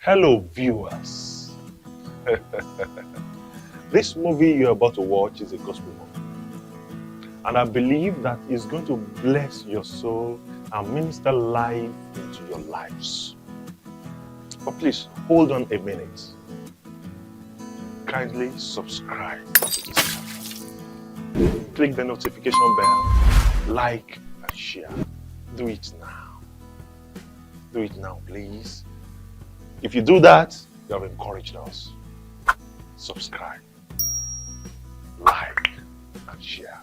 Hello, viewers. This movie you're about to watch is a gospel movie. And I believe that it's going to bless your soul and minister life into your lives. But please, hold on a minute. Kindly subscribe to this channel. Click the notification bell, like and share. Do it now. Do it now, please. If you do that, you have encouraged us. Subscribe, like, and share.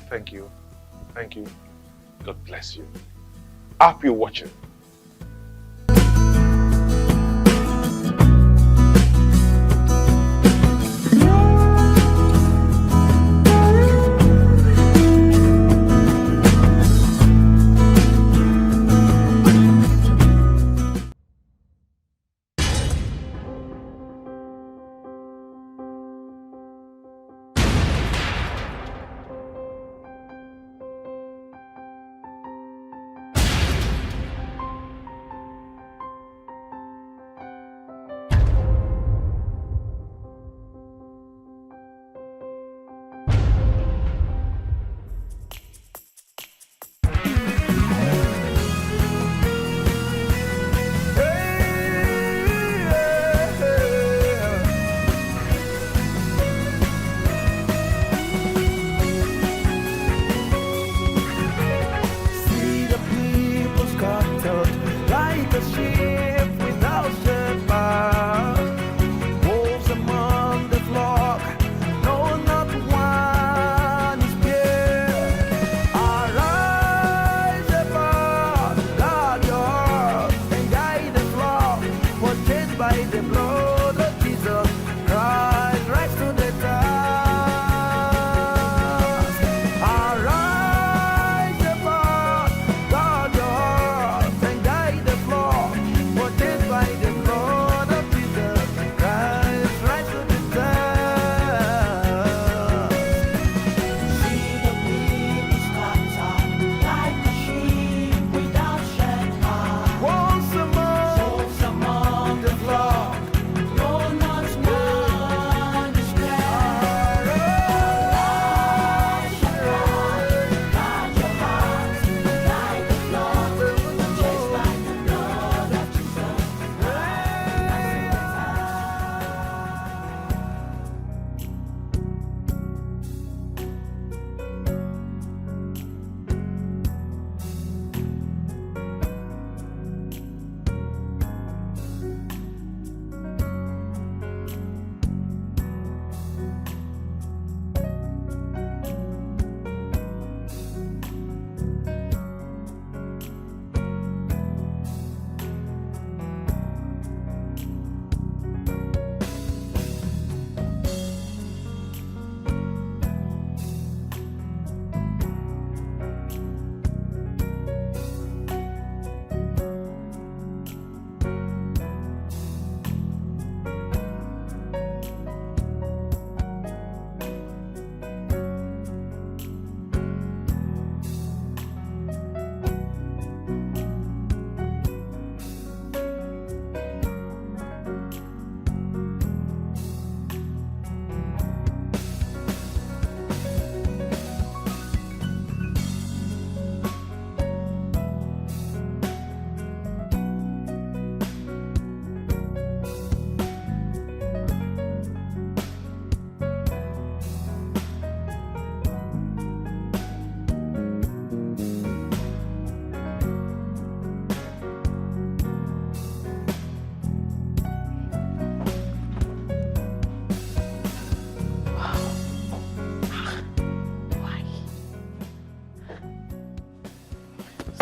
Thank you. Thank you. God bless you. Happy watching.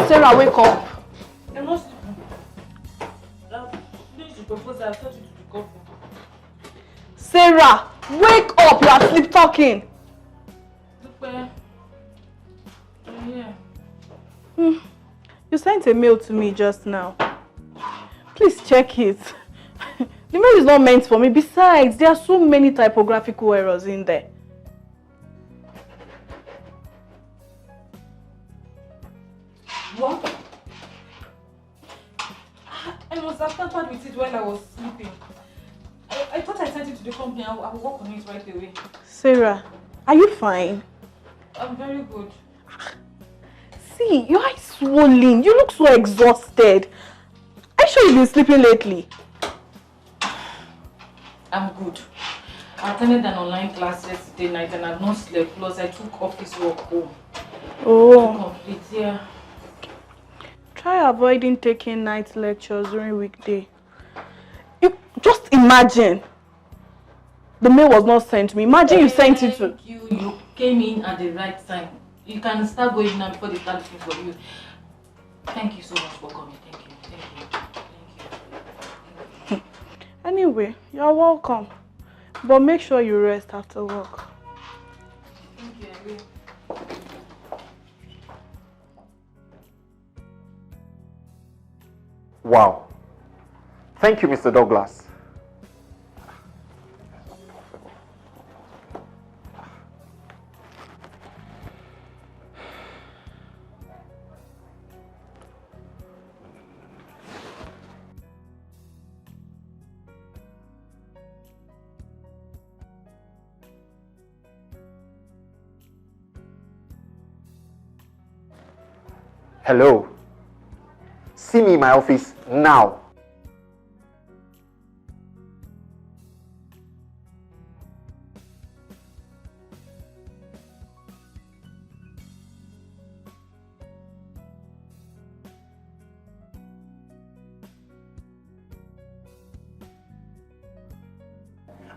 Sarah, wake up. I'm not sleeping. Finish the proposal. I thought you to be couple. Sarah, wake up. You are sleep talking. I'm here. You sent a mail to me just now. Please check it. The mail is not meant for me. Besides, there are so many typographical errors in there. What? I must have tampered with it while I was sleeping. I thought I sent it to the company. I will work on it right away. Sarah, are you fine? I'm very good. See, your eyes swollen. You look so exhausted. Are you sure you've been sleeping lately? I'm good. I attended an online class yesterday night and I've not slept. Plus, I took office work home. Oh. To complete, yeah. Try avoiding taking night lectures during weekday. You just imagine. The mail was not sent to me. Imagine you sent it to... You came in at the right time. You can start going now before they start looking for you. Thank you so much for coming. Thank you. Anyway, you're welcome. But make sure you rest after work. Thank you, I will. Wow. Thank you, Mr. Douglas. Hello. See me in my office now.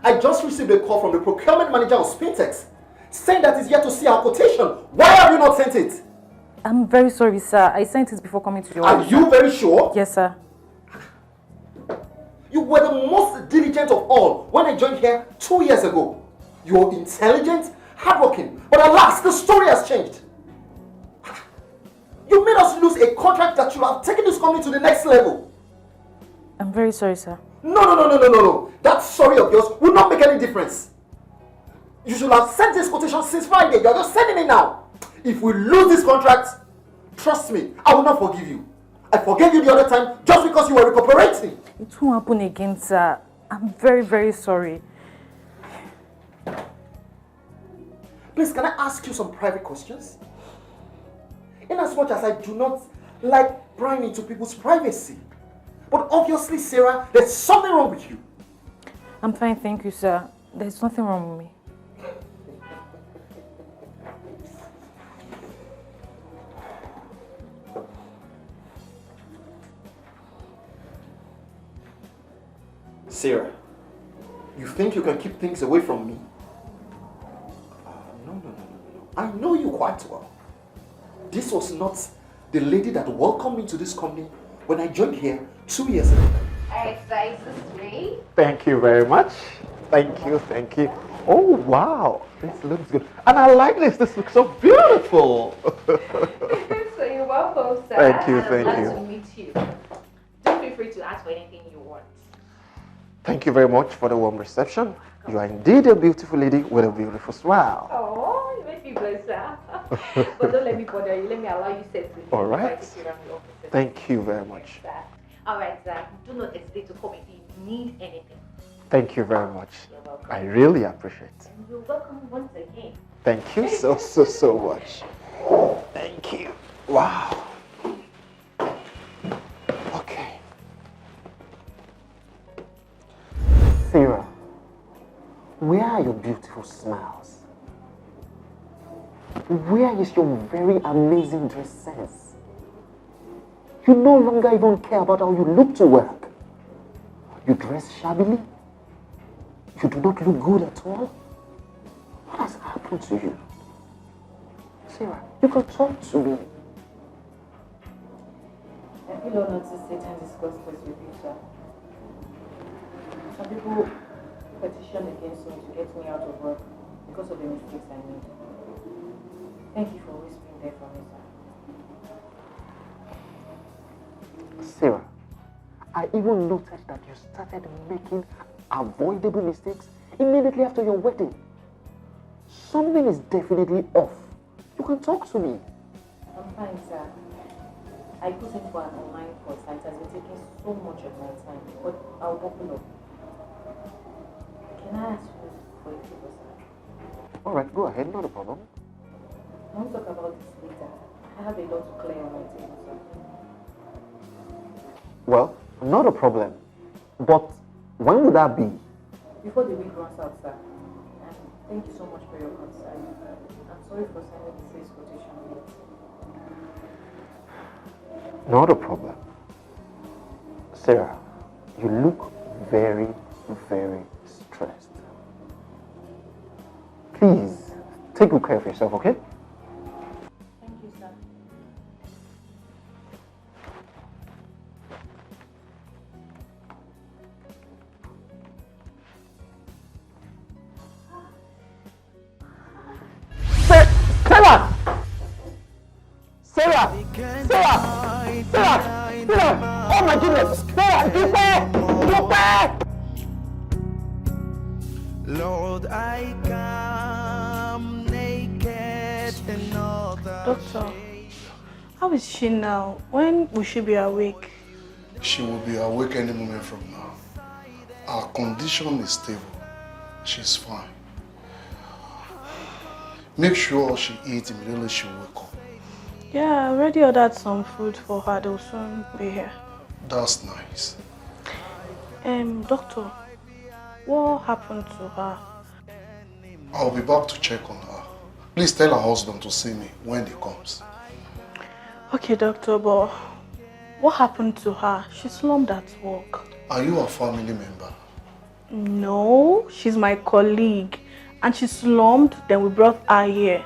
I just received a call from the procurement manager of Spintex saying that he's yet to see our quotation. Why have you not sent it? I'm very sorry, sir. I sent it before coming to your Are office. you very sure? Yes, sir. You were the most diligent of all when I joined here 2 years ago. You're intelligent, hardworking, but alas, the story has changed. You made us lose a contract that should have taken this company to the next level. I'm very sorry, sir. No. That sorry of yours will not make any difference. You should have sent this quotation since Friday. You're just sending it now. If we lose this contract, trust me, I will not forgive you. I forgave you the other time just because you were recuperating. It won't happen again, sir. I'm very, very sorry. Please, can I ask you some private questions? In as much as I do not like prying into people's privacy, but obviously, Sarah, there's something wrong with you. I'm fine, thank you, sir. There's nothing wrong with me. Sarah, you think you can keep things away from me? No. I know you quite well. This was not the lady that welcomed me to this company when I joined here 2 years ago. Exercise three. Thank you very much. Thank you. Oh, wow. This looks good. And I like this. This looks so beautiful. So you're welcome, sir. Thank you. I'm glad to meet you. Do feel free to ask for anything you want. Thank you very much for the warm reception. You are indeed a beautiful lady with a beautiful smile. Oh, you make me blush, sir. But don't let me bother you. Let me allow you to sit. All right. Thank you very much. Yes, sir. All right, sir. Do not hesitate to come if you need anything. Thank you very much. You're welcome. I really appreciate it. And you're welcome once again. Thank you so much. Thank you. Wow. Okay. Sarah, where are your beautiful smiles? Where is your very amazing dress sense? You no longer even care about how you look to work. You dress shabbily. You do not look good at all. What has happened to you? Sarah, you can talk to me. I feel honored to sit and discuss this with you, sir. Some people petition against me to get me out of work because of the mistakes I made. Thank you for always being there for me, sir. Sarah, I even noticed that you started making avoidable mistakes immediately after your wedding. Something is definitely off. You can talk to me. I'm fine, sir. I put in for an online course and it has been taking so much of my time. But I'll buckle up. Can I ask you for a favor, sir? All right, go ahead, not a problem. I want to talk about this later. I have a lot to clear on my table, sir. Well, not a problem. But when would that be? Before the week runs out, sir. And thank you so much for your concern. I'm sorry for sending the sales quotation late. Not a problem. Sarah, you look very, very stressed. Please, take good care of yourself, okay? Thank you, sir. Sarah! Sarah! Sarah! Sarah! Sarah! Oh my goodness! Sarah! Dupe! Lord, I come naked and all the Doctor, how is she now? When will she be awake? She will be awake any moment from now. Her condition is stable. She's fine. Make sure she eats immediately she wake up. Yeah, I already ordered some food for her. They'll soon be here. That's nice. Doctor, what happened to her? I'll be back to check on her. Please tell her husband to see me when he comes. Okay, doctor, but what happened to her? She slumped at work. Are you a family member? No, she's my colleague. And she slumped, then we brought her here.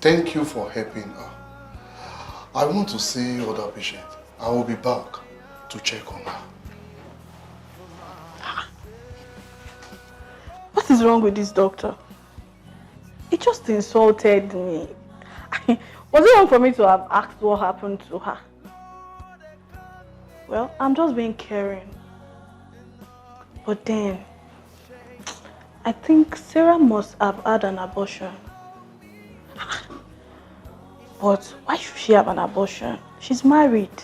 Thank you for helping her. I want to see other patients. I will be back to check on her. What is wrong with this doctor? He just insulted me. Was it wrong for me to have asked what happened to her? Well, I'm just being caring. But then, I think Sarah must have had an abortion. But why should she have an abortion? She's married.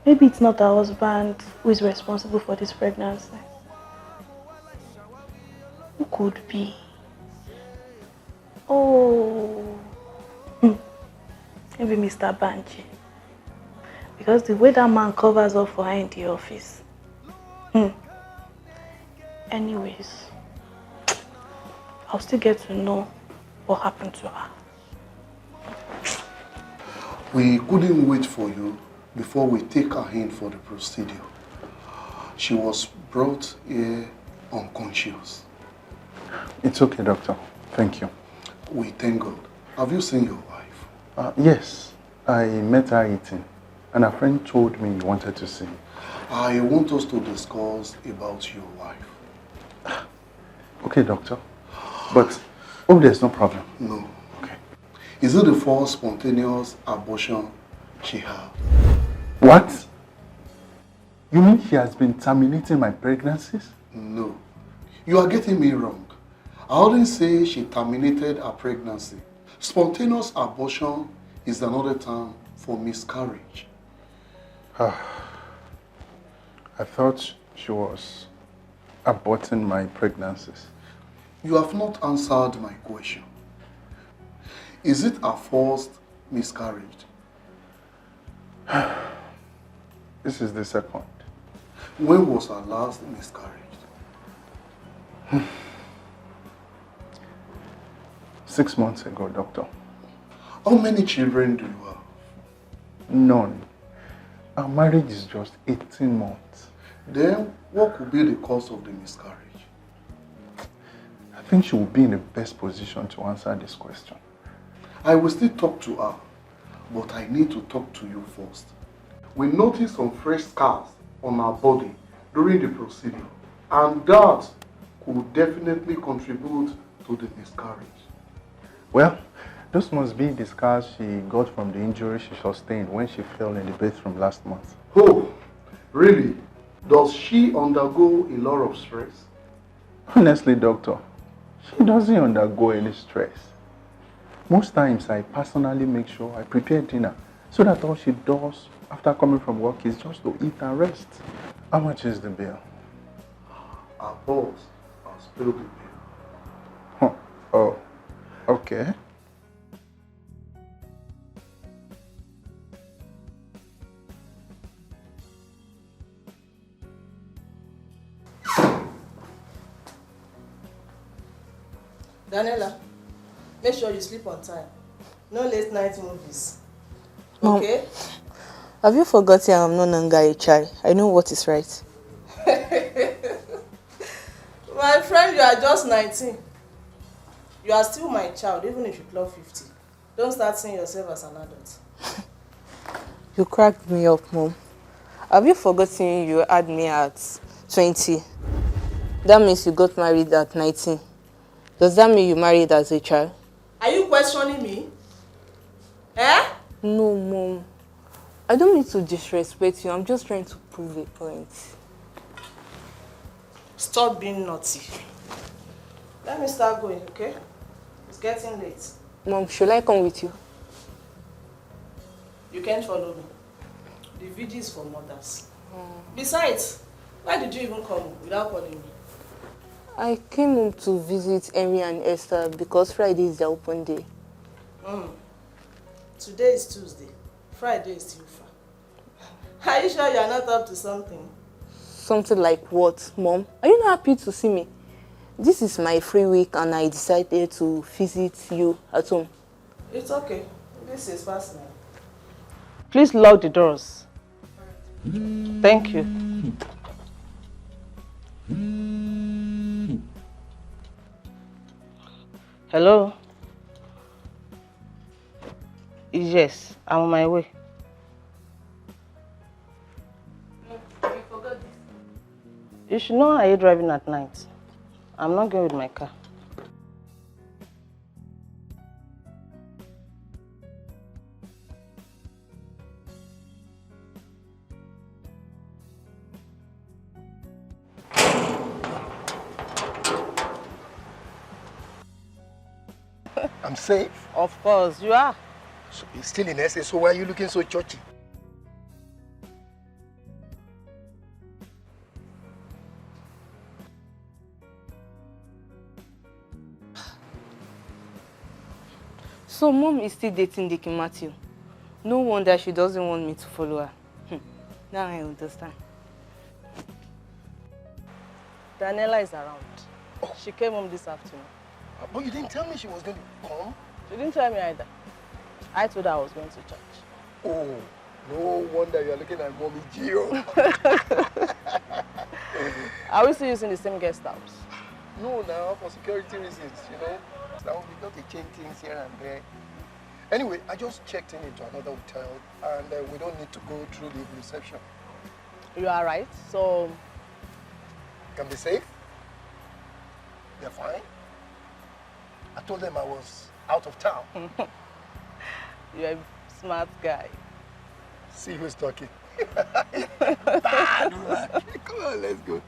Maybe it's not her husband who is responsible for this pregnancy. Who could be? Oh, maybe Mr. Banji. Because the way that man covers up for her in the office. Anyways, I'll still get to know what happened to her. We couldn't wait for you before we take her in for the procedure. She was brought here unconscious. It's okay, doctor. Thank you. We thank God. Have you seen your wife? Yes, I met her eating, and a friend told me you wanted to see me. I want us to discuss about your wife. Okay, doctor. But, there's no problem. No. Okay. Is it the first spontaneous abortion she had? What? You mean she has been terminating my pregnancies? No. You are getting me wrong. I wouldn't say she terminated her pregnancy. Spontaneous abortion is another term for miscarriage. I thought she was aborting my pregnancies. You have not answered my question. Is it a first miscarriage? This is the second. When was her last miscarriage? 6 months ago, doctor. How many children do you have? None. Our marriage is just 18 months. Then what could be the cause of the miscarriage? I think she will be in the best position to answer this question. I will still talk to her, but I need to talk to you first. We noticed some fresh scars on her body during the procedure, and that could definitely contribute to the miscarriage. Well, those must be the scars she got from the injury she sustained when she fell in the bathroom last month. Oh, really? Does she undergo a lot of stress? Honestly, doctor, she doesn't undergo any stress. Most times, I personally make sure I prepare dinner So that all she does after coming from work is just to eat and rest. How much is the bill? Our boss has paid the bill. Huh. Oh, okay. Daniela, make sure you sleep on time. No late night movies. Mom, okay? Have you forgotten I'm no longer a child? I know what is right. My friend, you are just 19. You are still my child, even if you clock 50. Don't start seeing yourself as an adult. You cracked me up, Mom. Have you forgotten you had me at 20? That means you got married at 19. Does that mean you married as a child? Are you questioning me? Eh? No, Mom. I don't mean to disrespect you. I'm just trying to prove a point. Stop being naughty. Let me start going, okay? It's getting late. Mom, should I come with you? You can't follow me. The video is for mothers. Besides, why did you even come without calling me? I came home to visit Henry and Esther because Friday is their open day. Today is Tuesday. Friday is still far. Are you sure you are not up to something? Something like what, Mom? Are you not happy to see me? This is my free week and I decided to visit you at home. It's okay. This is personal. Please lock the doors. Thank you. Hello? Yes, I'm on my way. You forgot this. You should know I hate driving at night. I'm not going with my car. I'm safe. Of course, you are. So you're still in SA, so why are you looking so churchy? So Mom is still dating Dickie Matthew. No wonder she doesn't want me to follow her. Now I understand. Daniela is around. She came home this afternoon. But you didn't tell me she was going to come. She didn't tell me either. I told her I was going to church. Oh, no wonder you're looking at Mommy Gio. Are we still using the same guest house? No, now, for security reasons, you know. Now we got to change things here and there. Anyway, I just checked into another hotel and we don't need to go through the reception. You are right, so... Can be safe. They're fine. I told them I was out of town. You're a smart guy. See who's talking. Bad luck. Come on, let's go.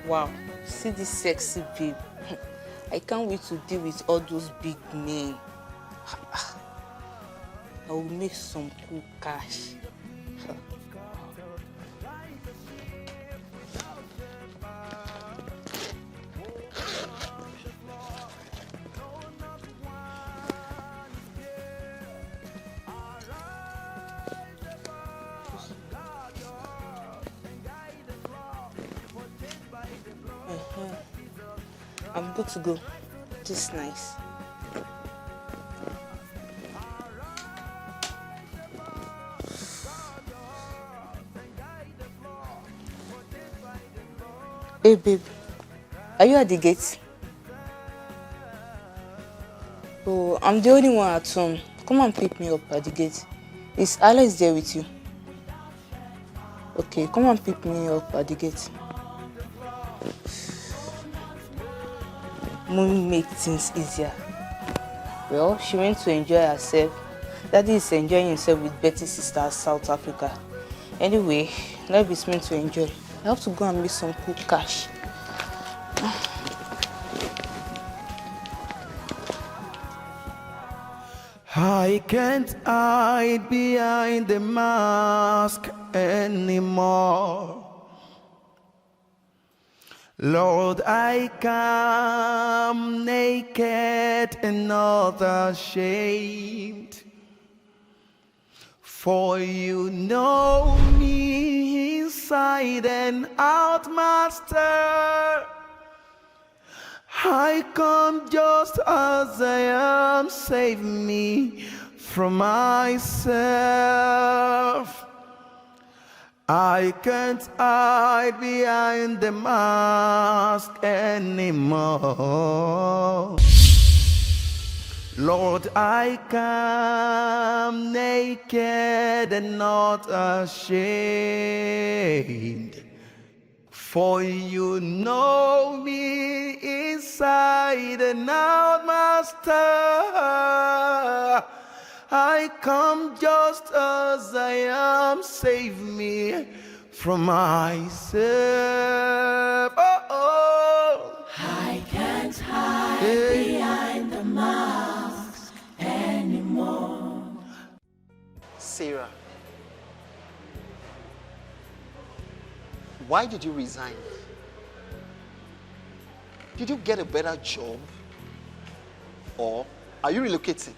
Wow, see this sexy babe. I can't wait to deal with all those big men. I will make some cool cash. I'm good to go. This is nice. Hey babe, are you at the gate? Oh, I'm the only one at home. Come and pick me up at the gate. Is Alex there with you? Okay, come and pick me up at the gate. Mommy make things easier. Well, she went to enjoy herself. Daddy is enjoying himself with Betty's sister at South Africa. Anyway, life is meant to enjoy. I have to go and make some cool cash. I can't hide behind the mask anymore. Lord, I come naked and not ashamed. For you know me inside and out, Master. I come just as I am, save me from myself. I can't hide behind the mask anymore. Lord, I come naked and not ashamed. For you know me inside and out, Master. I come just as I am, save me from myself. Oh, oh. I can't hide behind the mask anymore. Sarah, why did you resign? Did you get a better job? Or are you relocating?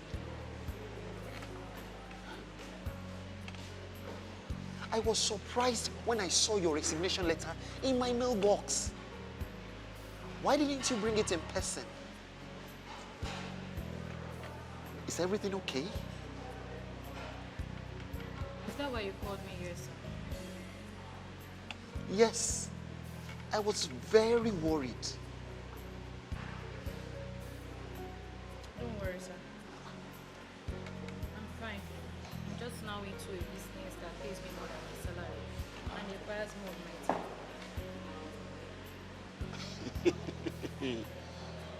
I was surprised when I saw your resignation letter in my mailbox. Why didn't you bring it in person? Is everything okay? Is that why you called me here, sir? Yes. I was very worried. Don't worry, sir. I'm fine. I'm just now into a business that pays me more than my salary and requires more of my time.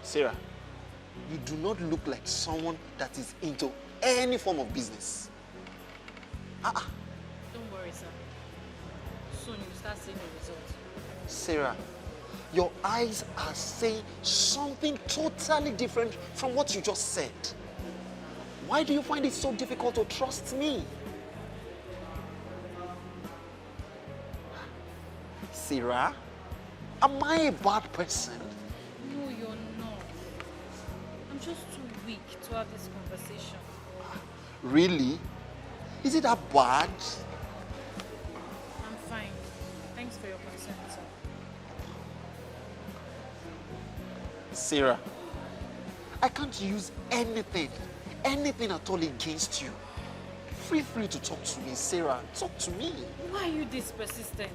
Sarah, you do not look like someone that is into any form of business. Don't worry, sir. Soon you'll start seeing the results. Sarah, your eyes are saying something totally different from what you just said. Why do you find it so difficult to trust me? Sarah, am I a bad person? No, you're not. I'm just too weak to have this conversation. Really? Is it that bad? I'm fine. Thanks for your concern, sir. Sarah, I can't use anything at all against you. Feel free to talk to me, Sarah. Talk to me. Why are you this persistent?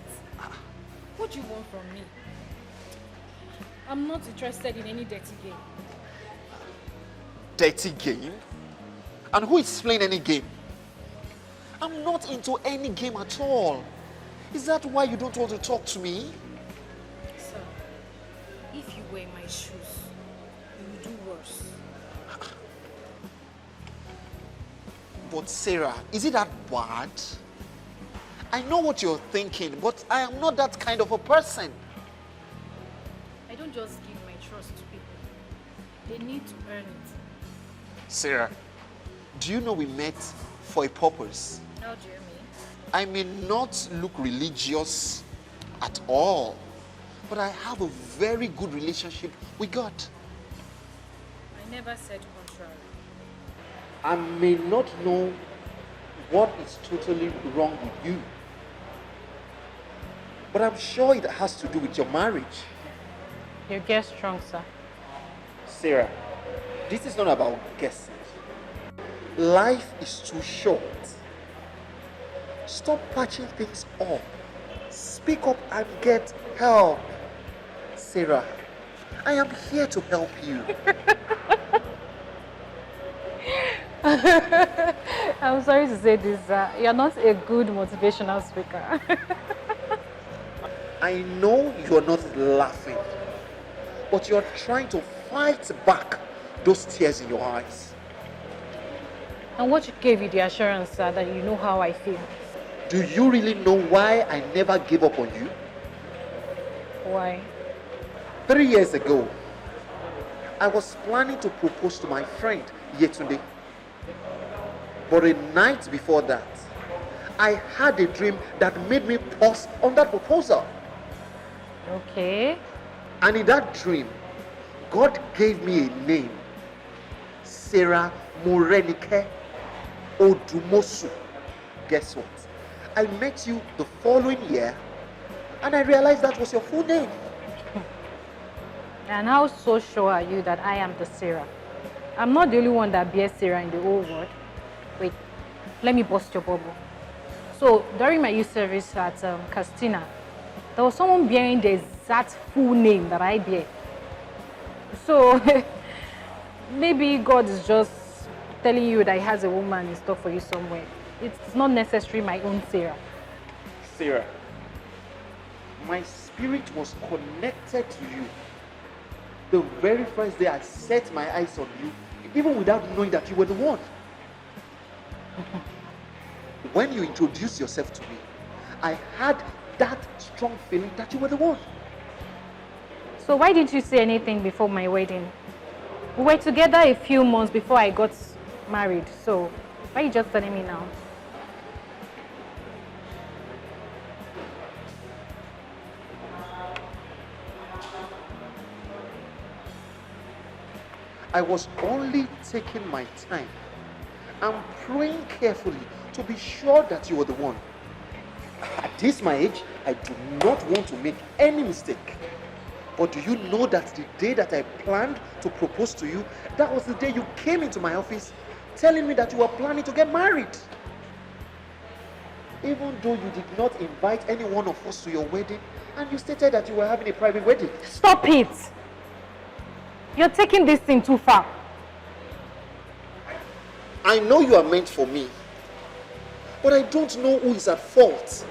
What do you want from me? I'm not interested in any dirty game. Dirty game? And who is playing any game? I'm not into any game at all. Is that why you don't want to talk to me? Sir, if you were in my shoes, you would do worse. But Sarah, is it that bad? I know what you're thinking, but I am not that kind of a person. I don't just give my trust to people. They need to earn it. Sarah, do you know we met for a purpose. How do you mean? I may not look religious at all, but I have a very good relationship with God. I never said contrary. I may not know what is totally wrong with you, but I'm sure it has to do with your marriage. You get strong, sir. Sarah, this is not about guessing. Life is too short. Stop patching things up. Speak up and get help. Sarah, I am here to help you. I'm sorry to say this, you're not a good motivational speaker. I know you're not laughing, but you're trying to fight back those tears in your eyes. And what gave you the assurance, sir, that you know how I feel? Do you really know why I never gave up on you? Why? 3 years ago, I was planning to propose to my friend Yetunde. But a night before that, I had a dream that made me pause on that proposal. Okay. And in that dream, God gave me a name. Sarah Morenike Odumosu. Guess what? I met you the following year, and I realized that was your full name. And how so sure are you that I am the Sarah? I'm not the only one that bears Sarah in the whole world. Wait, let me bust your bubble. So, during my youth service at Castina, there was someone bearing the exact full name that I bear. So, maybe God is just telling you that he has a woman in store for you somewhere. It's not necessarily my own Sarah. Sarah, my spirit was connected to you the very first day I set my eyes on you, even without knowing that you were the one. When you introduced yourself to me, I had that strong feeling that you were the one. So why didn't you say anything before my wedding? We were together a few months before I got married, so why are you just telling me now? I was only taking my time and praying carefully to be sure that you were the one. At this my age, I do not want to make any mistake. But do you know that the day that I planned to propose to you, that was the day you came into my office telling me that you were planning to get married? Even though you did not invite any one of us to your wedding, and you stated that you were having a private wedding. Stop it! You're taking this thing too far. I know you are meant for me, but I don't know who is at fault.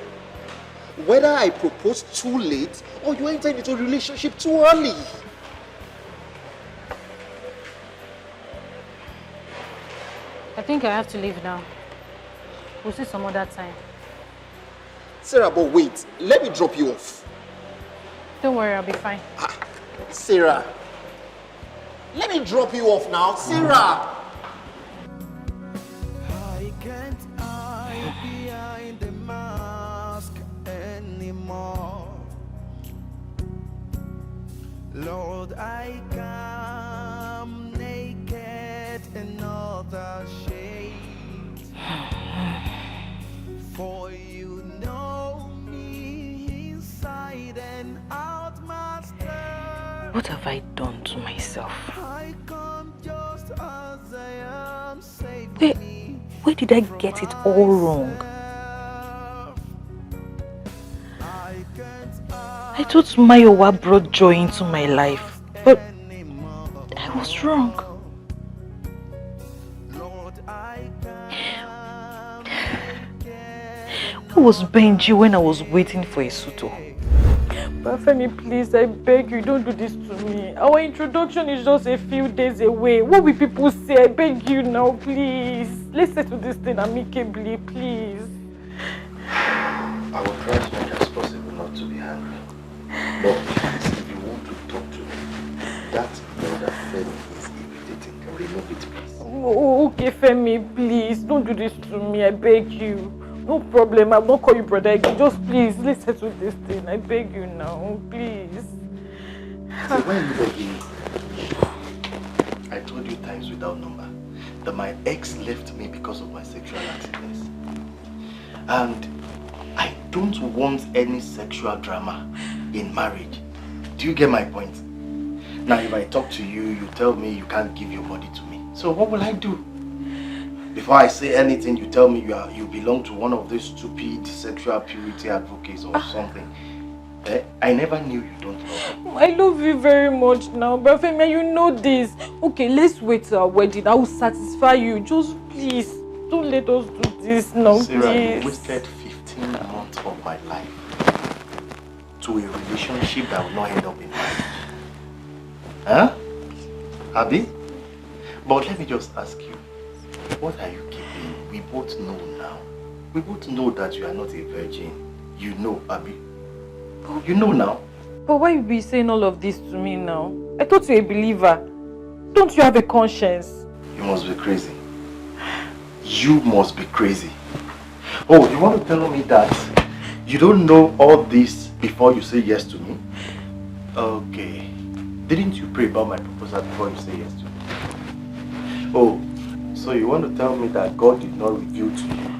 Whether I proposed too late or you entered into a relationship too early. I think I have to leave now. We'll see some other time. Sarah, but wait, let me drop you off. Don't worry, I'll be fine. Sarah, let me drop you off now. Sarah! I can't hide behind the mask anymore. Lord, I come naked and not ashamed. For you know me inside and out, Master. What have I done to myself? I come just as I am, save Where me. did I get it all wrong? I thought Mayowa brought joy into my life, but I was wrong. Where was Benji when I was waiting for a suitor? Femi, please, I beg you, don't do this to me. Our introduction is just a few days away. What will people say? I beg you now, please. Let's settle this thing amicably, please. I will try as much as possible not to be angry. But please, if you want to talk to me, that brother Femi is irritating. Remove it, please. Oh, okay. Okay, Femi, please, don't do this to me. I beg you. No problem. I won't call you brother again. Just please, let's settle this thing. I beg you now, please. So why are you begging me? I told you times without number that my ex left me because of my sexual accidents. And I don't want any sexual drama in marriage. Do you get my point? Now if I talk to you, you tell me you can't give your body to me. So what will I do? Before I say anything, you tell me you belong to one of these stupid sexual purity advocates or something. I never knew you don't love me. I love you very much now, but Femi, you know this. Okay, let's wait till our wedding. I will satisfy you. Just please, don't let us do this now, Sarah, please. you wasted 15 months of my life to a relationship that will not end up in marriage. Huh? Abby? But let me just ask you, what are you keeping? We both know now. We both know that you are not a virgin. You know, Abby. You know now. But why you be saying all of this to me now? I thought you were a believer. Don't you have a conscience? You must be crazy. You must be crazy. Oh, you want to tell me that you don't know all this before you say yes to me? Okay. Didn't you pray about my proposal before you say yes to me? Oh, so you want to tell me that God did not reveal to you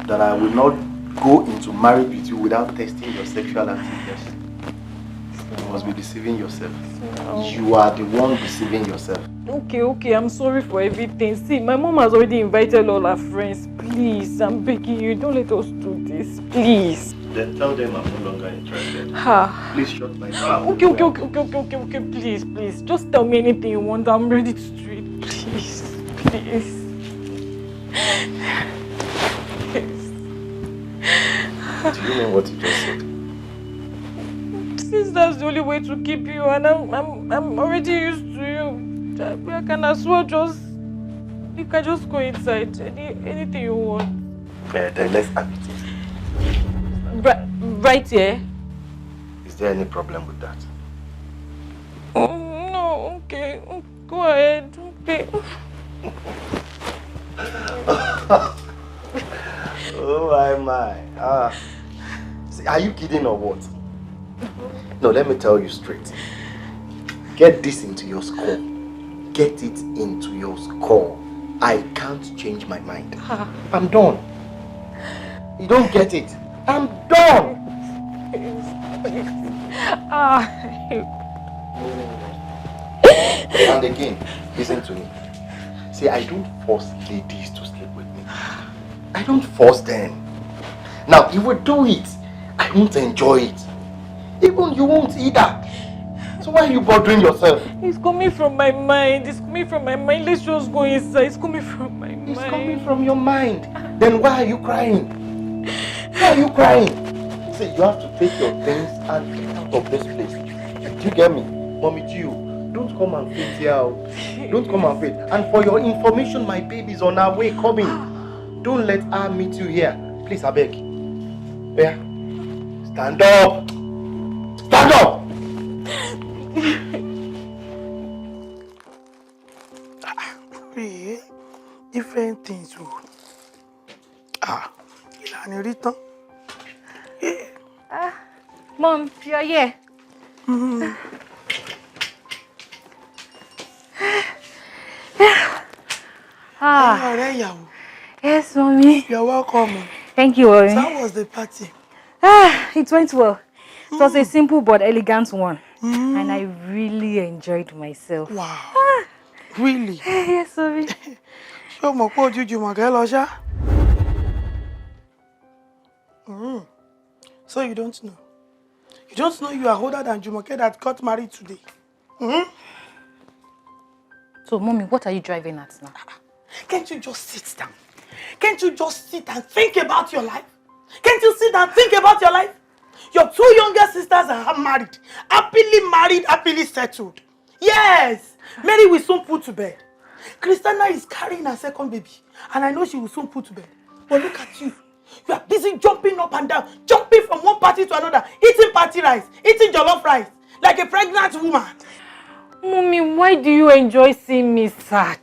that I will not go into marriage with you without testing your sexual activities? You must be deceiving yourself. No. You are the one deceiving yourself. Okay, I'm sorry for everything. See, my mom has already invited all her friends. Please, I'm begging you, don't let us do this. Please. Then tell them I'm no longer interested. Please shut my mouth. Okay, please. Just tell me anything you want. I'm ready to do it. Please. Do you know what you just said? Since that's the only way to keep you, and I'm already used to you, I can as well you can just go inside. Anything you want. Then let's have it. Right here? Is there any problem with that? No, okay. Go ahead. Okay. Oh my. See, are you kidding or what? No, let me tell you straight. Get this into your skull. Get it into your skull. I can't change my mind. I'm done. You don't get it. I'm done. And again, listen to me. See, I don't force ladies to sleep with me. I don't force them. Now, if we do it, I won't enjoy it. Even you won't either. So why are you bothering yourself? It's coming from my mind. Let's just go inside. It's coming from my mind. It's coming from your mind. Then why are you crying? Why are you crying? See, you have to take your things and get out of this place. Do you get me? Mommy, do you? Don't come and faint here. Don't come and faint. And for your information, my baby's on her way coming. Don't let her meet you here. Please, I beg. Yeah. Stand up. Stand up. Different things. Mom, you're here. Yes, mommy. You're welcome. Thank you, mommy. So how was the party? It went well. It was a simple but elegant one. And I really enjoyed myself. Wow. Really? Yes, mommy. So you don't know? You don't know you are older than Jumoke that got married today? So, mommy, what are you driving at now? Can't you just sit down? Can't you just sit and think about your life? Can't you sit and think about your life? Your two younger sisters are married, happily settled. Yes, Mary will soon put to bed. Christina is carrying her second baby, and I know she will soon put to bed. But look at you. You are busy jumping up and down, jumping from one party to another, eating party rice, eating jollof rice, like a pregnant woman. Mommy, why do you enjoy seeing me sad?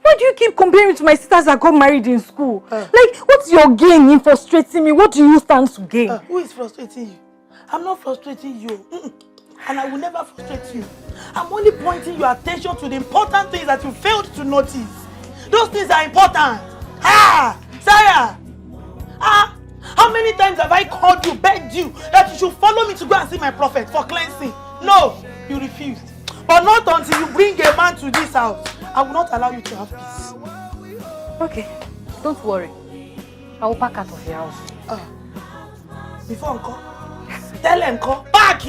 Why do you keep comparing me to my sisters that got married in school? Like, what's your gain in frustrating me? What do you stand to gain? Who is frustrating you? I'm not frustrating you. And I will never frustrate you. I'm only pointing your attention to the important things that you failed to notice. Those things are important. Sarah! How many times have I called you, begged you that you should follow me to go and see my prophet for cleansing? No, you refused. But not until you bring a man to this house. I will not allow you to have peace. Okay, don't worry. I will pack out of the house. Before Uncle, tell Uncle, back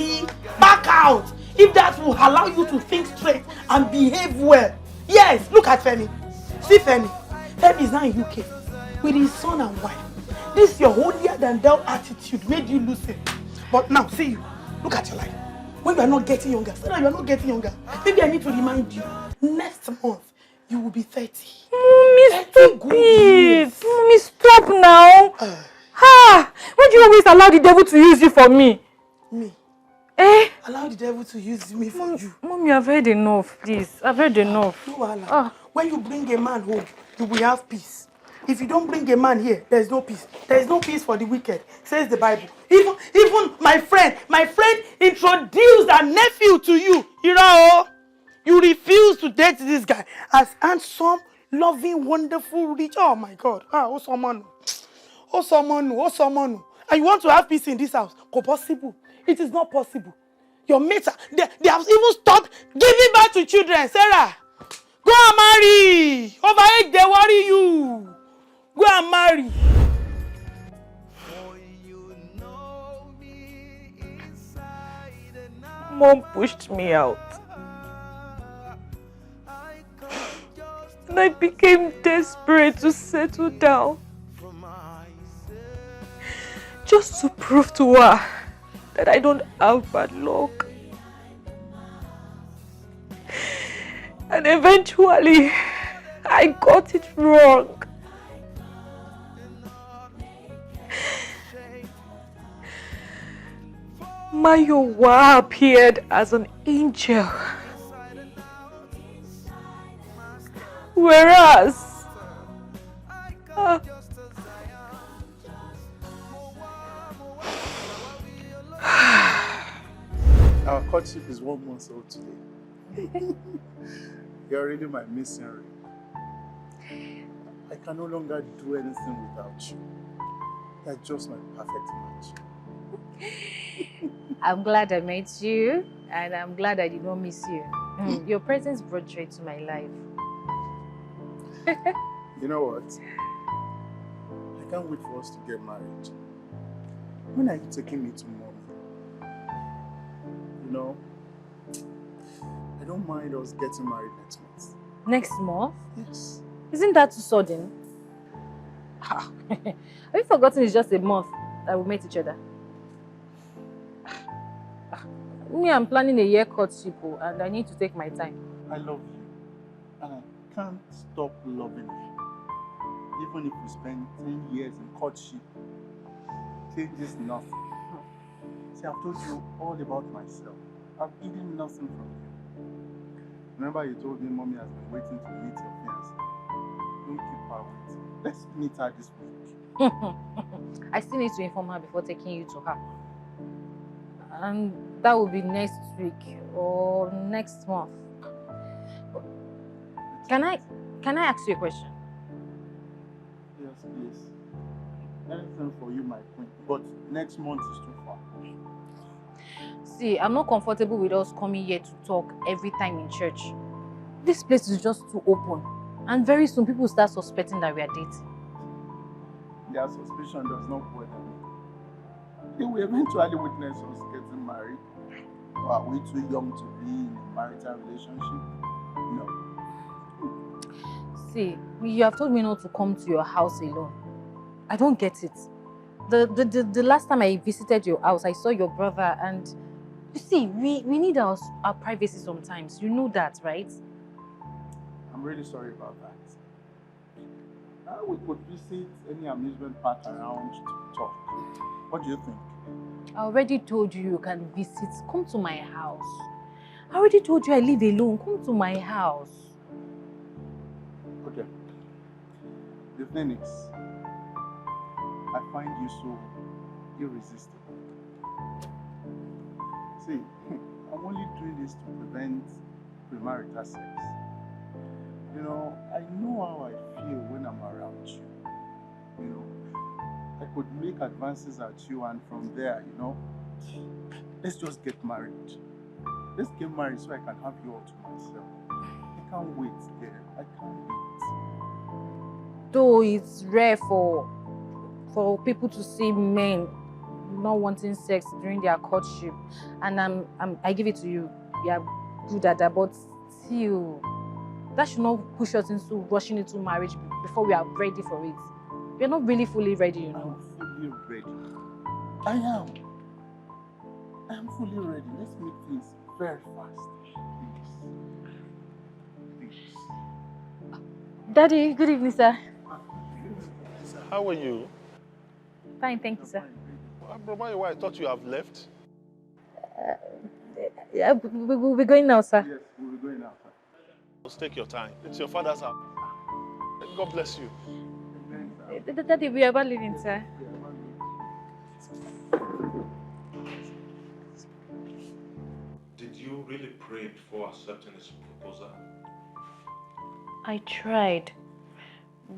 out. If that will allow you to think straight and behave well. Yes, look at Femi. See Femi. Femi is now in UK with his son and wife. This your holier than thou attitude made you lose him. But now, see you. Look at your life. When you are not getting younger, Sarah, you are not getting younger. Maybe I need to remind you. Next month, you will be 30. Mommy, stop it. Mommy, stop now. Why do you always allow the devil to use you for me? Me? Allow the devil to use me for you. Mommy, I've heard enough, please. I've heard enough. No, when you bring a man home, you will have peace. If you don't bring a man here, there is no peace. There is no peace for the wicked, says the Bible. Even my friend introduced a nephew to you. You refuse to date this guy as handsome, loving, wonderful, rich. Oh my God. Oh someone. And you want to have peace in this house? Possible. It is not possible. Your mates, they have even stopped giving birth to children. Sarah, go and marry. Over age, they worry you. Go and marry. Mom pushed me out. And I became desperate to settle down. Just to prove to her that I don't have bad luck. And eventually, I got it wrong. Mayowa appeared as an angel. Whereas our courtship is 1 month old today. You're really my missing ring. I can no longer do anything without you. You're just my perfect match. I'm glad I met you, and I'm glad I did not miss you. Your presence brought joy to my life. You know what? I can't wait for us to get married. When are you taking me to mommy? You know, I don't mind us getting married next month. Next month? Yes. Isn't that too sudden? Have you forgotten it's just a month that we met each other? Me, I'm planning a year courtship and I need to take my time. I love you. And I can't stop loving you. Even if we spend 10 years in courtship, changes nothing. See, I've told you all about myself. I've hidden nothing from you. Remember you told me mommy has been waiting to meet your fiancé. Don't keep her waiting. Let's meet her this week. I still need to inform her before taking you to her. And that will be next week or next month. Can I ask you a question? Yes, please. Anything for you, my queen. But next month is too far. See, I'm not comfortable with us coming here to talk every time in church. This place is just too open. And very soon people start suspecting that we are dating. Their suspicion does not bother me. They will eventually witness us getting married. Or are we too young to be in a marital relationship? No. See, you have told me not to come to your house alone. I don't get it. The last time I visited your house, I saw your brother and... You see, we need our privacy sometimes. You know that, right? I'm really sorry about that. We could visit any amusement park around to talk. What do you think? I already told you you can visit. Come to my house. I already told you I live alone. Come to my house. Okay, thing is, I find you so irresistible. See, I'm only doing this to prevent premarital sex. You know, I know how I feel when I'm around you. You know, I could make advances at you, and from there, you know, let's just get married. Let's get married so I can have you all to myself. I can't wait there. I can't wait. Though it's rare for people to see men not wanting sex during their courtship, and I give it to you. You are good at that, but still, that should not push us into rushing into marriage before we are ready for it. We are not really fully ready, you know. I'm fully ready. I am. I'm fully ready. Let's make things very fast. Please. Daddy, good evening, sir. How are you? Fine, thank you, sir. Bro, I thought you have left. Yeah, we're going now, sir. Yes, we'll be going now, sir. Just take your time. It's your father's house. God bless you. Daddy, we are about leaving, sir. Did you really pray before accepting his proposal? I tried,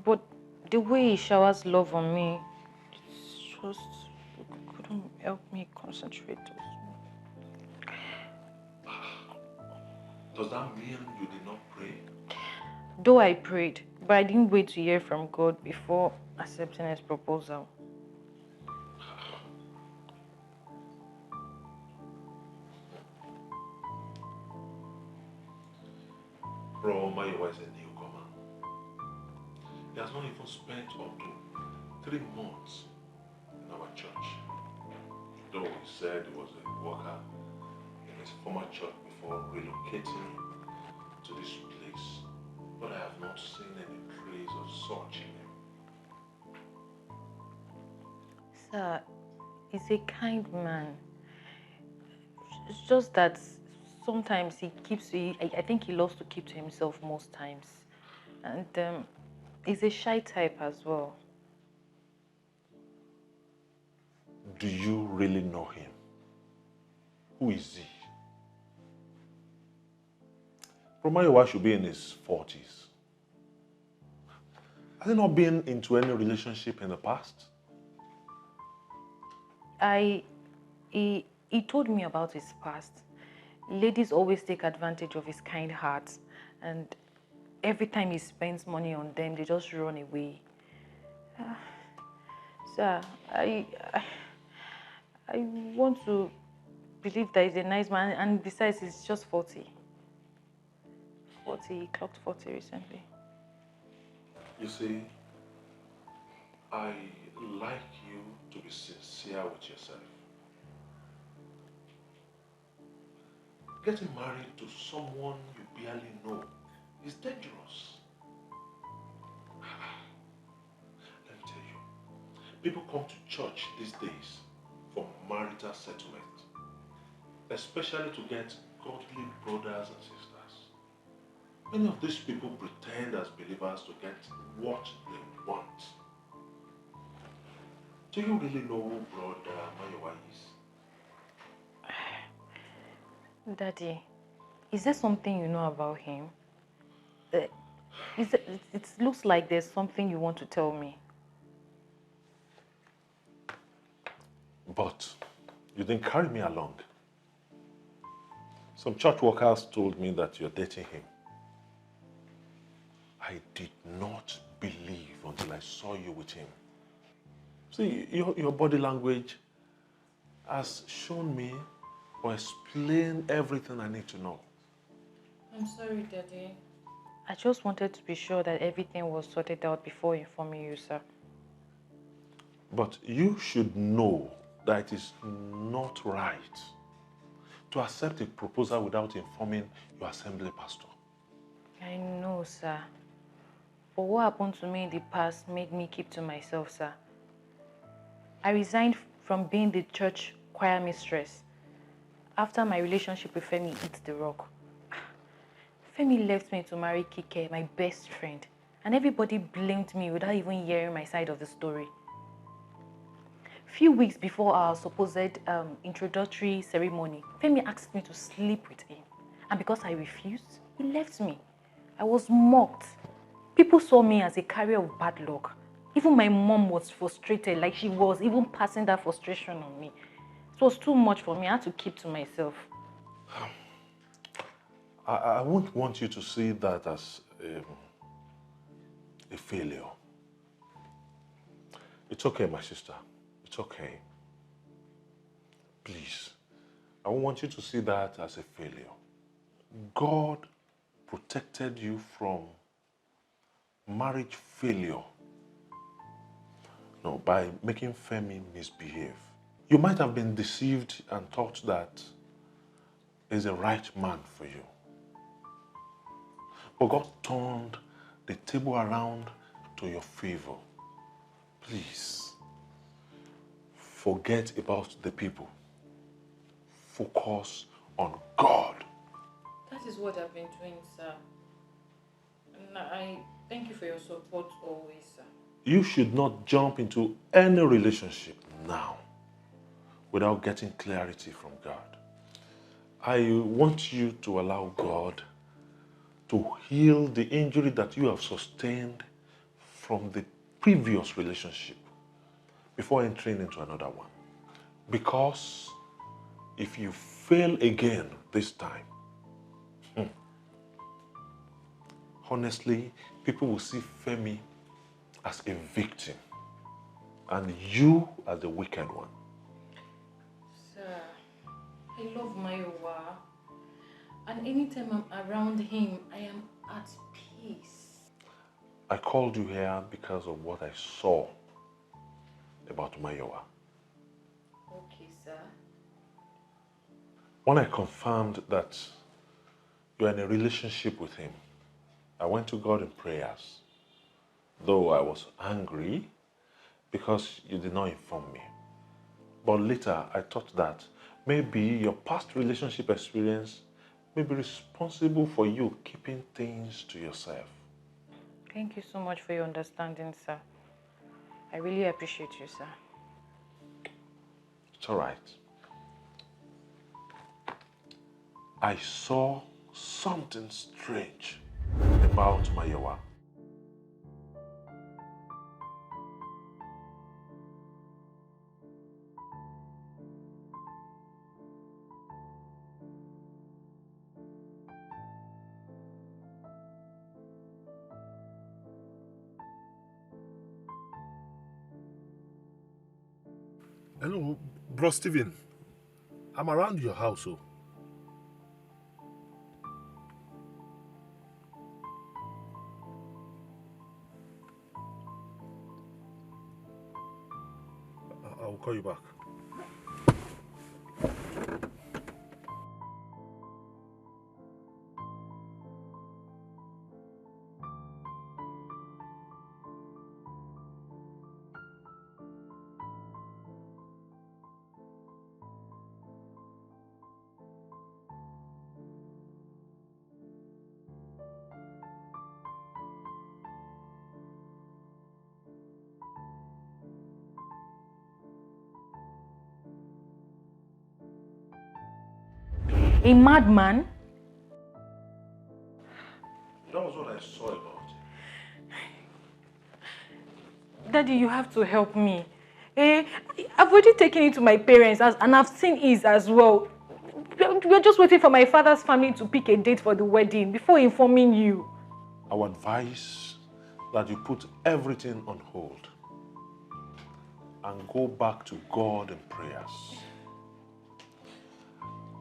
but the way he showers love on me, it's just couldn't help me concentrate. Does that mean you did not pray? Though I prayed, but I didn't wait to hear from God before accepting his proposal. Bro, Mayowa is a newcomer. He has not even spent up to 3 months in our church. Though he said he was a worker in his former church before relocating to this place, but I have not seen any trace of such in him. Sir, he's a kind man. It's just that sometimes I think he loves to keep to himself most times. And he's a shy type as well. Do you really know him? Who is he? Mayowa should be in his 40s. Has he not been into any relationship in the past? He told me about his past. Ladies always take advantage of his kind heart, and every time he spends money on them, they just run away. Sir, I want to believe that he's a nice man, and besides, he's just 40. He clocked 40 recently. You see, I like you to be sincere with yourself. Getting married to someone you barely know is dangerous. Let me tell you, people come to church these days for marital settlement, especially to get godly brothers and sisters. Many of these people pretend as believers to get what they want. Do you really know who Brother Mayowa is? Daddy, is there something you know about him? It looks like there's something you want to tell me. But you didn't carry me along. Some church workers told me that you're dating him. I did not believe until I saw you with him. See, your body language has shown me or explained everything I need to know. I'm sorry, Daddy. I just wanted to be sure that everything was sorted out before informing you, sir. But you should know that it is not right to accept a proposal without informing your assembly pastor. I know, sir. But what happened to me in the past made me keep to myself, sir. I resigned from being the church choir mistress after my relationship with Femi hit the rock. Femi left me to marry Kike, my best friend. And everybody blamed me without even hearing my side of the story. Few weeks before our supposed introductory ceremony, Femi asked me to sleep with him. And because I refused, he left me. I was mocked. People saw me as a carrier of bad luck. Even my mom was frustrated, like she was even passing that frustration on me. It was too much for me. I had to keep to myself. I won't want you to see that as a failure. It's okay, my sister. It's okay. Please, I don't want you to see that as a failure. God protected you from marriage failure. No, by making Femi misbehave. You might have been deceived and thought that he's the right man for you. But God turned the table around to your favor. Please, forget about the people. Focus on God. That is what I've been doing, sir. And I thank you for your support always, sir. You should not jump into any relationship now without getting clarity from God. I want you to allow God to heal the injury that you have sustained from the previous relationship before entering into another one. Because if you fail again this time, honestly, people will see Femi as a victim and you as the wicked one. Sir, I love Mayowa. And anytime I'm around him, I am at peace. I called you here because of what I saw about Mayowa. Okay, sir. When I confirmed that you're in a relationship with him, I went to God in prayers, though I was angry because you did not inform me. But later, I thought that maybe your past relationship experience may be responsible for you keeping things to yourself. Thank you so much for your understanding, sir. I really appreciate you, sir. It's all right. I saw something strange about Mayowa. Hello, Bro Steven. I'm around your house, oh. I'll call you back. A madman? That was what I saw about it. Daddy, you have to help me. I've already taken it to my parents and I've seen his as well. We're just waiting for my father's family to pick a date for the wedding before informing you. I would advise that you put everything on hold and go back to God in prayers.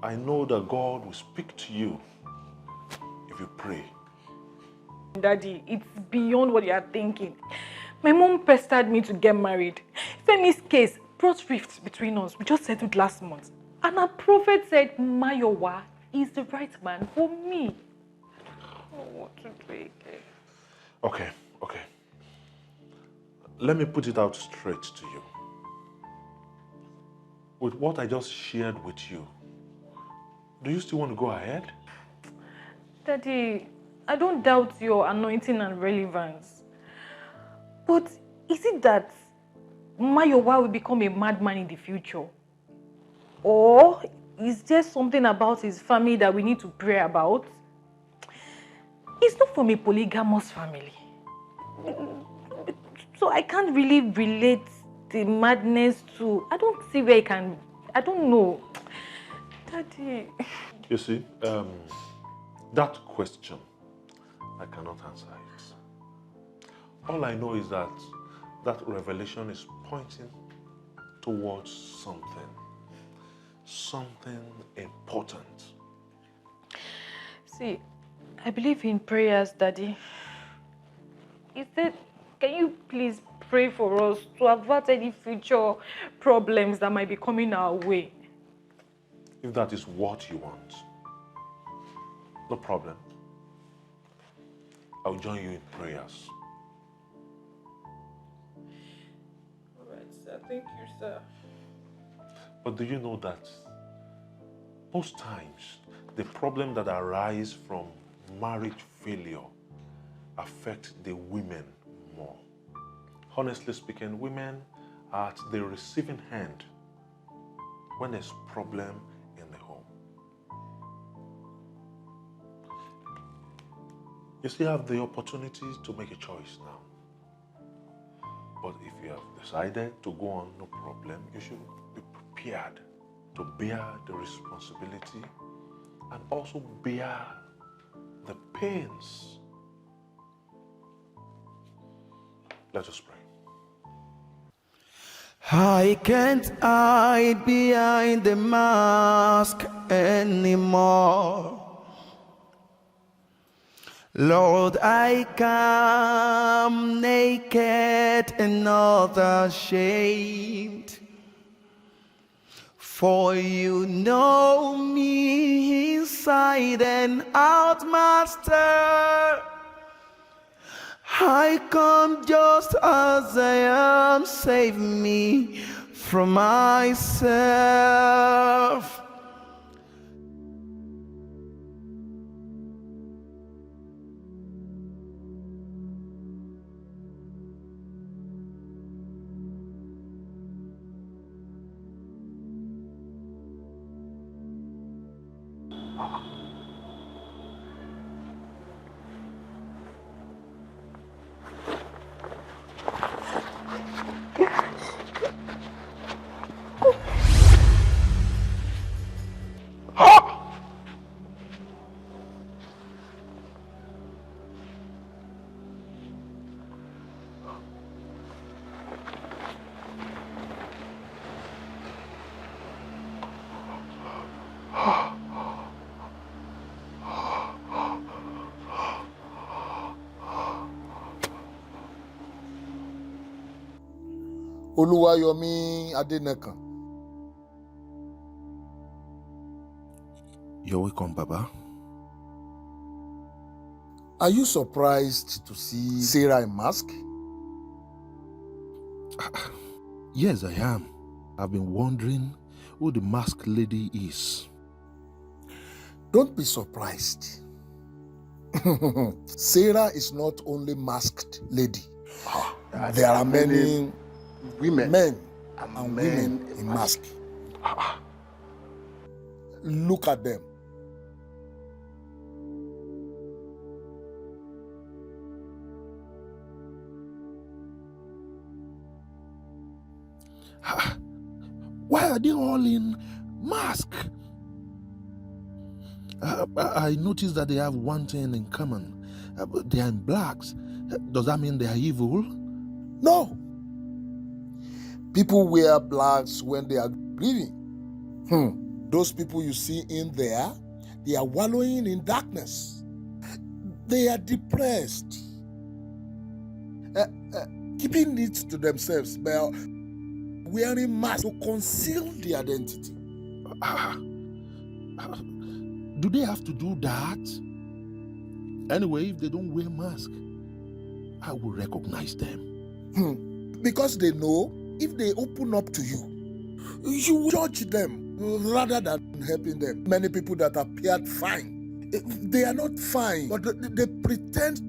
I know that God will speak to you if you pray. Daddy, it's beyond what you are thinking. My mom pestered me to get married. Femi's case brought rifts between us. We just settled last month. And our prophet said Mayowa is the right man for me. I don't know what to do again. Okay. Let me put it out straight to you. With what I just shared with you, do you still want to go ahead? Daddy, I don't doubt your anointing and relevance. But is it that Mayowa will become a madman in the future? Or is there something about his family that we need to pray about? He's not from a polygamous family. So I can't really relate the madness to... I don't see where I can... I don't know. Daddy... You see, that question, I cannot answer it. All I know is that that revelation is pointing towards something important. See, I believe in prayers, Daddy. He said, can you please pray for us to avert any future problems that might be coming our way? If that is what you want, no problem. I'll join you in prayers. All right, sir. Thank you, sir. But do you know that most times the problem that arise from marriage failure affect the women more? Honestly speaking, women are at the receiving hand when there's problem in the home. You still have the opportunity to make a choice now. But if you have decided to go on, no problem, you should be prepared to bear the responsibility and also bear the pains. Let us pray. I can't hide behind the mask anymore. Lord, I come naked and not ashamed. For you know me inside and out, Master. I come just as I am, save me from myself. Oluwayomi Adenekan. You're welcome, Baba. Are you surprised to see Sarah in mask? Yes, I am. I've been wondering who the masked lady is. Don't be surprised. Sarah is not only masked lady. There are many men and women in mask. Look at them. Why are they all in mask? I noticed that they have one thing in common. They are in blacks. Does that mean they are evil? No. People wear blacks when they are grieving. Those people you see in there, they are wallowing in darkness. They are depressed. Keeping it to themselves by wearing masks to conceal the identity. Do they have to do that? Anyway, if they don't wear masks, I will recognize them. Because they know if they open up to you, you will judge them rather than helping them. Many people that appeared fine They are not fine, but they pretend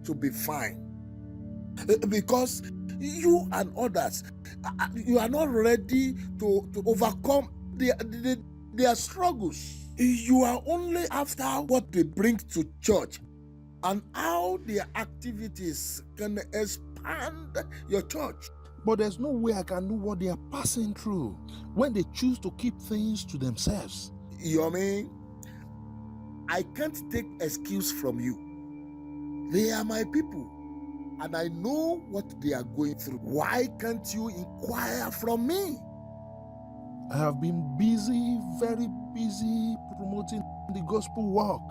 to be fine. Because you and others, you are not ready to overcome their struggles. You are only after what they bring to church and how their activities can expand your church. But there's no way I can know what they are passing through when they choose to keep things to themselves. Yomi, I can't take excuse from you. They are my people, and I know what they are going through. Why can't you inquire from me? I have been busy, very busy promoting the gospel work.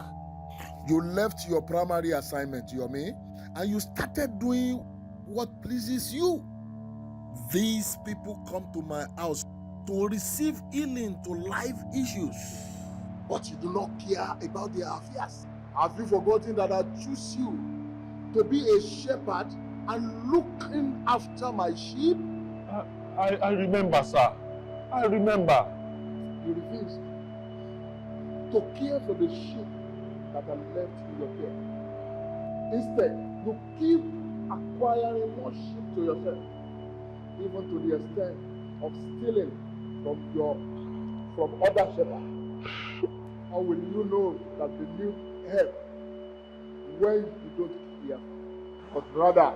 You left your primary assignment, Yomi, and you started doing what pleases you. These people come to my house to receive healing to life issues. But you do not care about their affairs. Have you forgotten that I choose you to be a shepherd and looking after my sheep? I remember, sir. I remember. You refused to care for the sheep that are left in your care. Instead, you keep acquiring more sheep to yourself, even to the extent of stealing from other shepherds. How will you know that they need help when you don't care? But rather,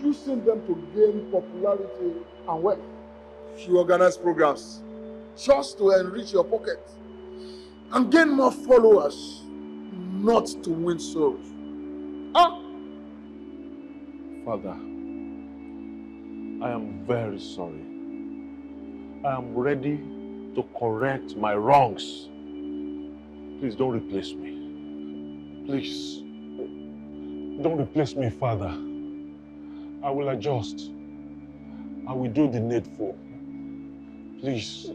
using them to gain popularity and wealth. You organize programs just to enrich your pocket and gain more followers, not to win souls. Father, I am very sorry. I am ready to correct my wrongs. Please don't replace me. Please. Don't replace me, Father. I will adjust. I will do the needful. Please.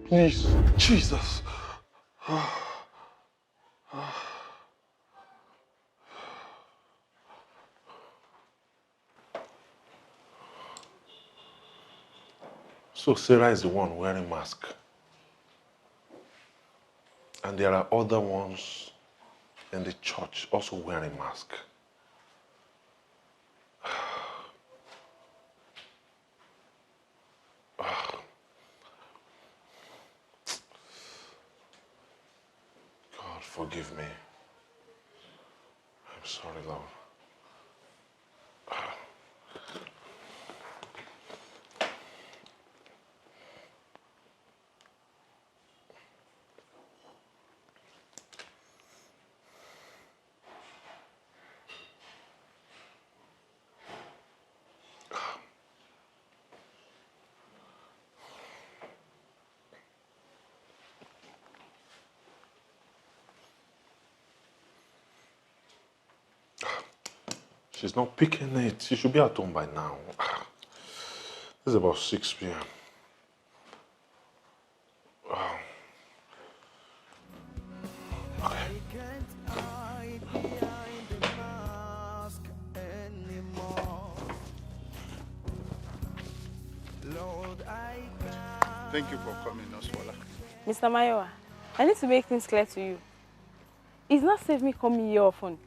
Please. Jesus. So Sarah is the one wearing mask. And there are other ones in the church also wearing mask. God, forgive me. I'm sorry, Lord. She's not picking it. She should be at home by now. It's about 6 p.m. Thank you for coming, Oswala. Mr. Mayowa, I need to make things clear to you. It's not safe me coming here often.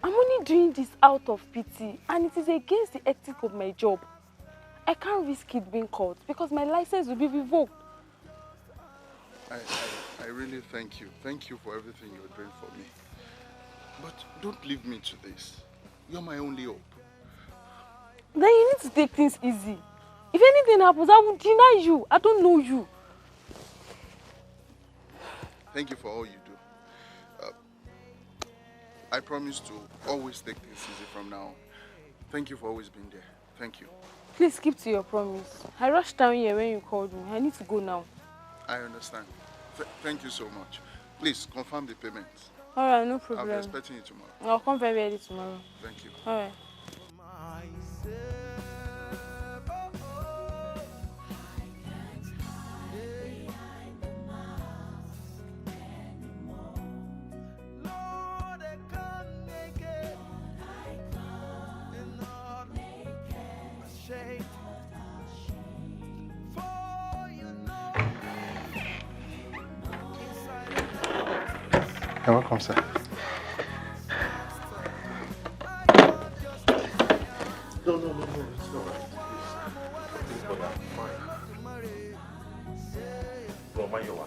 I'm only doing this out of pity, and it is against the ethics of my job. I can't risk it being caught because my license will be revoked. I really thank you. Thank you for everything you're doing for me. But don't leave me to this. You're my only hope. Then you need to take things easy. If anything happens, I will deny you. I don't know you. Thank you for all you do. I promise to always take things easy from now on. Thank you for always being there. Thank you. Please keep to your promise. I rushed down here when you called me. I need to go now. I understand. Thank you so much. Please confirm the payment. All right, no problem. I'll be expecting you tomorrow. I'll come very early tomorrow. Thank you. All right. You're welcome, sir. No, it's all right. Please, but I'm fine. Bro, Ayoola.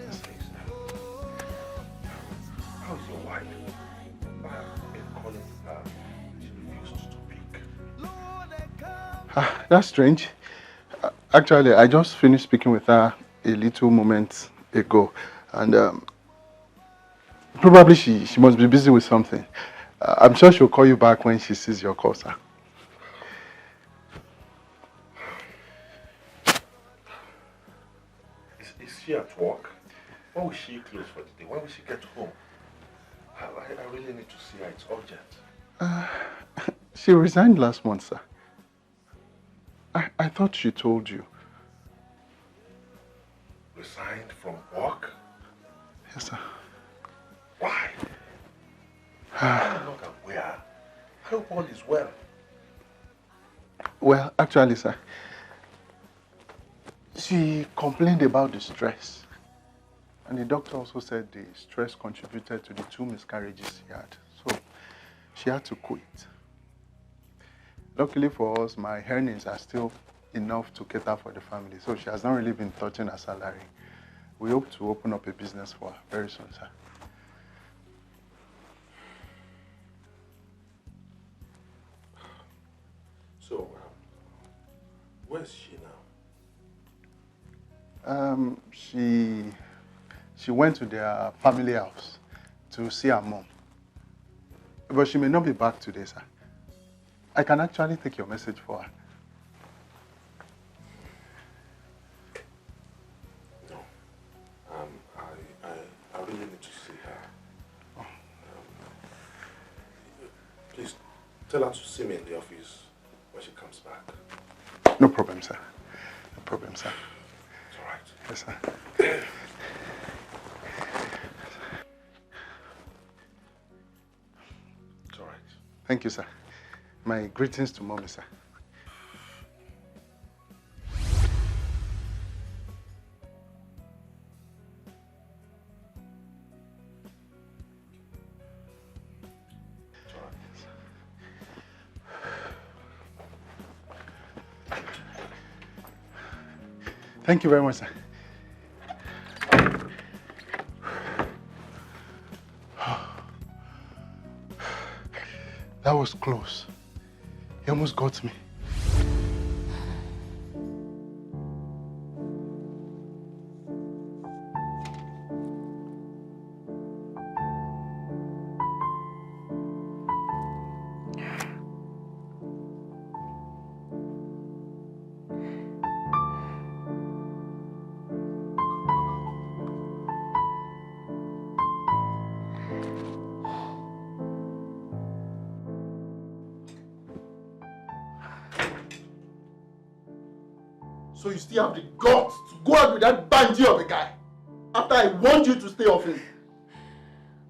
Yes, please. How's your wife? I've been calling her. She refused to pick. That's strange. Actually, I just finished speaking with her a little moment ago, and probably she must be busy with something. I'm sure she'll call you back when she sees your call, sir. Is she at work? When will she close for the day? When will she get home? I really need to see her. It's urgent. She resigned last month, sir. I thought she told you. Resigned from work? Yes, sir. Why? I'm not aware. I hope all is well. Well, actually, sir, she complained about the stress. And the doctor also said the stress contributed to the 2 miscarriages she had. So she had to quit. Luckily for us, my earnings are still enough to cater for the family. So she has not really been touching her salary. We hope to open up a business for her very soon, sir. So, where's she now? She went to their family house to see her mom. But she may not be back today, sir. I can actually take your message for her. No. I really need to see her. Please, tell her to see me in the office when she comes back. No problem, sir. No problem, sir. It's all right. Yes, sir. It's all right. Thank you, sir. My greetings to Mommy, sir. Thank you very much, sir. That was close. He almost got me. So you still have the guts to go out with that bandit of a guy after I warned you to stay off him.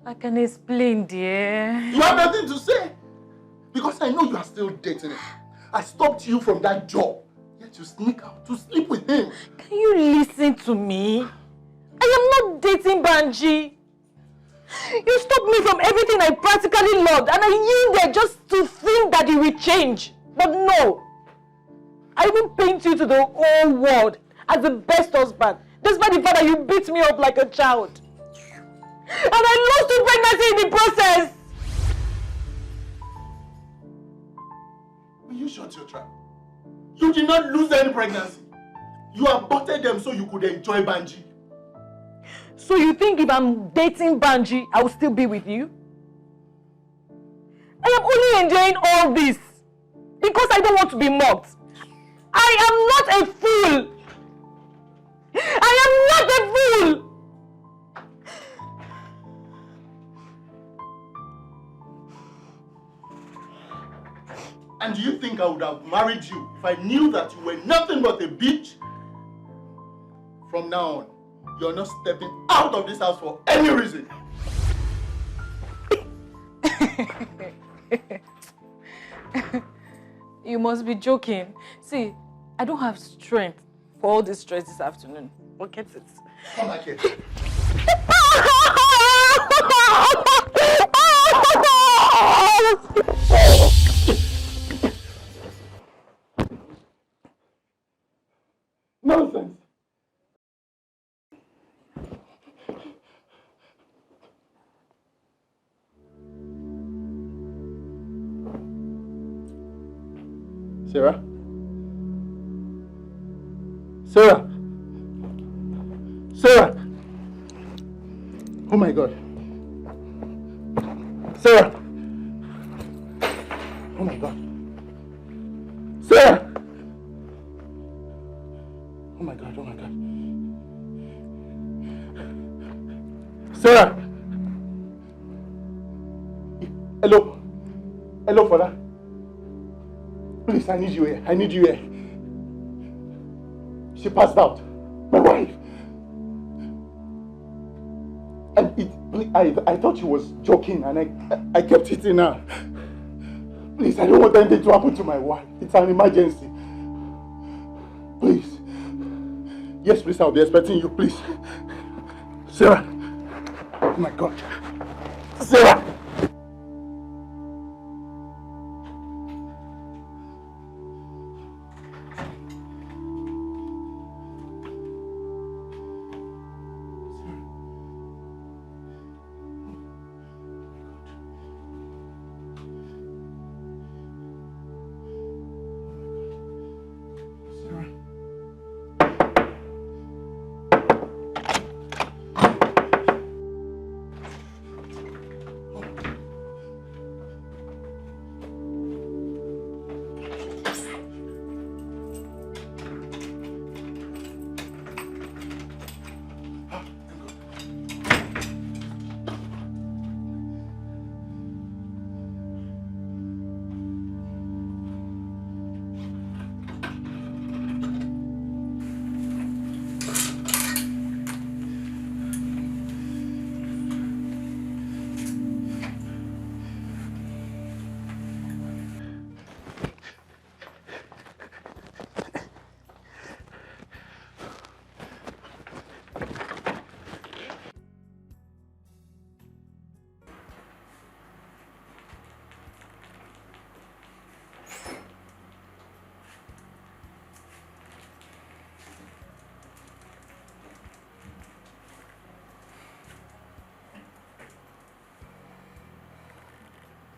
I can explain, dear. You have nothing to say. Because I know you are still dating him. I stopped you from that job. Yet you sneak out to sleep with him. Can you listen to me? I am not dating Banji. You stopped me from everything I practically loved, and I yielded just to think that he will change. But no. I even paint you to the whole world as the best husband, despite the fact that you beat me up like a child. And I lost 2 pregnancies in the process. Will you shut your trap? You did not lose any pregnancy. You aborted them so you could enjoy Banji. So you think if I'm dating Banji, I will still be with you? I am only enjoying all this because I don't want to be mocked. I am not a fool. I am not a fool. And do you think I would have married you if I knew that you were nothing but a bitch? From now on, you're not stepping out of this house for any reason. You must be joking. See, I don't have strength for all this stress this afternoon. Forget it. Come back here. Nonsense. Sarah? Sarah? Sarah! Oh my God. Sarah! Oh my God. Sarah! Oh my God, oh my God. Sarah! Hello? Hello, Father? Please, I need you here. I need you here. She passed out. My wife. And I thought she was joking and I kept hitting her. Please, I don't want anything to happen to my wife. It's an emergency. Please. Yes, please, I'll be expecting you, please. Sarah. Oh my God. Sarah.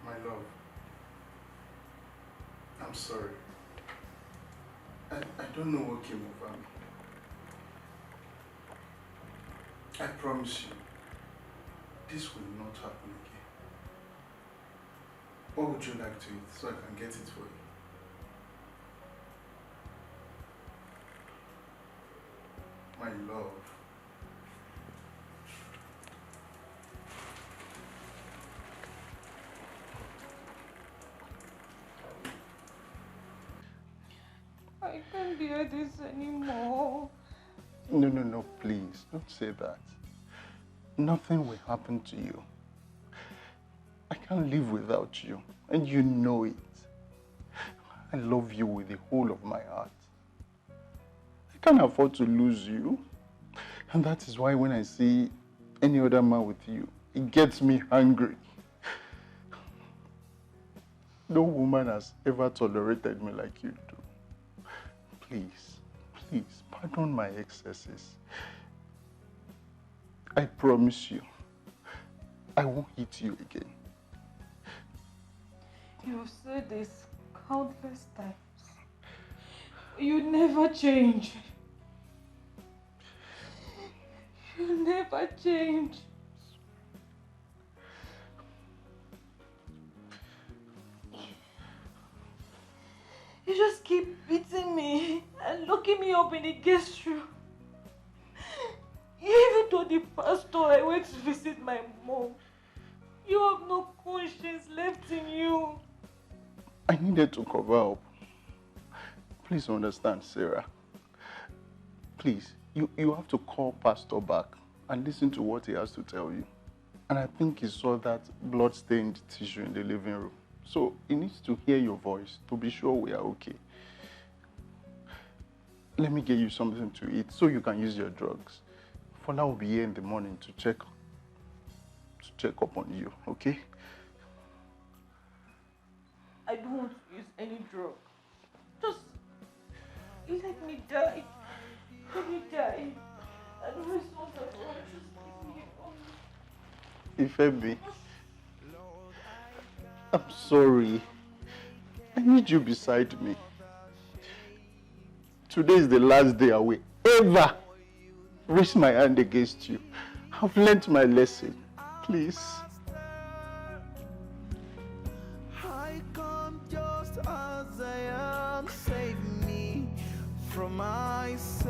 My love, I'm sorry. I don't know what came over me. I promise you, this will not happen again. What would you like to eat so I can get it for you? My love. I can't bear this anymore. No, please, don't say that. Nothing will happen to you. I can't live without you, and you know it. I love you with the whole of my heart. I can't afford to lose you. And that is why when I see any other man with you, it gets me angry. No woman has ever tolerated me like you do. Please, pardon my excesses. I promise you, I won't hit you again. You've said this countless times. You never change. You never change. You just keep beating me and locking me up in the guest room. You even told the pastor I went to visit my mom. You have no conscience left in you. I needed to cover up. Please understand, Sarah. Please, you have to call Pastor back and listen to what he has to tell you. And I think he saw that blood-stained tissue in the living room. So he needs to hear your voice to be sure we are okay. Let me get you something to eat so you can use your drugs. Fola will be here in the morning to check up on you, okay? I don't want to use any drug. Just let me die. Let me die. I don't want to just leave me alone. Ifebi, I'm sorry. I need you beside me. Today is the last day I will ever raise my hand against you. I've learnt my lesson. Please. I come just as I am. Save me from myself.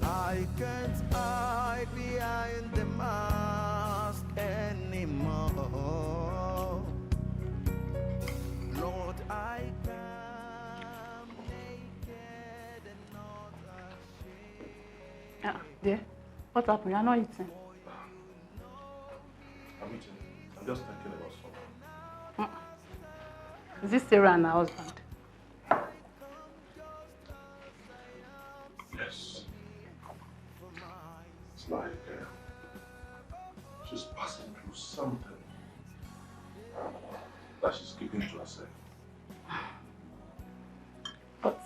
I can't hide behind the mask anymore. Lord, I come naked and not ashamed. Dear, what happened? You're not eating. I'm eating. I'm just thinking about something. Is this Sarah and her husband? Yes. It's like she's passing through something that she's keeping to herself. But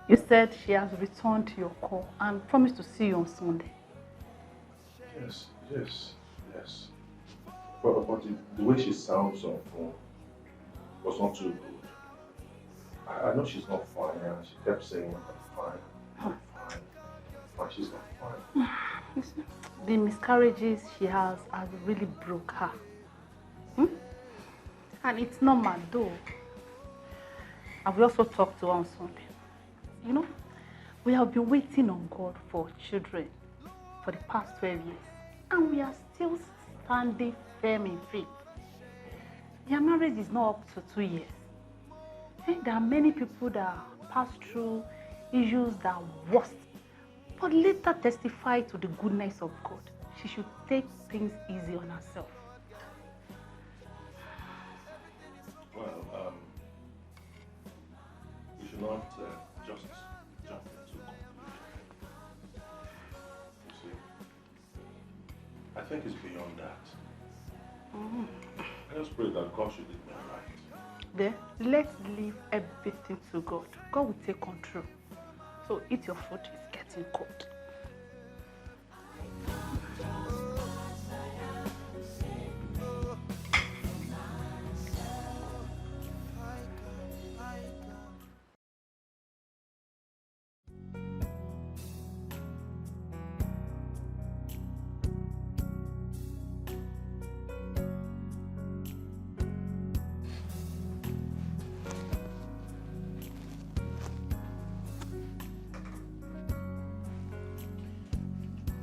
you said she has returned to your call and promised to see you on Sunday. Yes. But the way she sounds on phone was not too good. I know she's not fine, and she kept saying, I'm fine. But she's not fine. The miscarriages she has really broke her. And it's normal though. And we also talked to her on Sunday. You know, we have been waiting on God for children for the past 12 years. And we are still standing firm in faith. Their marriage is not up to 2 years. And there are many people that pass through issues that are worse, but later testify to the goodness of God. She should take things easy on herself. Well, we should not just jump into conclusion. You see, I think it's beyond that. I just pray that God should lead me right. Then let's leave everything to God. God will take control. So eat your food, it's getting cold.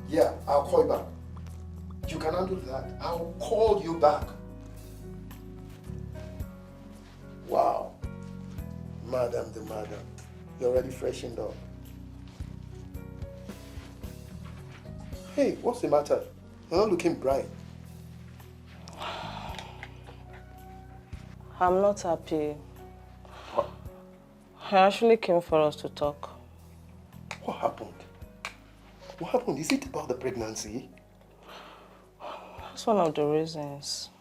Yeah, I'll call you back. You can handle that. I'll call you back. Wow. Madam the madam. You're already freshened up. Hey, what's the matter? You're not looking bright. I'm not happy. I actually came for us to talk. What happened? What happened? Is it about the pregnancy? That's one of the reasons.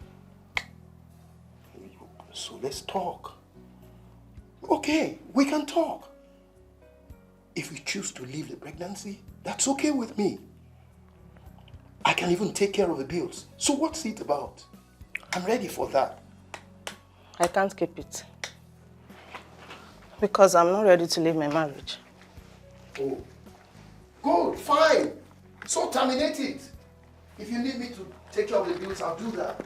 So let's talk. Okay, we can talk. If you choose to leave the pregnancy, that's okay with me. I can even take care of the bills. So what's it about? I'm ready for that. I can't keep it. Because I'm not ready to leave my marriage. Oh. Good, fine. So terminate it. If you need me to take care of the bills, I'll do that.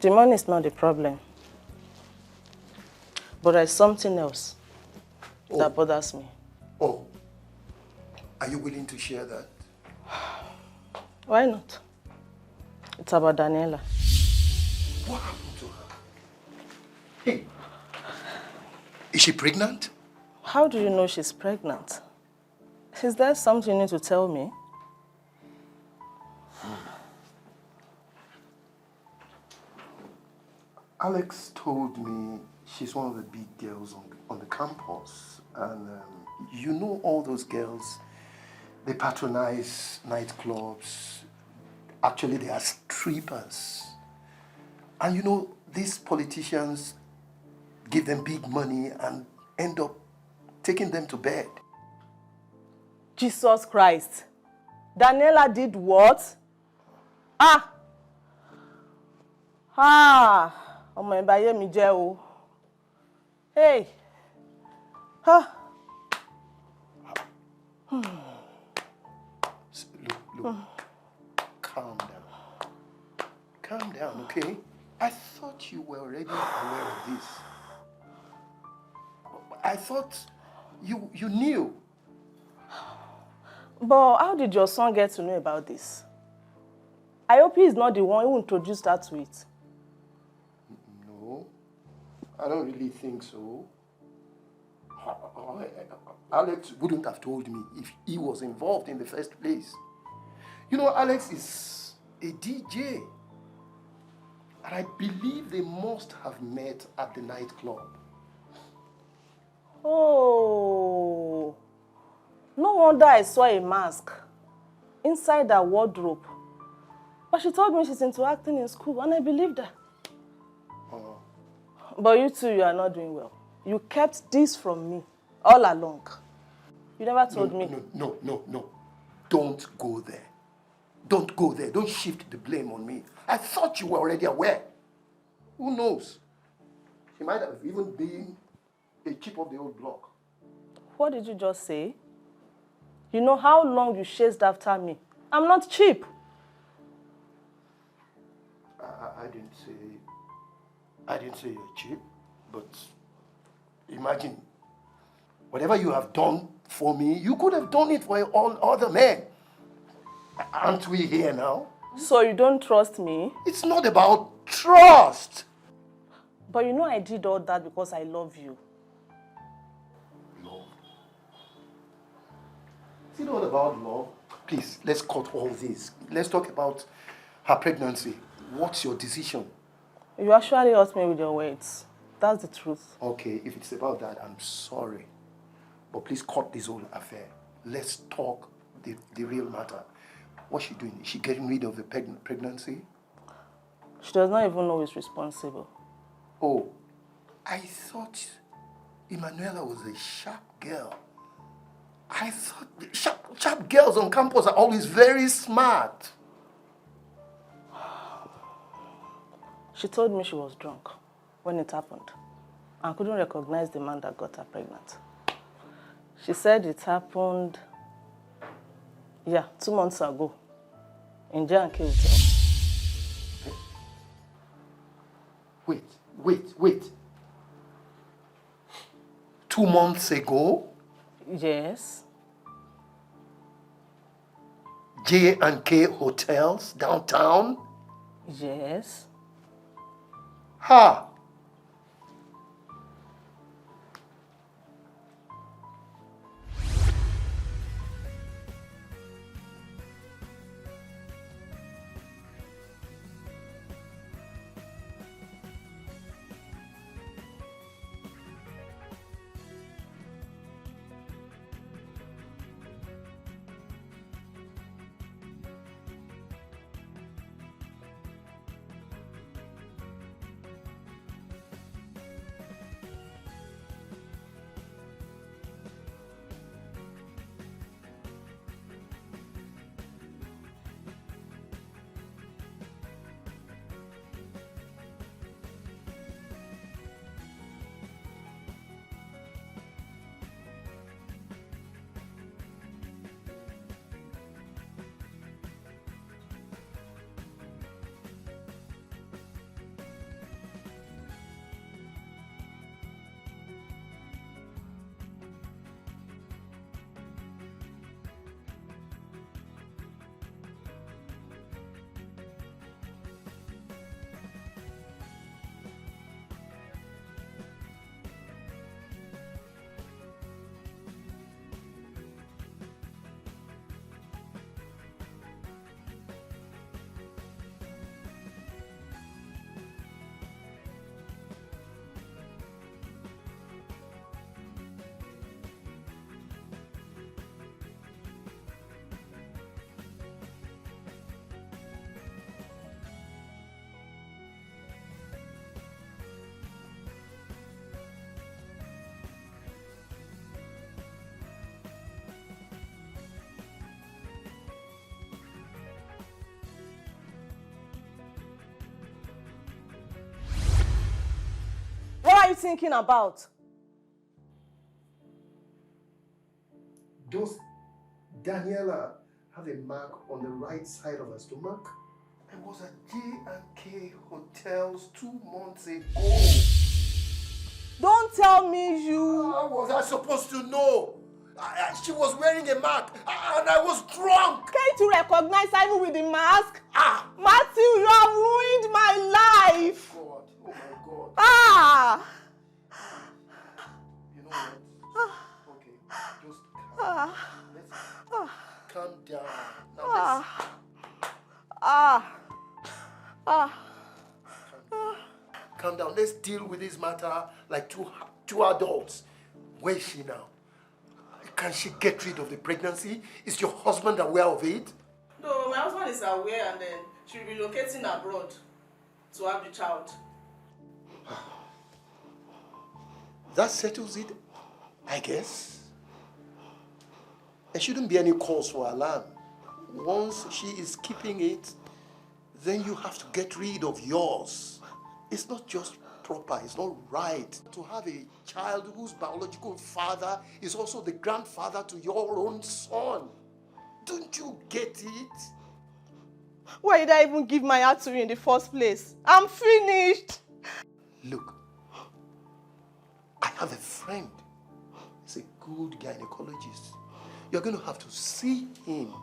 The money is not the problem. But there's something else that bothers me. Oh. Are you willing to share that? Why not? It's about Daniela. What happened to her? Hey. Is she pregnant? How do you know she's pregnant? Is there something you need to tell me? Alex told me she's one of the big girls on the campus. And you know all those girls, they patronize nightclubs. Actually, they are strippers. And you know, these politicians give them big money and end up taking them to bed. Jesus Christ. Daniela did what? Ah! Ọmọ ẹ̀ bá yé mi jẹ́ o. Hey! Ha! Look. Calm down. Calm down, okay? I thought you were already aware of this. I thought you knew. But how did your son get to know about this? I hope he is not the one who introduced her to it. No, I don't really think so. Alex wouldn't have told me if he was involved in the first place. You know, Alex is a DJ. And I believe they must have met at the nightclub. Oh, no wonder I saw a mask inside her wardrobe. But she told me she's into acting in school, and I believed her. Oh. But you two, you are not doing well. You kept this from me all along. You never told me. No. Don't go there. Don't go there. Don't shift the blame on me. I thought you were already aware. Who knows? She might have even been a chip of the old block. What did you just say? You know how long you chased after me. I'm not cheap. I didn't say you're cheap, but imagine, whatever you have done for me, you could have done it for all other men. Aren't we here now? So you don't trust me? It's not about trust. But you know I did all that because I love you. Love? Is it not about love? Please, let's cut all this. Let's talk about her pregnancy. What's your decision? You actually hurt me with your words. That's the truth. Okay, if it's about that, I'm sorry. But please cut this whole affair. Let's talk the real matter. What's she doing? Is she getting rid of the pregnancy? She does not even know who's responsible. Oh, I thought Emanuela was a sharp girl. I thought sharp girls on campus are always very smart. She told me she was drunk when it happened and couldn't recognize the man that got her pregnant. She said it happened, 2 months ago in J&K Hotel. Wait. 2 months ago? Yes. J&K Hotels downtown? Yes. Ha! thinking about? Does Daniela have a mark on the right side of her stomach? I was at J&K Hotels 2 months ago. Don't tell me you... How was I supposed to know? She was wearing a mask and I was drunk. Can't you recognize her even with the mask? Matthew, you have ruined my life. God, oh my God. Ah! You know what? Okay, just calm. Let's calm down. Now calm down. Let's deal with this matter like two adults. Where is she now? Can she get rid of the pregnancy? Is your husband aware of it? No, my husband is aware and then she'll be relocating abroad to have the child. That settles it, I guess. There shouldn't be any cause for alarm. Once she is keeping it, then you have to get rid of yours. It's not just proper, it's not right to have a child whose biological father is also the grandfather to your own son. Don't you get it? Why did I even give my heart to you in the first place? I'm finished. Look, I have a friend. He's a good gynecologist. You're going to have to see him.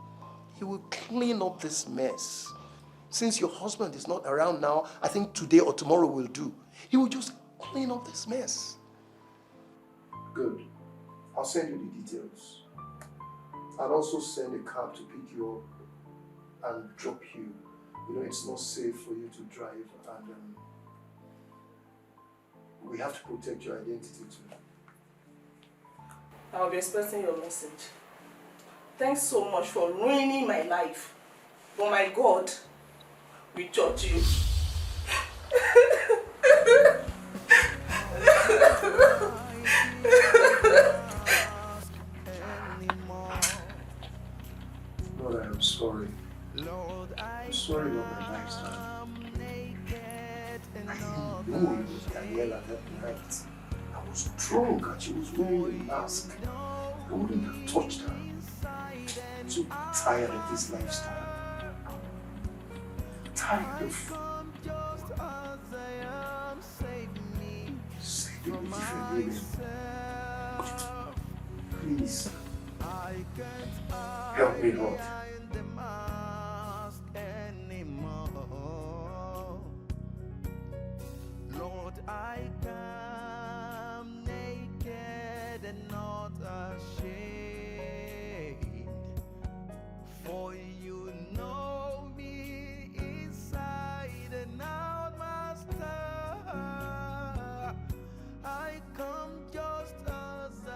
He will clean up this mess. Since your husband is not around now, I think today or tomorrow will do. He will just clean up this mess. Good. I'll send you the details. I'll also send a cab to pick you up and drop you. You know, it's not safe for you to drive and we have to protect your identity too. I'll be expecting your message. Thanks so much for ruining my life. But my God, we judge you. Lord, I am sorry. I'm sorry about my lifestyle. I didn't know it was Daniela that night. I was drunk and she was wearing a mask. I wouldn't have touched her. I'm so tired of this lifestyle. Tired of saving different women. Please, help me, Lord. Lord, I come naked and not ashamed, for you know me inside and out, Master. I come just as I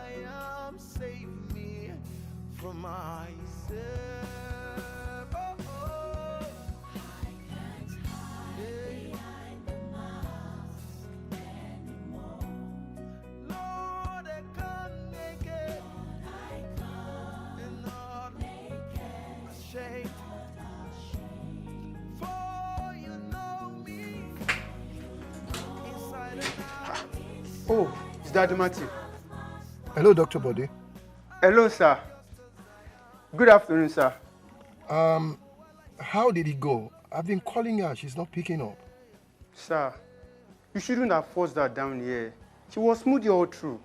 am, save me from myself. Oh, is that Matthew? Hello, Dr. Bode. Hello, sir. Good afternoon, sir. How did it go? I've been calling her. She's not picking up. Sir, you shouldn't have forced her down here. She was smooth all through.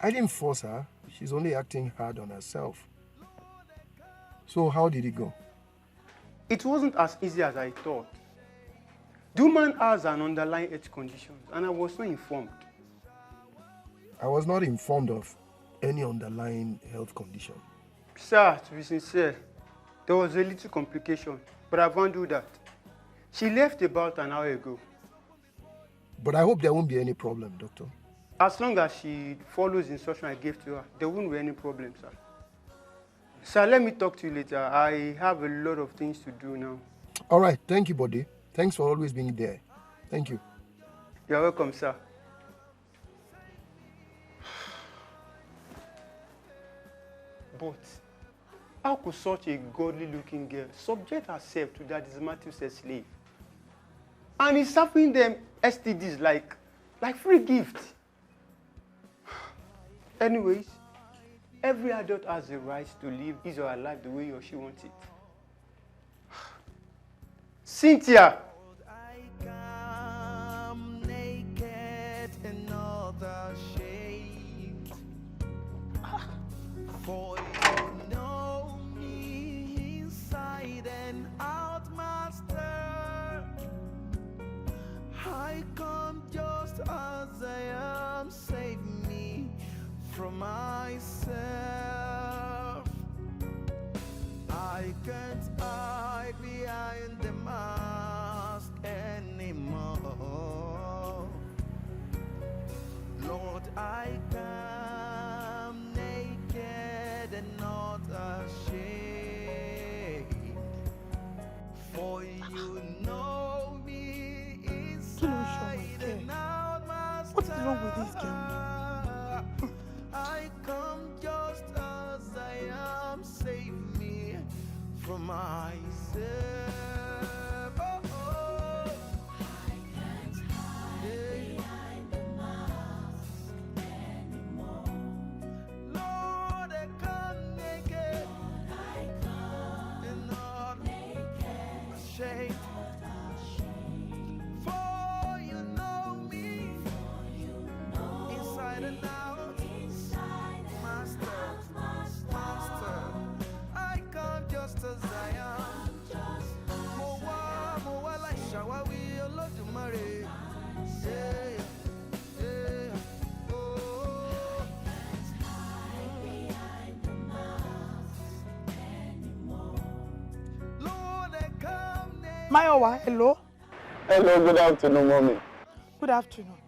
I didn't force her. She's only acting hard on herself. So how did it go? It wasn't as easy as I thought. The woman has an underlying health condition, and I was not informed. I was not informed of any underlying health condition. Sir, to be sincere, there was a little complication, but I've handled that. She left about an hour ago. But I hope there won't be any problem, doctor. As long as she follows the instruction I gave to her, there won't be any problem, sir. Sir, let me talk to you later. I have a lot of things to do now. All right, thank you, Bode. Thanks for always being there. Thank you. You're welcome, sir. But how could such a godly-looking girl subject herself to that Matthew's slave? And he's suffering them STDs like Like free gift. Anyways, every adult has the right to live his or her life the way he or she wants it. Cynthia! I'm naked and not ashamed. For you know me inside and out, Master. I come just as I am. Save me from myself. I can't hide behind the mask anymore. Lord, I come naked and not ashamed. For you know me inside and out, Master. What is wrong with this girl? I come just as I am. Save me from myself. Oh, oh. I can't hide behind the mask anymore. Lord, I come naked. Lord, I come and not naked, ashamed. For you know me, inside and out. Master, I come just as I am. Mo wá láì ṣàwáwí Olódùmarè. Yeah, yeah, oh. Lord, I come naked. Mayowa, hello? Hello, good afternoon, mommy. Good afternoon.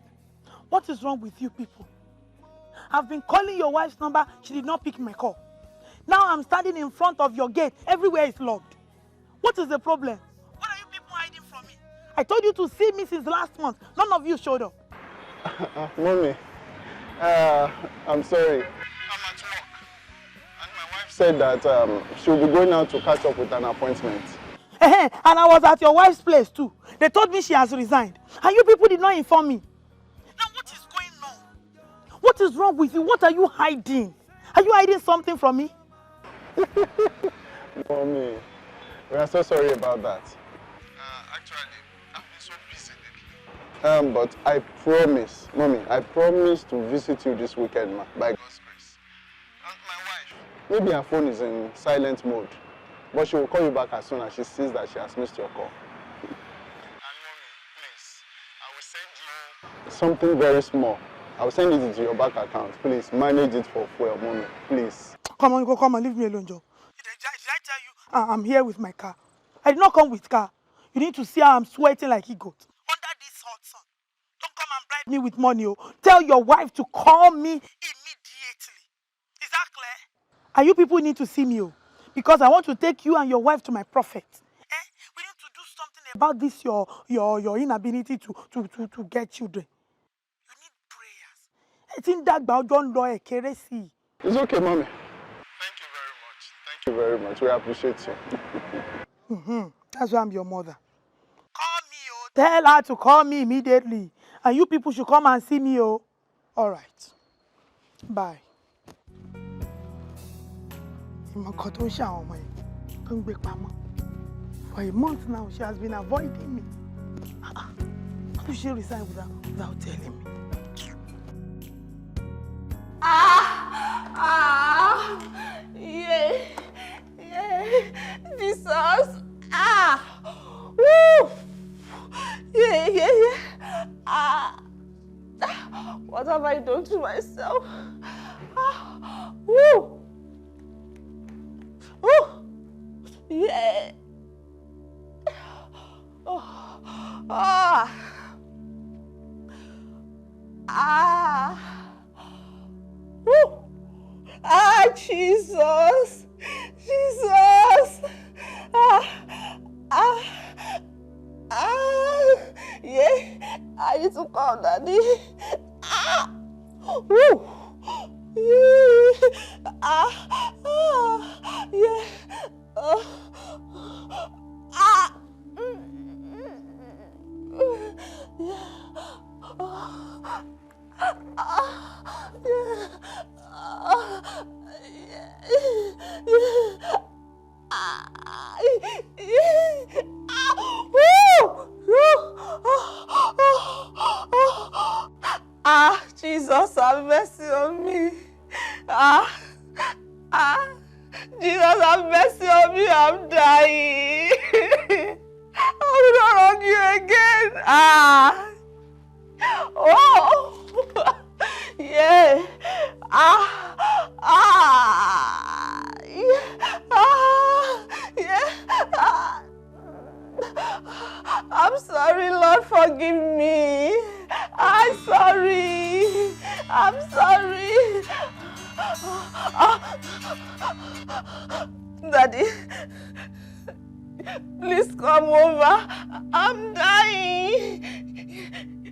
What is wrong with you people? I've been calling your wife's number. She did not pick my call. Now I'm standing in front of your gate. Everywhere is locked. What is the problem? What are you people hiding from me? I told you to see me since last month. None of you showed up. Mommy, I'm sorry. I'm at work. And my wife said that she'll be going out to catch up with an appointment. And I was at your wife's place too. They told me she has resigned. And you people did not inform me. Now what is going on? What is wrong with you? What are you hiding? Are you hiding something from me? Mommy, we are so sorry about that. Actually, I've been so busy lately. But I promise, Mommy, I promise to visit you this weekend, by God's grace. And my wife, maybe her phone is in silent mode, but she will call you back as soon as she sees that she has missed your call. And Mommy, please, I will send you something very small. I will send it into your bank account. Please manage it for your Mommy, please. Come on, leave me alone, Joe. Did I tell you I'm here with my car? I did not come with car. You need to see how I'm sweating like a goat. Under this hot sun. Don't come and bribe me with money. Oh. Tell your wife to call me immediately. Is that clear? And you people need to see me. Oh. Because I want to take you and your wife to my prophet. We need to do something about this, your inability to get children. You need prayers. It's in that don't know It's okay, Mommy. Thank you very much. We appreciate you. That's why I'm your mother. Call me, oh. Tell her to call me immediately. And you people should come and see me, oh. All right. Bye. For a month now, she has been avoiding me. How could she resign without telling me? Yeah, Jesus, woo, yeah, what have I done to myself? Woo, yeah, woo. Jesus. Yeah, I need to call Daddy. Woo. Yeah. Yeah. Yeah. Jesus, have mercy on me. Jesus, have mercy on me. I'm dying. I will not wrong you again. Yeah. I'm sorry, Lord, forgive me. I'm sorry. I'm sorry. Daddy, please come over. I'm dying.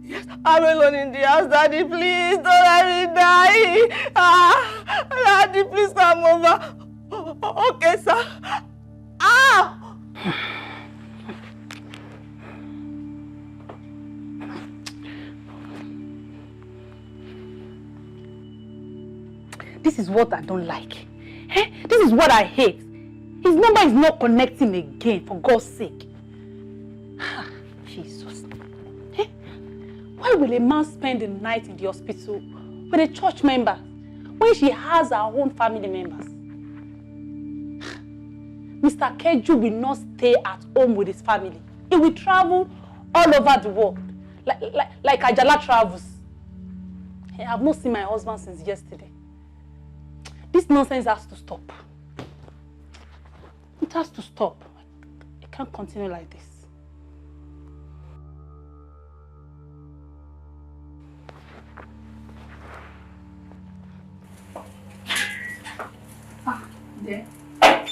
Yes, I'm alone in the house. Daddy, please don't let me die. Daddy, please come over. Okay, sir. This is what I don't like. This is what I hate. His number is not connecting again, for God's sake. Jesus. Why will a man spend the night in the hospital with a church member when she has her own family members? Mr. Keju will not stay at home with his family. He will travel all over the world, like Ajala travels. I have not seen my husband since yesterday. This nonsense has to stop. It has to stop. I can't continue like this. There. How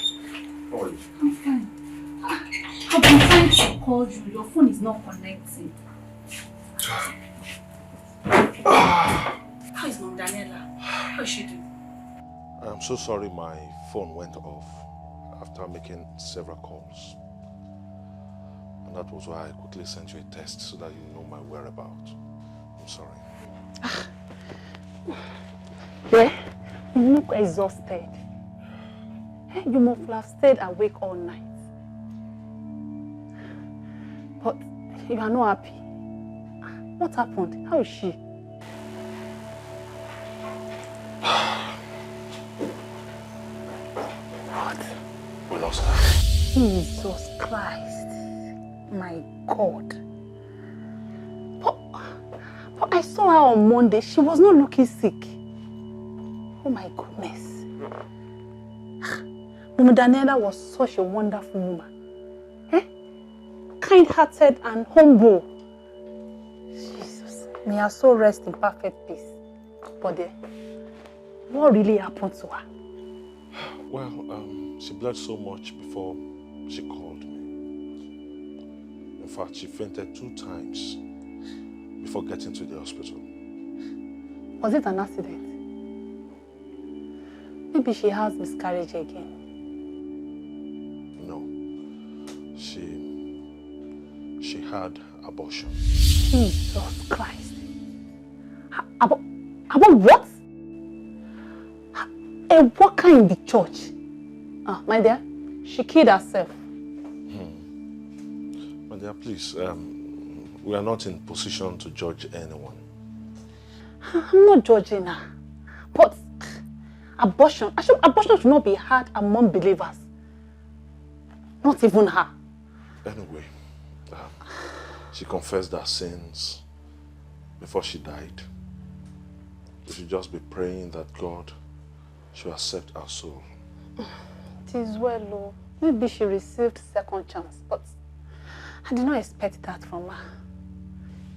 are you? I'm fine. I've been trying to call you. Your phone is not connecting. How is Mom Daniela? How is she doing? I'm so sorry my phone went off after making several calls. And that was why I quickly sent you a text so that you know my whereabouts. I'm sorry. Yeah? You look exhausted. You must have stayed awake all night. But you are not happy. What happened? How is she? What? We lost her. Jesus Christ. My God. But I saw her on Monday. She was not looking sick. Oh my goodness. Mama Daniela was such a wonderful woman. Kind-hearted and humble. Jesus. May her soul rest in perfect peace. But what really happened to her? Well, she bled so much before she called me. In fact, she fainted 2 times before getting to the hospital. Was it an accident? Maybe she has miscarriage again. No. She had abortion. Jesus Christ. About what? A worker in the church. My dear, she killed herself. My dear, please, we are not in position to judge anyone. I'm not judging her. But abortion should not be had among believers. Not even her. Anyway, she confessed her sins before she died. We should just be praying that God should accept our soul. It is well, Lord. Maybe she received second chance, but I did not expect that from her.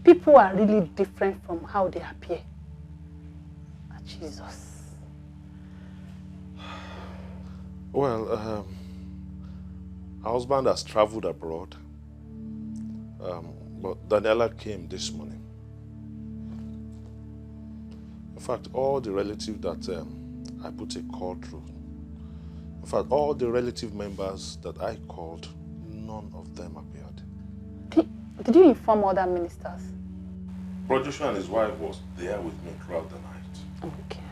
People are really different from how they appear. Jesus. Well, her husband has traveled abroad, but Daniela came this morning. In fact, all the relatives that I put a call through, in fact, all the relative members that I called, none of them appeared. Did you inform other ministers? Bro Joshua and his wife was there with me throughout the night. Okay.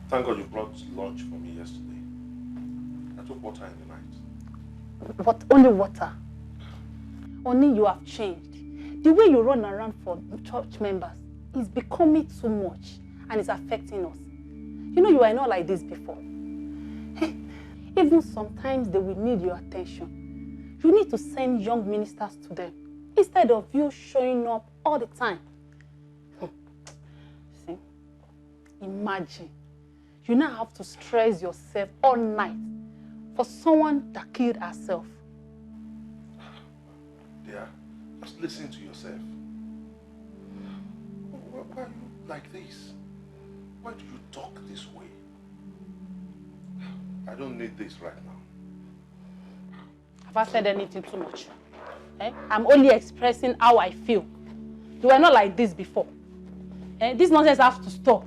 Thank God you brought lunch for me yesterday. took water in the night. But only water. Only you have changed. The way you run around for church members is becoming too much and it's affecting us. You know you were not like this before. Even sometimes they will need your attention. You need to send young ministers to them instead of you showing up all the time. See, imagine. You now have to stress yourself all night for someone that killed herself. Dear, just listen to yourself. Why are you like this? Why do you talk this way? I don't need this right now. Have I said anything too much? I'm only expressing how I feel. You were not like this before. This nonsense has to stop.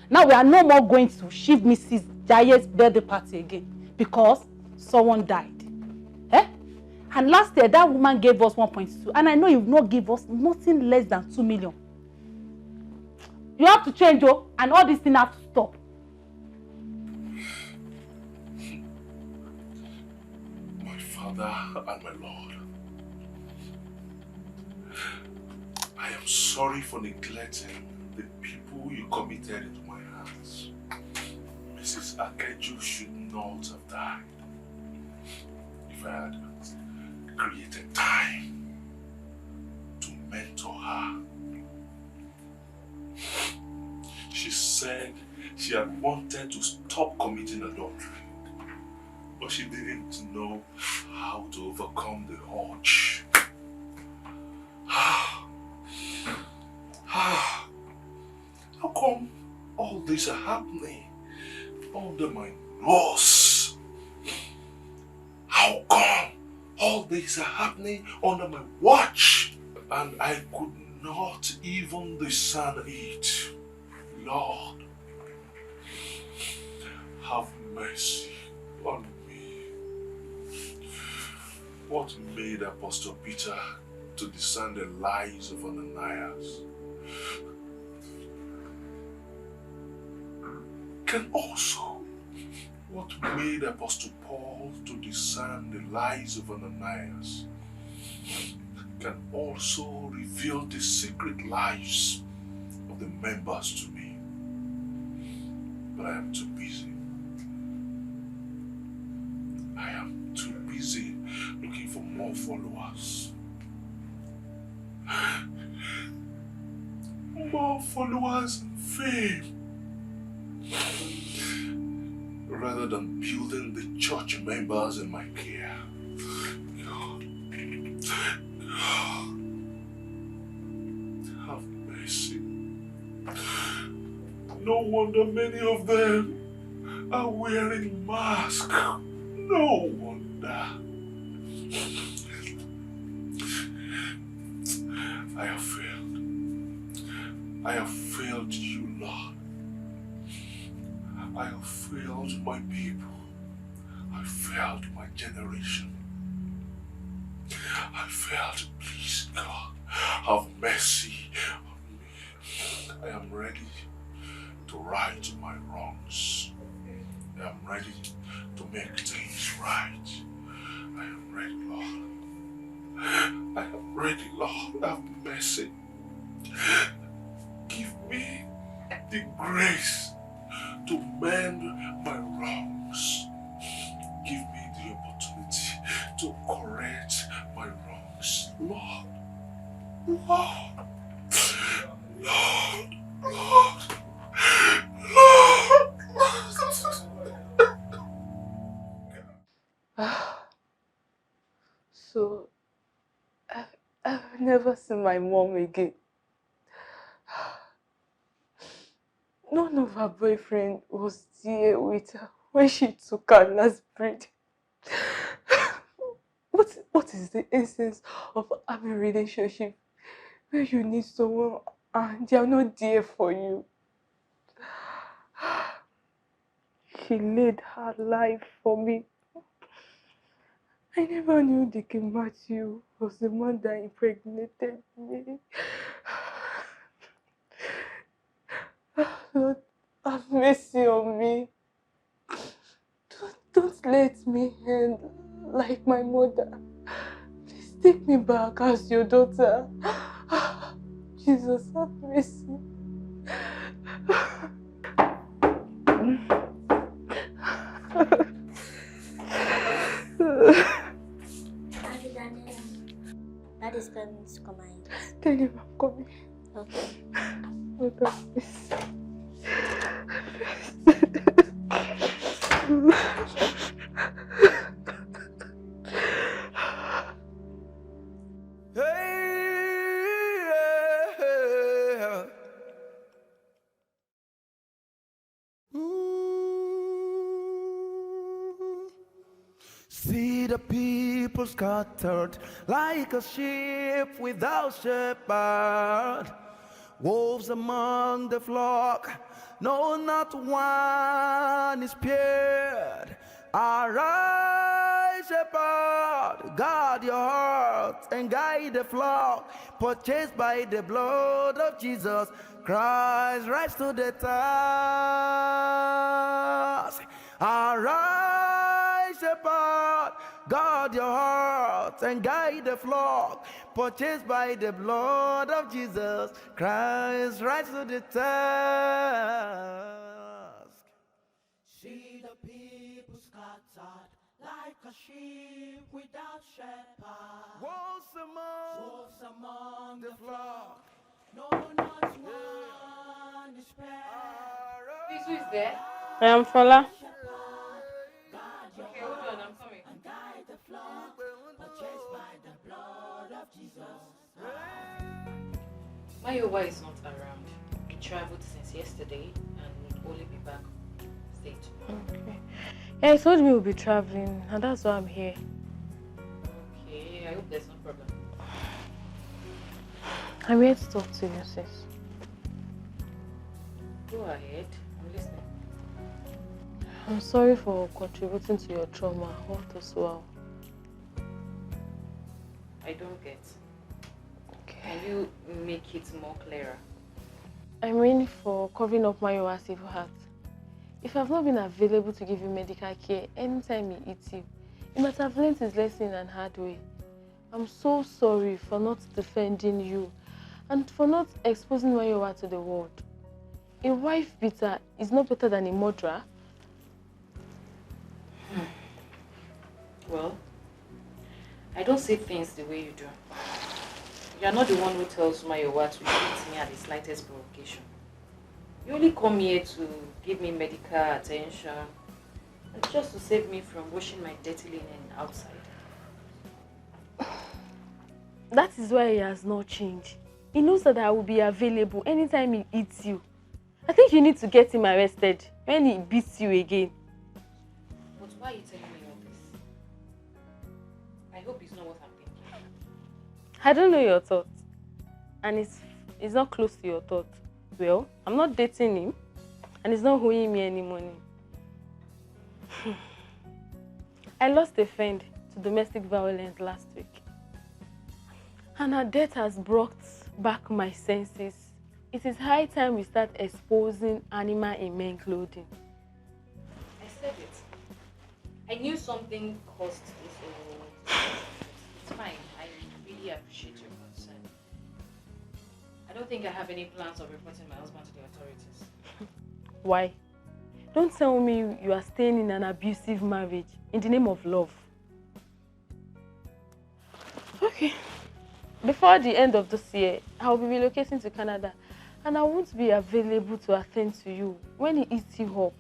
Now we are no more going to shift Mrs. Jaye's birthday party again because someone died. And last year that woman gave us 1.2 and I know you will not give us nothing less than 2 million. You have to change, and all these things have to stop. My Father and my Lord, I am sorry for neglecting the people you committed into my hands. Mrs. Akeju should not have died. If I had created time to mentor her. She said she had wanted to stop committing adultery, but she didn't know how to overcome the urge. How come all this are happening under my nose? How come all this are happening under my watch? And I could not even discern it. Lord, have mercy on me. What made Apostle Peter to discern the lies of Ananias can also what made Apostle Paul to discern the lies of Ananias can also reveal the secret lives of the members to me. But I am too busy. I am too busy looking for more followers. More followers and fame. Rather than building the church members in my care. God, have mercy. No wonder many of them are wearing masks. No wonder. I have failed. I have failed you, Lord. I have failed my people. I failed my generation. I failed. Please, God, have mercy on me. I am ready to right my wrongs. I am ready to make things right. I am ready, Lord. I am ready, Lord. Have mercy. Give me the grace to mend my wrongs. Give me the opportunity to correct my wrongs. Lord, Lord, Lord, Lord, Lord. So, I've never seen my mom again. None of her boyfriend was there with her when she took her last breath. What is the essence of having a relationship where you need someone and they are not there for you? She laid her life for me. I never knew Dickie Matthew was the man that impregnated me. Lord, have mercy on me. Don't let me like my mother. Please take me back as your daughter. Jesus, have mercy. That is coming to come and eat. Tell him I'm coming. Okay. Mother, please. See the people scattered like a sheep without shepherd. Wolves among the flock, no, not one is spared. Arise, shepherd, guard your heart and guide the flock, purchased by the blood of Jesus Christ. Rise to the task. Arise, shepherd, guard your heart and guide the flock, purchased by the blood of Jesus Christ. Rise to the task. See the people scattered like a sheep without shepherd. Wolves among the flock, no, not one is spared. Please, who is there? I am Fola. Okay, hold on, I'm coming. And guide the flock, purchased by the blood of Jesus. Mayowa is not around. He traveled since yesterday and will only be back today tomorrow. Okay. Yeah, he told me we'll be traveling, and that's why I'm here. Okay, I hope there's no problem. I'm here to talk to you, sis. Go ahead, I'm listening. I'm sorry for contributing to your trauma all this while. I don't get. Can you make it more clearer? I mean for covering up Mayowa's evil heart. If I've not been available to give you medical care anytime he eats you, he must have learned his lesson in a hard way. I'm so sorry for not defending you and for not exposing Mayowa to the world. A wife beater is not better than a murderer. Well, I don't see things the way you do. You are not the one who tells Mayowa to beat me at the slightest provocation. You only come here to give me medical attention and just to save me from washing my dirty linen outside. That is why he has not changed. He knows that I will be available anytime he eats you. I think you need to get him arrested when he beats you again. But why are you telling me all this? I hope it's not what I'm thinking. I don't know your thoughts. And it's not close to your thoughts. Well, I'm not dating him. And he's not owing me any money. I lost a friend to domestic violence last week. And her death has brought back my senses. It is high time we start exposing animal in men clothing. I said it. I knew something caused this. It's fine. I really appreciate your concern. I don't think I have any plans of reporting my husband to the authorities. Why? Don't tell me you are staying in an abusive marriage in the name of love. Okay. Before the end of this year, I will be relocating to Canada and I won't be available to attend to you when he eats you up.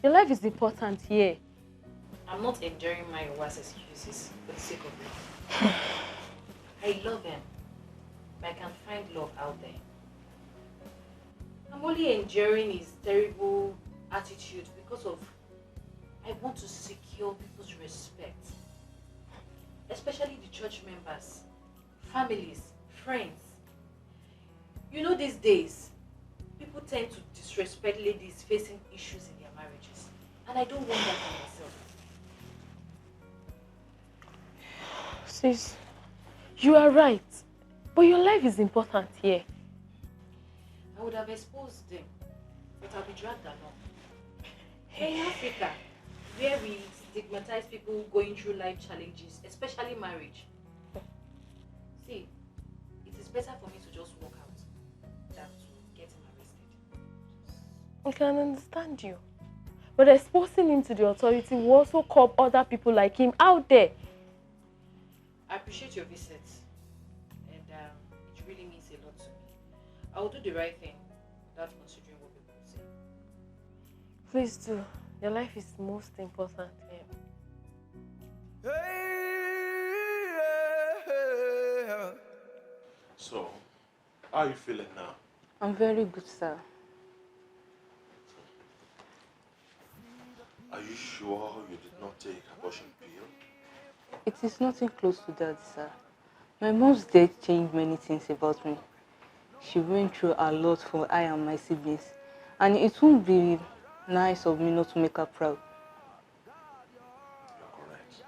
Your life is important here. I'm not enduring my worst excuses for the sake of it. I love him, but I can find love out there. I'm only enduring his terrible attitude because of I want to secure people's respect, especially the church members, families, friends. You know, these days, people tend to disrespect ladies facing issues in their marriages. And I don't want that for myself. Sis, you are right. But your life is important here. I would have exposed them, but I'll be dragged along. Here in Africa, where we stigmatize people going through life challenges, especially marriage. See, it is better for me to just walk out than to get him arrested. I can understand you. But exposing him to the authority will also curb other people like him out there. I appreciate your visit, and it really means a lot to me. I will do the right thing without considering what people say. Please do. Your life is most important here. So, how are you feeling now? I'm very good, sir. Are you sure you did not take abortion pill? It is nothing close to that, sir. My mom's death changed many things about me. She went through a lot for I and my siblings, and it won't be nice of me not to make her proud. You're correct.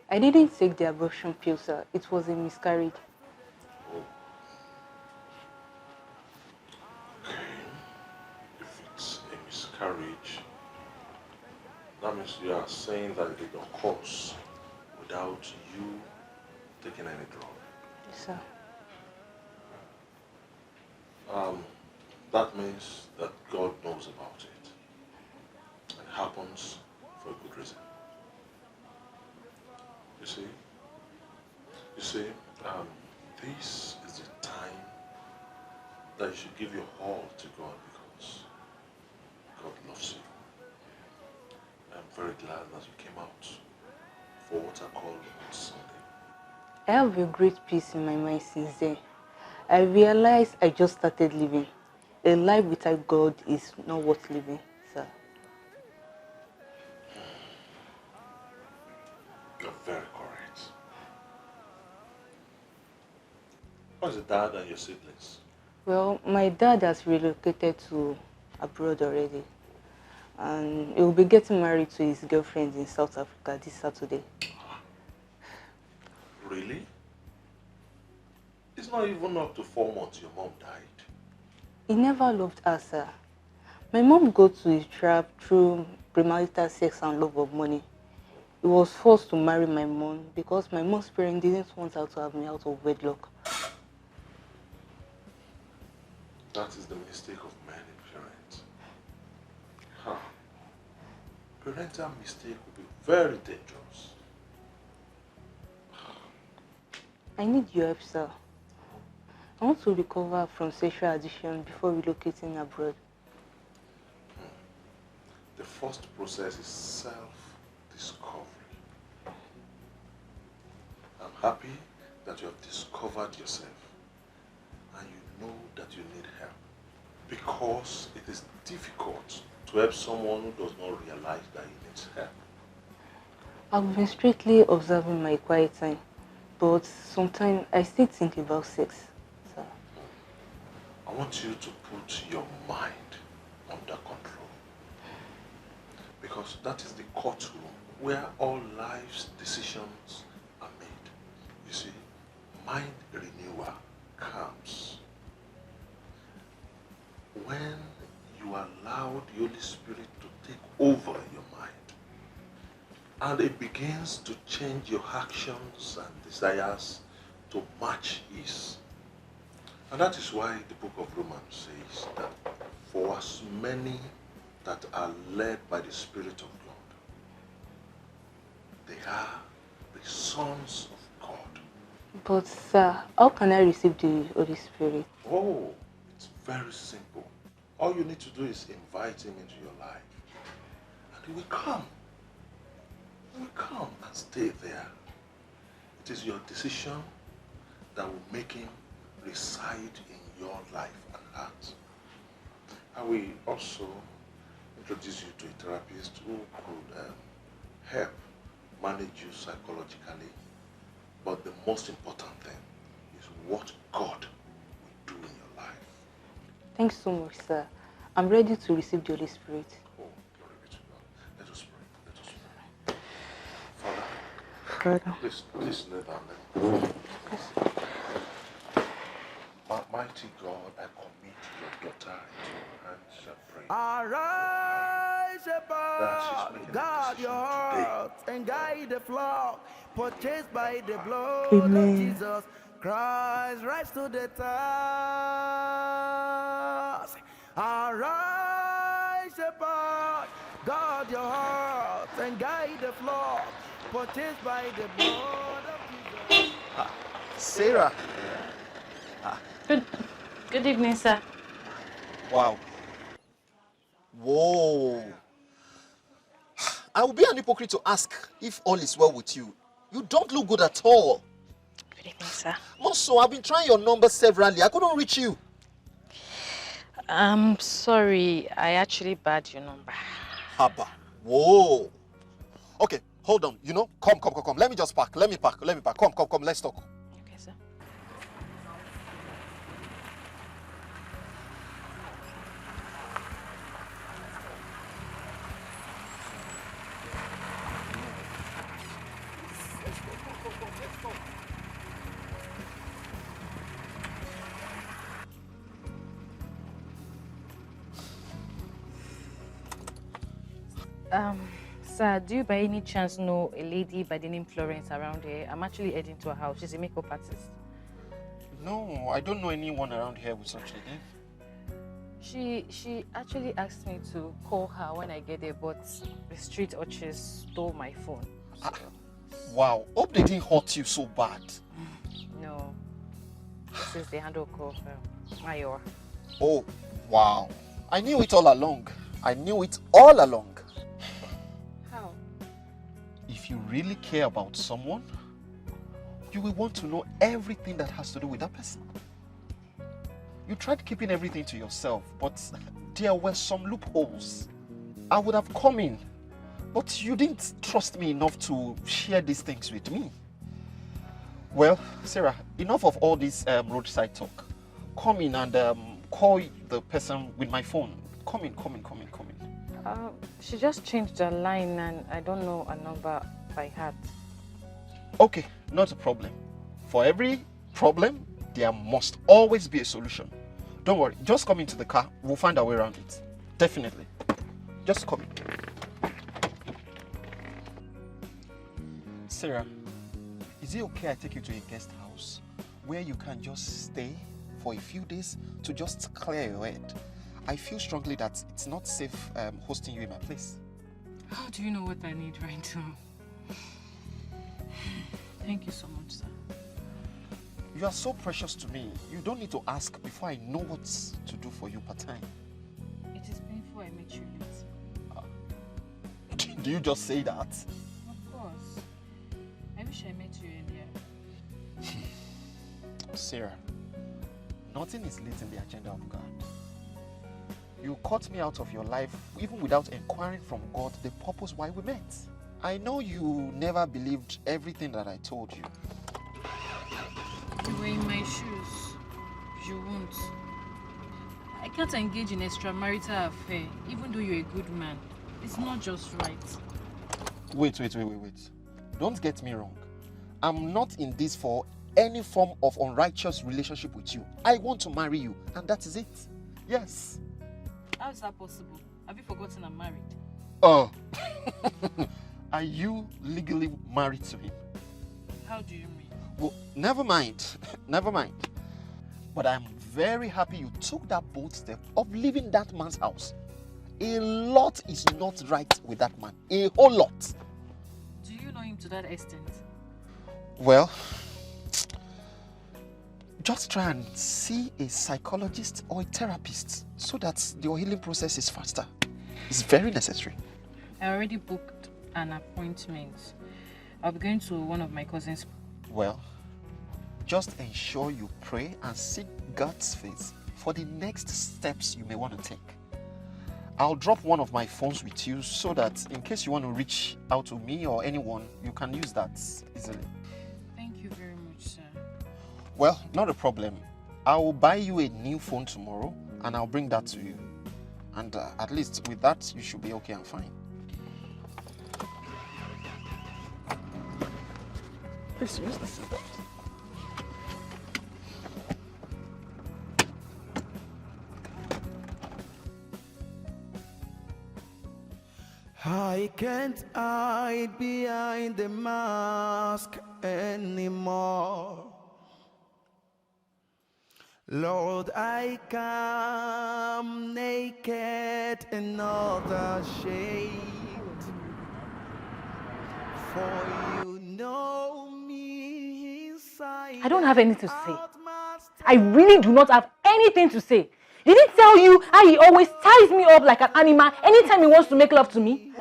I didn't take the abortion pill, sir. It was a miscarriage. Oh. Okay. If it's a miscarriage, that means you are saying that it occurs without you taking any drug. Yes, sir. That means that God knows about it. And it happens for a good reason. You see, this is the time that you should give your all to God because God loves you. I'm very glad that you came out for what I call on Sunday. I have a great peace in my mind since then. I realized I just started living. A life without God is not worth living, sir. You're very correct. How's your dad and your siblings? Well, my dad has relocated to abroad already. And he will be getting married to his girlfriend in South Africa this Saturday. Really? It's not even up to 4 months your mom died. He never loved her, sir. My mom got to his trap through premarital sex and love of money. He was forced to marry my mom because my mom's parents didn't want her to have me out of wedlock. That is the mistake of many parents. Huh. Parental mistake will be very dangerous. I need your help, sir. I want to recover from sexual addiction before relocating abroad. The first process is self-discovery. I'm happy that you have discovered yourself and you know that you need help because it is difficult to help someone who does not realize that he needs help. I've been strictly observing my quiet time, but sometimes I still think about sex, sir. I want you to put your mind under control because that is the courtroom where all life's decisions are made. You see, mind renewal comes when you allow the Holy Spirit to take over your mind and it begins to change your actions and desires to match His. And that is why the book of Romans says that for as many that are led by the Spirit of God, they are the sons of God. But, sir, how can I receive the Holy Spirit? Oh, it's very simple. All you need to do is invite Him into your life. And He will come. He will come and stay there. It is your decision that will make Him reside in your life and heart. I will also introduce you to a therapist who could help manage you psychologically. But the most important thing is what God will do in your life. Thanks so much, sir. I'm ready to receive the Holy Spirit. Oh, glory be to God. Let us pray. Let us pray. Father, please lay down. Yes. Mighty God, I commit your daughter into your hands. I pray. Arise shepherd, guard your heart and guide the flock, purchased by the blood Amen. of Jesus Christ. Rise to the task. Arise, shepherd, guard your heart and guide the flock, purchased by the blood of Jesus. Sarah. Good evening, sir. Wow. Whoa. I will be an hypocrite to ask if all is well with you. You don't look good at all. Good evening, sir. Also, I've been trying your number severally. I couldn't reach you. I'm sorry. I actually bad your number. Haba. Whoa. Okay, hold on. You know, come. Let me just park. Let me park. Come. Let's talk. Okay, sir. Sir, do you by any chance know a lady by the name Florence around here? I'm actually heading to her house. She's a makeup artist. No, I don't know anyone around here with such a name. She actually asked me to call her when I get there, but the street urchins stole my phone. So. Wow, hope they didn't hurt you so bad. No. This is the handle call Ayoola. Oh, wow. I knew it all along. How? If you really care about someone, you will want to know everything that has to do with that person. You tried keeping everything to yourself, but there were some loopholes. I would have come in, but you didn't trust me enough to share these things with me. Well, Sarah, enough of all this roadside talk. Come in and call the person with my phone. Come in. She just changed her line and I don't know a number by heart. Okay, not a problem. For every problem, there must always be a solution. Don't worry, just come into the car. We'll find our way around it. Definitely. Just come in. Sarah, is it okay I take you to a guest house where you can just stay for a few days to just clear your head? I feel strongly that it's not safe hosting you in my place. How do you know what I need right now? Thank you so much, sir. You are so precious to me. You don't need to ask before I know what to do for you part-time. It is painful I met you late. Do you just say that? Of course. I wish I met you earlier. Sarah, nothing is late in the agenda of God. You cut me out of your life even without inquiring from God the purpose why we met. I know you never believed everything that I told you. You were in my shoes. You won't. I can't engage in extramarital affair even though you're a good man. It's not just right. Wait. Don't get me wrong. I'm not in this for any form of unrighteous relationship with you. I want to marry you and that is it. Yes. How is that possible? Have you forgotten I'm married? Oh. Are you legally married to him? How do you mean? Well, never mind. But I'm very happy you took that bold step of leaving that man's house. A lot is not right with that man. A whole lot. Do you know him to that extent? Well, just try and see a psychologist or a therapist so that your healing process is faster. It's very necessary. I already booked an appointment. I'll be going to one of my cousins. Well, just ensure you pray and seek God's face for the next steps you may want to take. I'll drop one of my phones with you so that in case you want to reach out to me or anyone, you can use that easily. Thank you very much, sir. Well, not a problem. I will buy you a new phone tomorrow and I'll bring that to you. And at least with that, you should be okay and fine. Please use the seatbelt. I can't hide behind the mask anymore. Lord, I come naked and not ashamed, for you know me inside. I don't have anything to say. I really do not have anything to say. Did he tell you how he always ties me up like an animal anytime he wants to make love to me?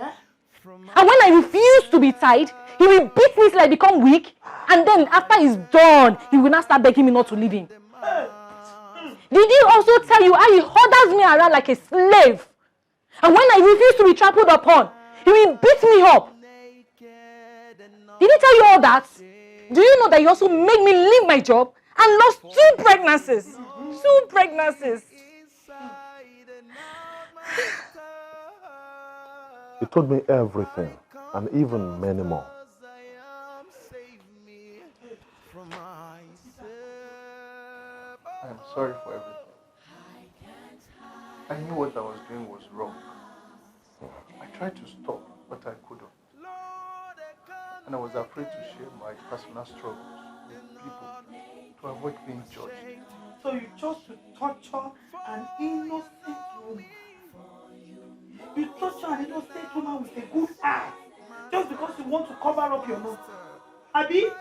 And when I refuse to be tied, he will beat me till I become weak. And then after he's done, he will not start begging me not to leave him. Did he also tell you how he orders me around like a slave? And when I refuse to be trampled upon, he will beat me up. Did he tell you all that? Do you know that he also made me leave my job and lost 2 pregnancies? 2 pregnancies. He told me everything, and even many more. I'm sorry for everything. I knew what I was doing was wrong. I tried to stop, but I couldn't. And I was afraid to share my personal struggles with people to avoid being judged. So you chose to torture an innocent woman. You torture an innocent woman with a good eye just because you want to cover up your nose. Abi? You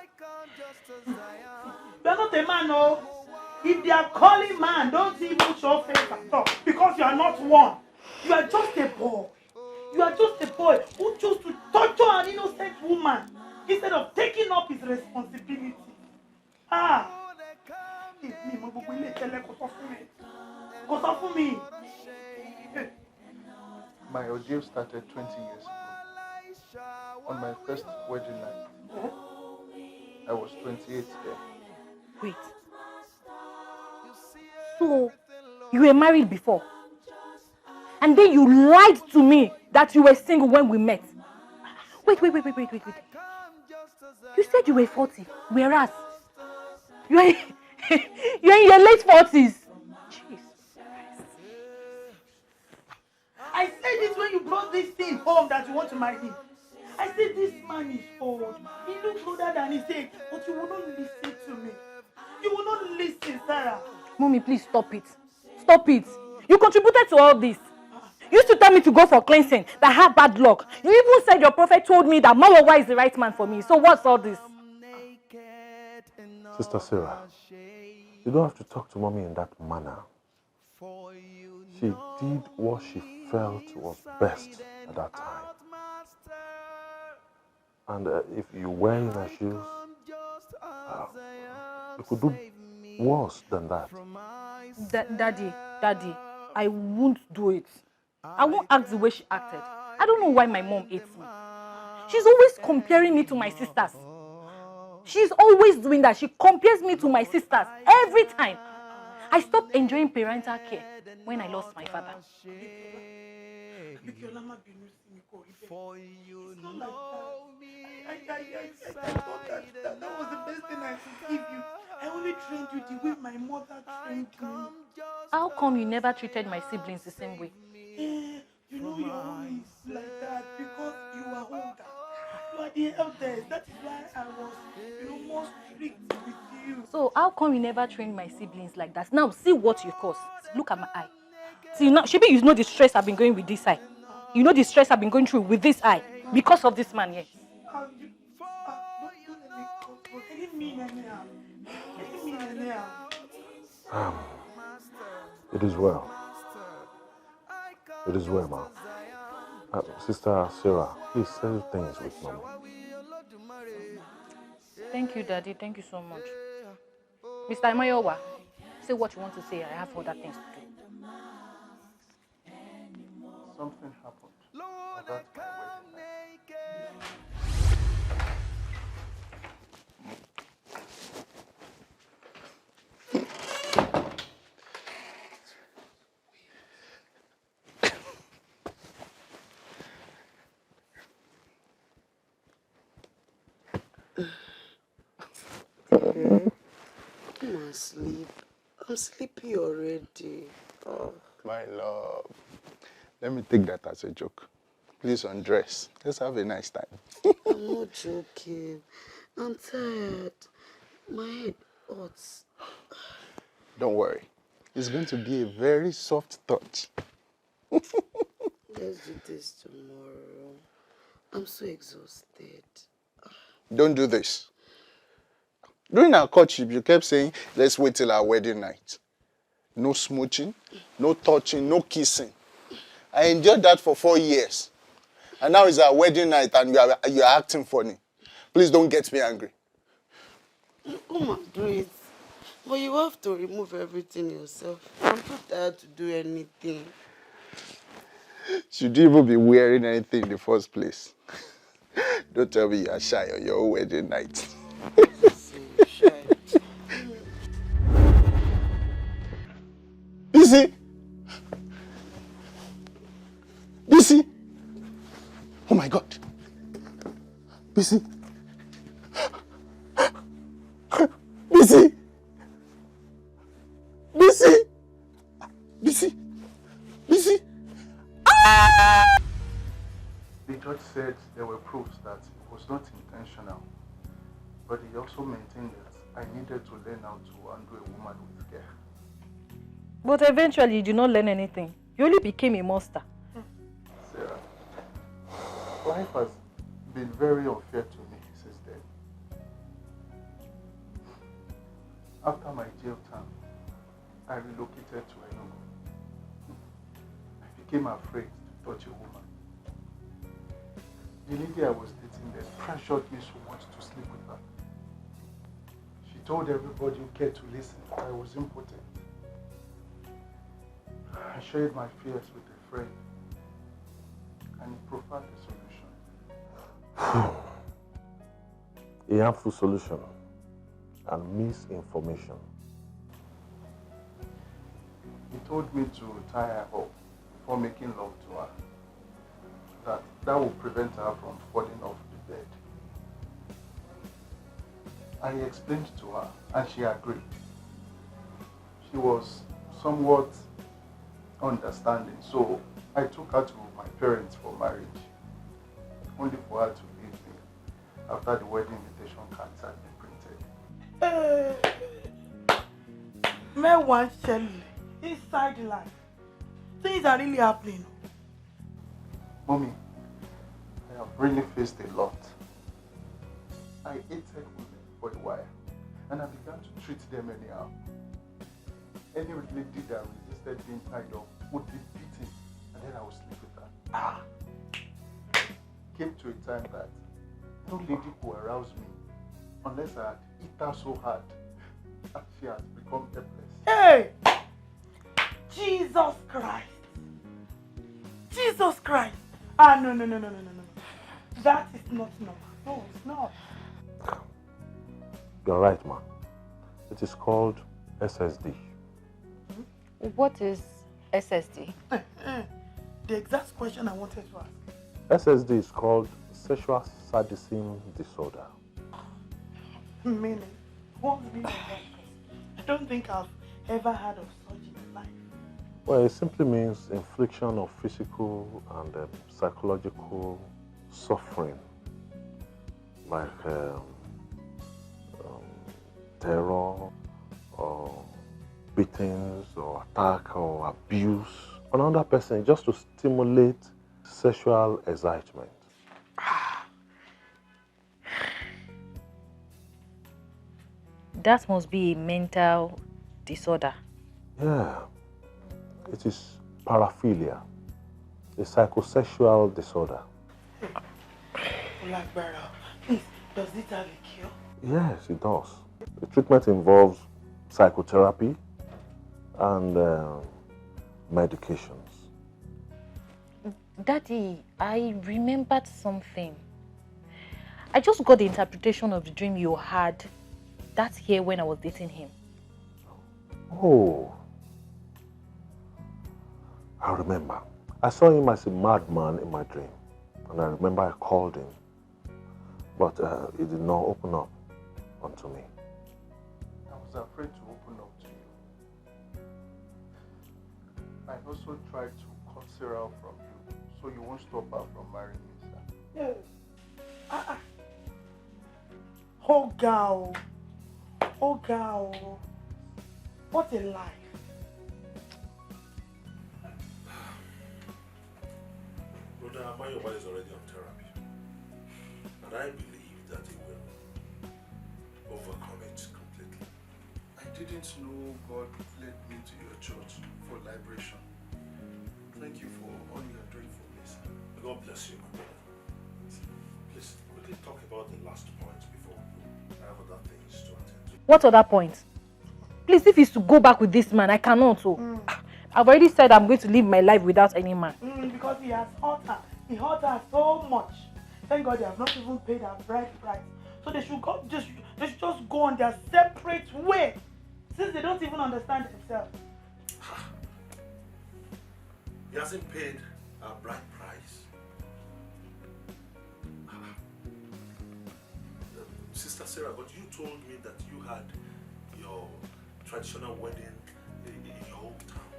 are not a man, no. If they are calling man, don't even show face at all because you are not one. You are just a boy. You are just a boy who chose to torture an innocent woman instead of taking up his responsibility. My ordeal started 20 years ago. On my first wedding night. I was 28 there. Wait. So, you were married before? And then you lied to me that you were single when we met. Wait. You said you were 40, whereas you are in your late 40s. I said this when you brought this thing home that you want to marry him. I said this man is old. He looks older than his age, but you will not listen to me. You will not listen, Sarah. Mommy, please stop it. Stop it. You contributed to all this. You used to tell me to go for cleansing, that I had bad luck. You even said your prophet told me that Mawawa is the right man for me. So what's all this? Sister Sarah, you don't have to talk to mommy in that manner. She did what she felt was best at that time. And if you were in her shoes, you could do worse than that. Daddy, I won't do it. I won't act the way she acted. I don't know why my mom hates me. She's always comparing me to my sisters. She's always doing that. She compares me to my sisters every time. I stopped enjoying parental care when I lost my father. For you know me. I thought that was the best thing I could give you. I only trained you the way my mother trained me. How come you never treated my siblings the same way? You know you're always like that because you are older. You are the eldest. That is why I was, more strict with you. So how come you never trained my siblings like that? Now see what you caused. Look at my eye. See now, Shebi, you know the stress I've been going with this eye. You know the stress I've been going through with this eye because of this man here. I didn't mean anyhow. It is well. It is well, ma'am. Sister Sarah, please settle things with mommy. Thank you, Daddy. Thank you so much. Mr. Ayoola, say what you want to say. I have other things to do. Something happened about my wedding night. Come on, sleep. I'm sleepy already. Oh. My love. Let me take that as a joke. Please undress. Let's have a nice time. I'm not joking. I'm tired. My head hurts. Don't worry. It's going to be a very soft touch. Let's do this tomorrow. I'm so exhausted. Don't do this. During our courtship, you kept saying, let's wait till our wedding night. No smooching, no touching, no kissing. I enjoyed that for 4 years. And now it's our wedding night and you are acting funny. Please don't get me angry. Oh my grace. But you have to remove everything yourself. I'm too tired to do anything. Should you even be wearing anything in the first place? Don't tell me you are shy on your wedding night. Busy? Busy? Oh my God. Busy? Busy? Busy? Busy? Busy? The judge said there were proofs that it was not intentional, but he also maintained that I needed to learn how to handle a woman with care. But eventually you did not learn anything. You only became a monster. Sarah, life has been very unfair to me since then. After my jail term, I relocated to Ogongo. I became afraid to touch a woman. The lady I was dating then pressured me so much to sleep with her. She told everybody who cared to listen that I was impotent. I shared my fears with a friend, and he proffered a solution. A harmful solution and misinformation. He told me to tie her up before making love to her. That would prevent her from falling off the bed. I explained to her, and she agreed. She was somewhat understanding, so I took her to my parents for marriage, only for her to leave me after the wedding invitation cards had been printed. Meanwhile, Shelley, inside life, things are really happening. Mommy, I have really faced a lot. I hated women for a while, and I began to treat them anyhow. Any lady that resisted being tied up would be beaten, and then I would sleep with her. Came to a time that no lady could arouse me unless I had hit her so hard that she has become helpless. Hey! Jesus Christ! Jesus Christ! No. That is not normal. No, it's not. You're right, man. It is called SSD. What is SSD? The exact question I wanted to ask. SSD is called sexual sadism disorder. Meaning? What meaning of that? I don't think I've ever heard of such in my life. Well, it simply means infliction of physical and psychological suffering, like terror, or beatings, or attack, or abuse on another person just to stimulate sexual excitement. That must be a mental disorder. Yeah, it is paraphilia, a psychosexual disorder. Please, does it have a cure? Yes, it does. The treatment involves psychotherapy and medications. Daddy, I remembered something. I just got the interpretation of the dream you had that year when I was dating him. Oh, I remember. I saw him as a madman in my dream. And I remember I called him. But he did not open up onto me. I was afraid to open up to you. I also tried to cut Sarah from you So you won't stop her from marrying me, sir? Yeah. Oh, girl. Oh, girl. What a life. Brother Ayoola is already on therapy. And I believe that he will overcome it completely. I didn't know God led me to your church for liberation. Thank you for all you are doing for me, sir. God bless you, my brother. Please, quickly talk about the last point before we go. I have other things to attend to. What other point? Please, if it's to go back with this man, I cannot. I've already said I'm going to live my life without any man. Because he has hurt her. He hurt her so much. Thank God they have not even paid her bride price. So they should just go on their separate way. Since they don't even understand themselves. He hasn't paid our bride price. Sister Sarah, but you told me that you had your traditional wedding in your hometown.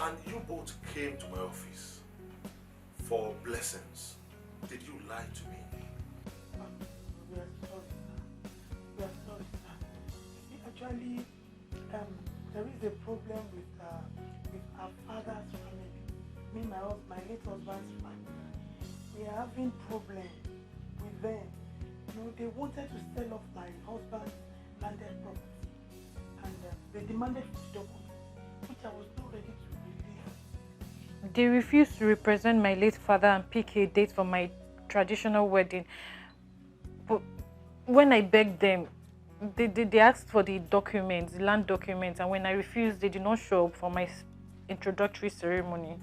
And you both came to my office for blessings. Did you lie to me? We are sorry, sir. We are sorry, sir. Actually, there is a problem with our father's family. Me, my late husband's family. We are having problems with them. You know, they wanted to sell off my husband's landed property. And they demanded documents, which I was not ready to release. They refused to represent my late father and pick a date for my traditional wedding. But when I begged them, they asked for the documents, the land documents, and when I refused, they did not show up for my introductory ceremony.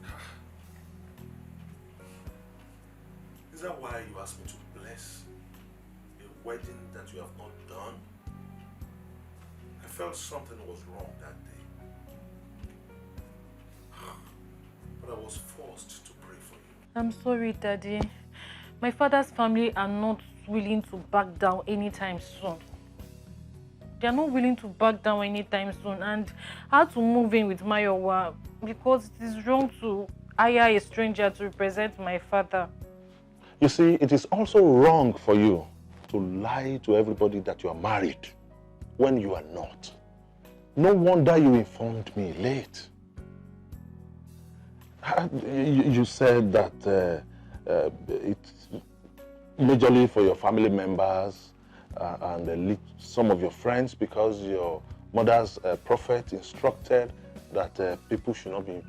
Is that why you asked me to bless a wedding that you have not done? I felt something was wrong that day. But I was forced to pray for you. I'm sorry, Daddy. My father's family are not willing to back down anytime soon. They are not willing to back down anytime soon, and I had to move in with Mayowa because it is wrong to hire a stranger to represent my father. You see, it is also wrong for you to lie to everybody that you are married when you are not. No wonder you informed me late. You said that it's majorly for your family members and some of your friends because your mother's prophet instructed that people should not be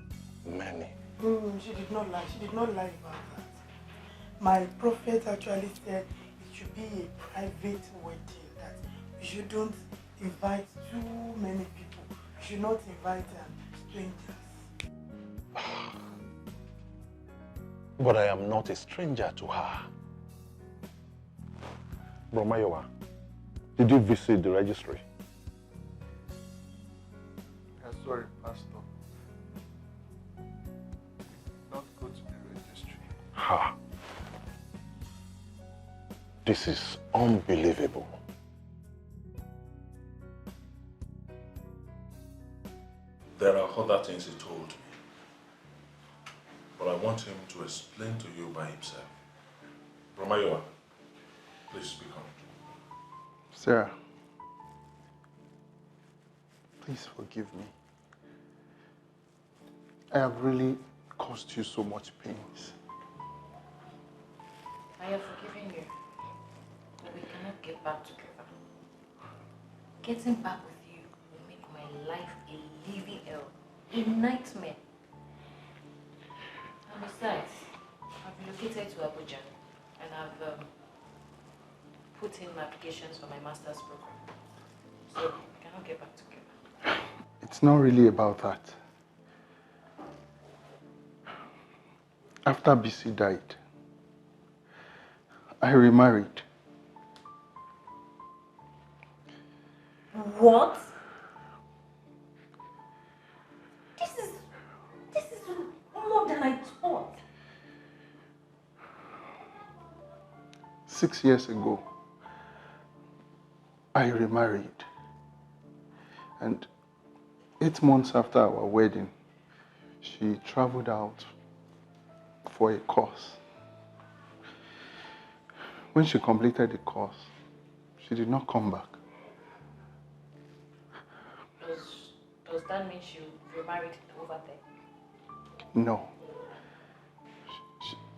many. She did not lie. She did not lie about that. My prophet actually said it should be a private wedding, that we shouldn't invite too many people. We should not invite strangers. But I am not a stranger to her. Bro Mayowa, did you visit the registry? Yeah, sorry, Pastor. Not go to the registry. Ha! This is unbelievable. There are other things he told me. But I want him to explain to you by himself. Romayowa, please speak on. Sarah, please forgive me. I have really caused you so much pains. I have forgiven you, but we cannot get back together. Getting back with you will make my life a living hell, a nightmare. And besides, I've relocated to Abuja and I've put in my applications for my master's program. So we cannot get back together. It's not really about that. After BC died, I remarried. What? This is more than I thought. 6 years ago, I remarried. And 8 months after our wedding, she traveled out for a course. When she completed the course, she did not come back. Does that mean she remarried over there? No.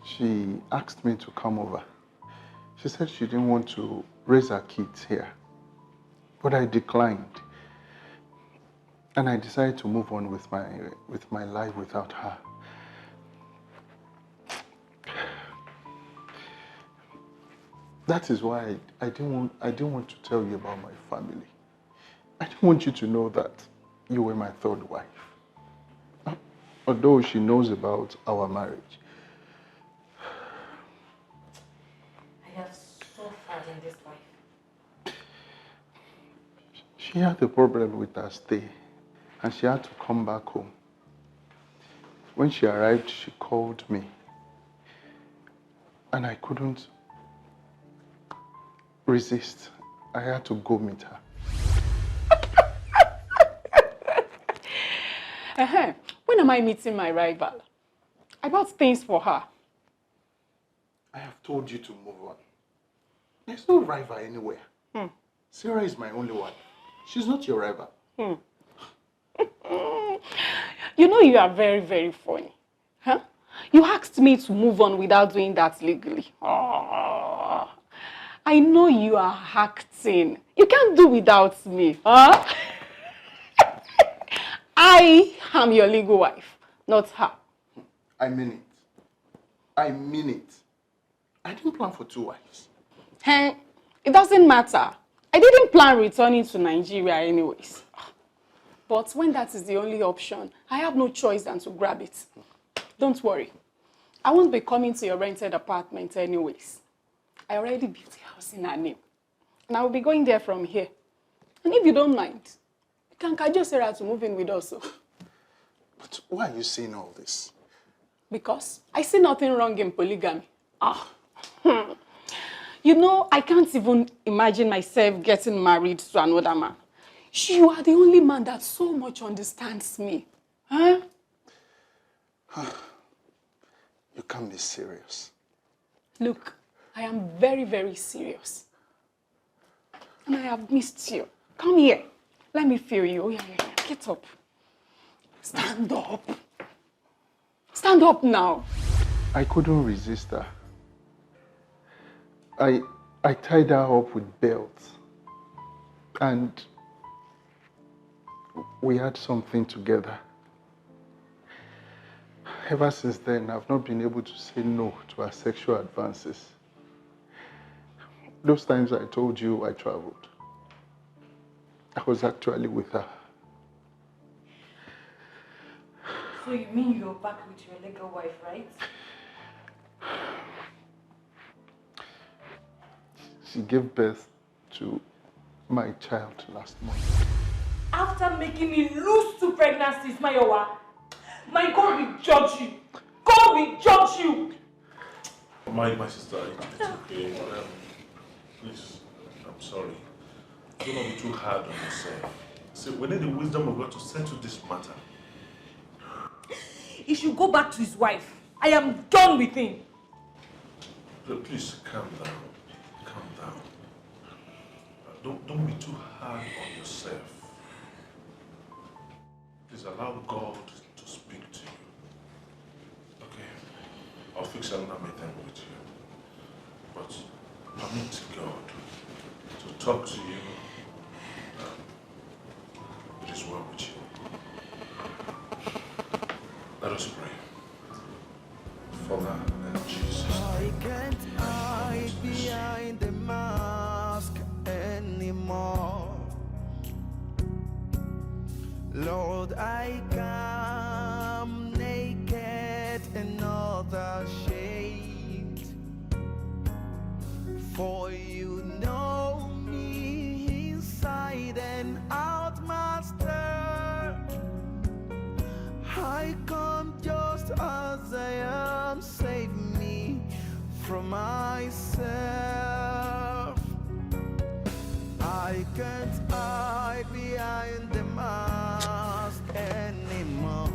She asked me to come over. She said she didn't want to raise her kids here. But I declined. And I decided to move on with my life without her. That is why I didn't want to tell you about my family. I didn't want you to know that you were my third wife. Although she knows about our marriage. I have suffered in this life. She had a problem with her stay, and she had to come back home. When she arrived, she called me, and I couldn't resist. I had to go meet her. When am I meeting my rival? I bought things for her. I have told you to move on. There's no rival anywhere. Sarah is my only wife. She's not your rival. You know you are very, very funny. Huh? You asked me to move on without doing that legally. Oh, I know you are acting. You can't do without me. Huh? I am your legal wife, not her. I mean it. I mean it. I didn't plan for 2 wives. Hey, it doesn't matter. I didn't plan returning to Nigeria anyways. But when that is the only option, I have no choice than to grab it. Don't worry. I won't be coming to your rented apartment anyways. I already built a house in her name. And I will be going there from here. And if you don't mind, you can cajole Sarah to move in with us. But why are you saying all this? Because I see nothing wrong in polygamy. You know, I can't even imagine myself getting married to another man. You are the only man that so much understands me. Huh? You can't be serious. Look, I am very, very serious. And I have missed you. Come here. Let me feel you. Oh, yeah. Get up. Stand up. Stand up now. I couldn't resist her. I tied her up with belts. And we had something together. Ever since then, I've not been able to say no to her sexual advances. Those times I told you I traveled, I was actually with her. So you mean you're back with your legal wife, right? She gave birth to my child last month. After making me lose 2 pregnancies, Mayowa, my God will judge you. God will judge you. My sister, it's okay. Please, I'm sorry. Do not be too hard on yourself. See, we need the wisdom of God to settle this matter. He should go back to his wife. I am done with him. Please, calm down. Calm down. Don't be too hard on yourself. Please allow God to speak to you. Okay? I'll fix another meeting with you. But permit God to talk to you. It is well with you. Let us pray. Father, in Jesus' name. I can't hide behind the mask anymore. Lord, I come naked and not ashamed. For you know me inside and out, Master. I come just as I am, save me from myself. I can't hide behind the mask anymore.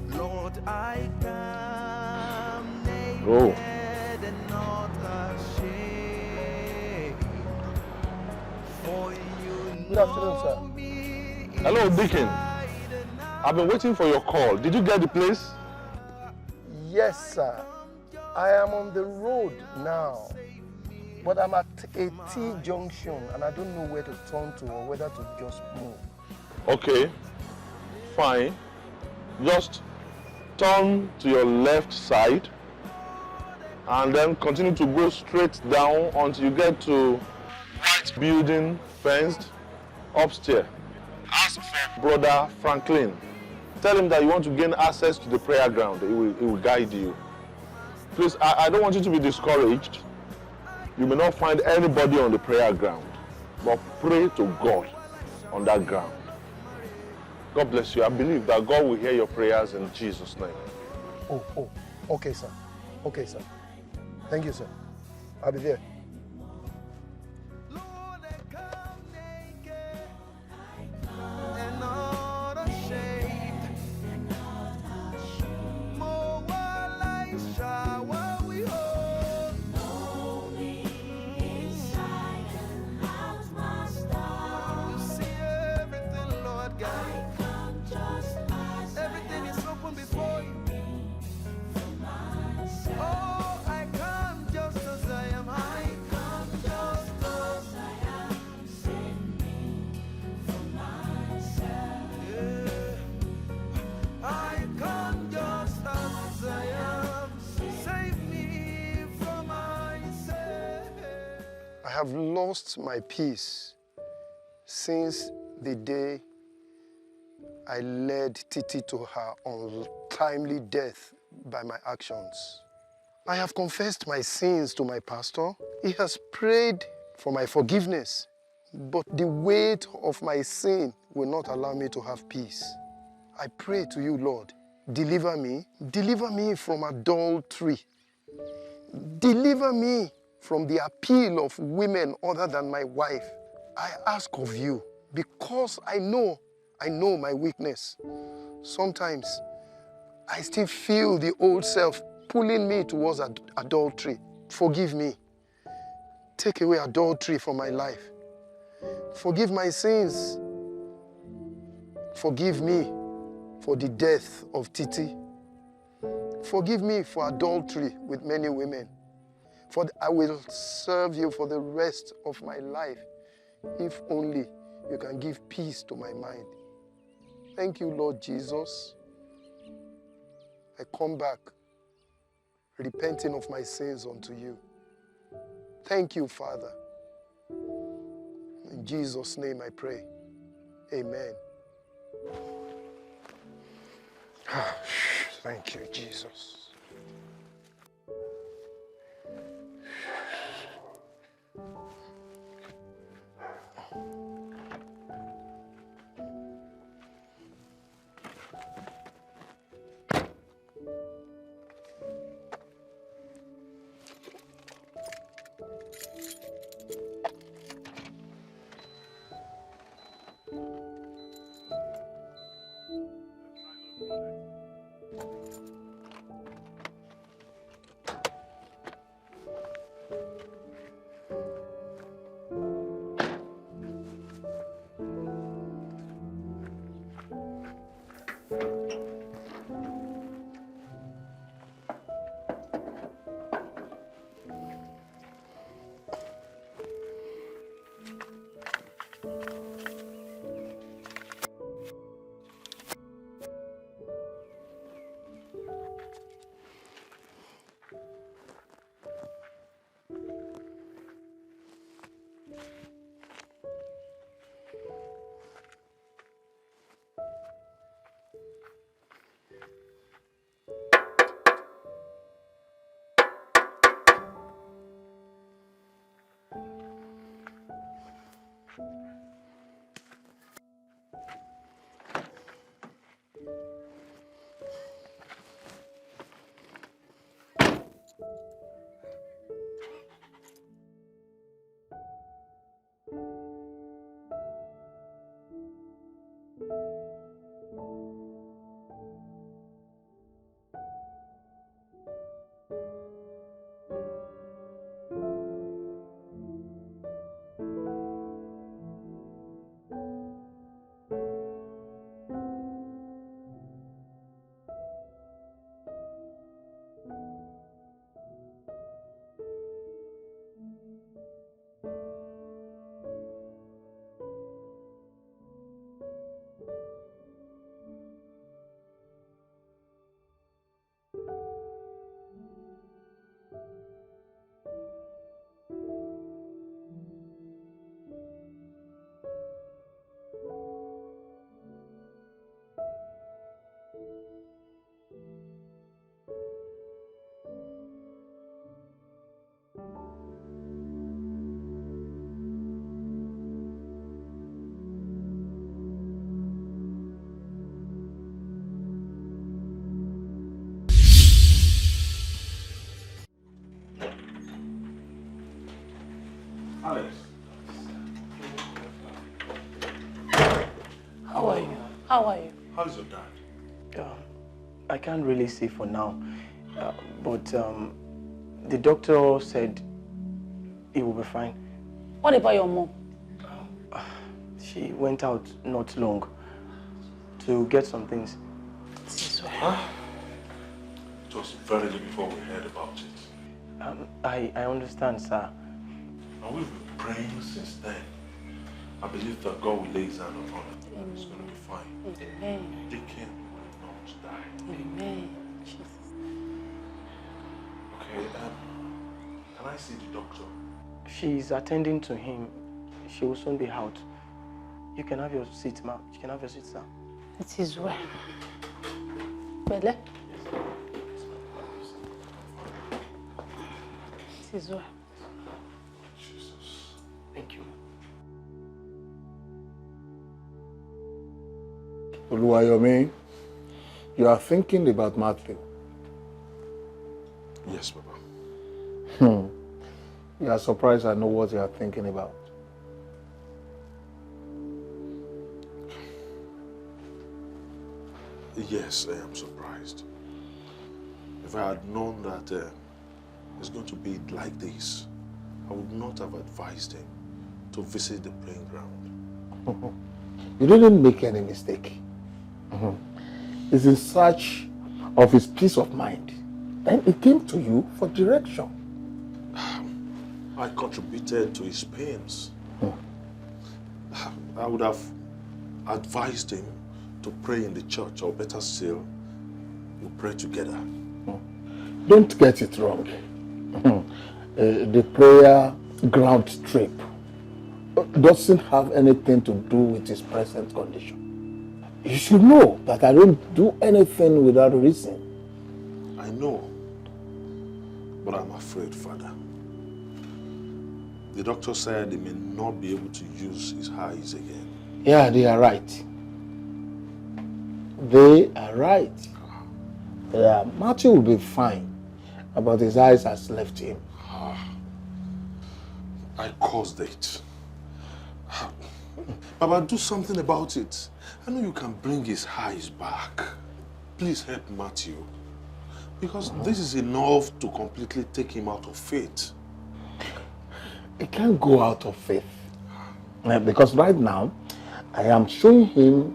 Lord, I come naked Oh. and not ashamed. For you Good afternoon, sir. Hello, Deacon. I've been waiting for your call. Did you get the place? Yes, sir. I am on the road now, but I'm at a T-junction and I don't know where to turn to or whether to just move. Okay, fine. Just turn to your left side and then continue to go straight down until you get to white building fenced upstairs. Ask for Brother Franklin. Tell him that you want to gain access to the prayer ground. He will guide you. Please, I don't want you to be discouraged. You may not find anybody on the prayer ground, but pray to God on that ground. God bless you. I believe that God will hear your prayers in Jesus' name. Oh, okay, sir. Okay, sir. Thank you, sir. I'll be there. And not ashamed. More while I shower we hold. Know me inside and out my star. You see everything, Lord God. I come just as everything is open before you. Oh, I come just as I am. I come just as I am. Save me from myself. Yeah. I come just as I am. Save me from myself. I have lost my peace since the day I led Titi to her untimely death by my actions. I have confessed my sins to my pastor. He has prayed for my forgiveness, but the weight of my sin will not allow me to have peace. I pray to you, Lord, deliver me from adultery. Deliver me from the appeal of women other than my wife. I ask of you because I know my weakness. Sometimes I still feel the old self pulling me towards adultery. Forgive me. Take away adultery from my life. Forgive my sins. Forgive me for the death of Titi. Forgive me for adultery with many women. For I will serve you for the rest of my life, if only you can give peace to my mind. Thank you, Lord Jesus. I come back, repenting of my sins unto you. Thank you, Father. In Jesus' name I pray. Amen. Thank you, Jesus. Alex. How are you? How are you? How's your dad? I can't really say for now, but the doctor said he will be fine. What about your mom? She went out not long to get some things. Huh? It was very late before we heard about it. I understand, sir. And we've been praying since then. I believe that God will lay his hand upon it. It's going to be fine. Amen. Deacon will not die. Amen. Jesus. Okay, can I see the doctor? She's attending to him. She will soon be out. You can have your seat, ma'am. You can have your seat, sir. It is well. Bele? It is well. Jesus. Thank you. Oluwayomi, you are thinking about Matthew. Yes, Papa. You are surprised I know what you are thinking about. Yes, I am surprised. If I had known that it's going to be like this, I would not have advised him to visit the playing ground. You didn't make any mistake. He's in search of his peace of mind. Then he came to you for direction. I contributed to his pains. I would have advised him to pray in the church, or better still, we pray together. Don't get it wrong. The prayer ground trip doesn't have anything to do with his present condition. You should know that I don't do anything without reason. I know, but I'm afraid, Father. The doctor said he may not be able to use his eyes again. Yeah, they are right. They are right. Yeah, Matthew will be fine, but his eyes has left him. I caused it. Baba, do something about it. I know you can bring his eyes back. Please help Matthew. Because this is enough to completely take him out of faith. He can't go out of faith. Because right now, I am showing him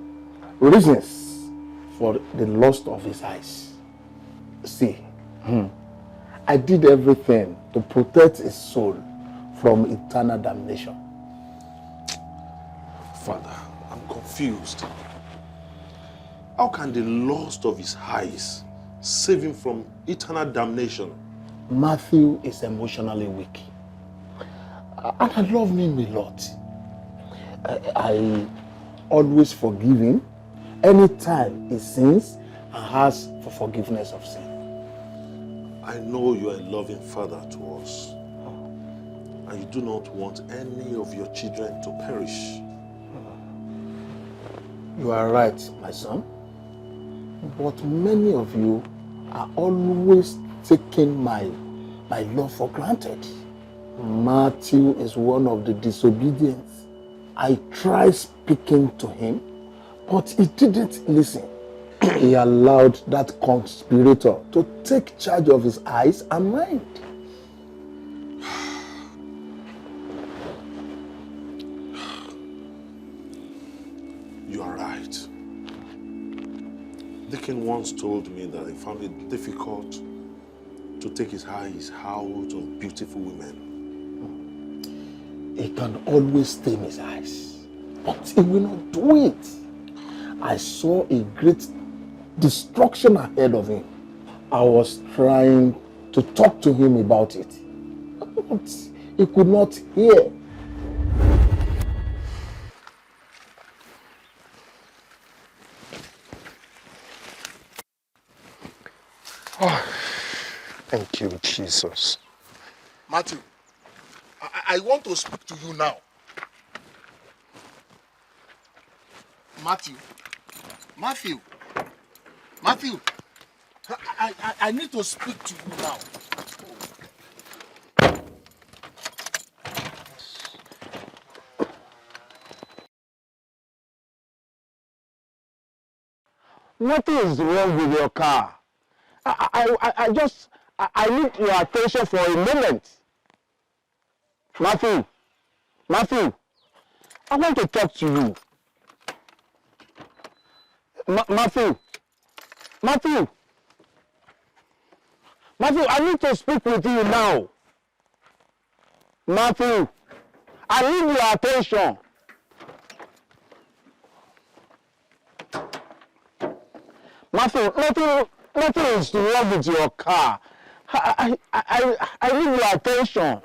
reasons for the loss of his eyes. See, I did everything to protect his soul from eternal damnation. Father, I'm confused. How can the loss of his eyes save him from eternal damnation? Matthew is emotionally weak. And I love him a lot. I always forgive him anytime he sins and asks for forgiveness of sin. I know you are a loving father to us. And you do not want any of your children to perish. You are right, my son. But many of you are always taking my love for granted. Matthew is one of the disobedient. I tried speaking to him, but he didn't listen. He allowed that conspirator to take charge of his eyes and mind. You are right. Deacon once told me that he found it difficult to take his eyes out of beautiful women. He can always tame his eyes, but he will not do it. I saw a great destruction ahead of him. I was trying to talk to him about it, but he could not hear. Oh, thank you, Jesus. Matthew, I want to speak to you now. Matthew, I need to speak to you now. Nothing is wrong with your car. I need your attention for a moment. Matthew, I want to talk to you. Matthew, I need to speak with you now. Matthew, I need your attention. Matthew, nothing is wrong with your car. I need your attention.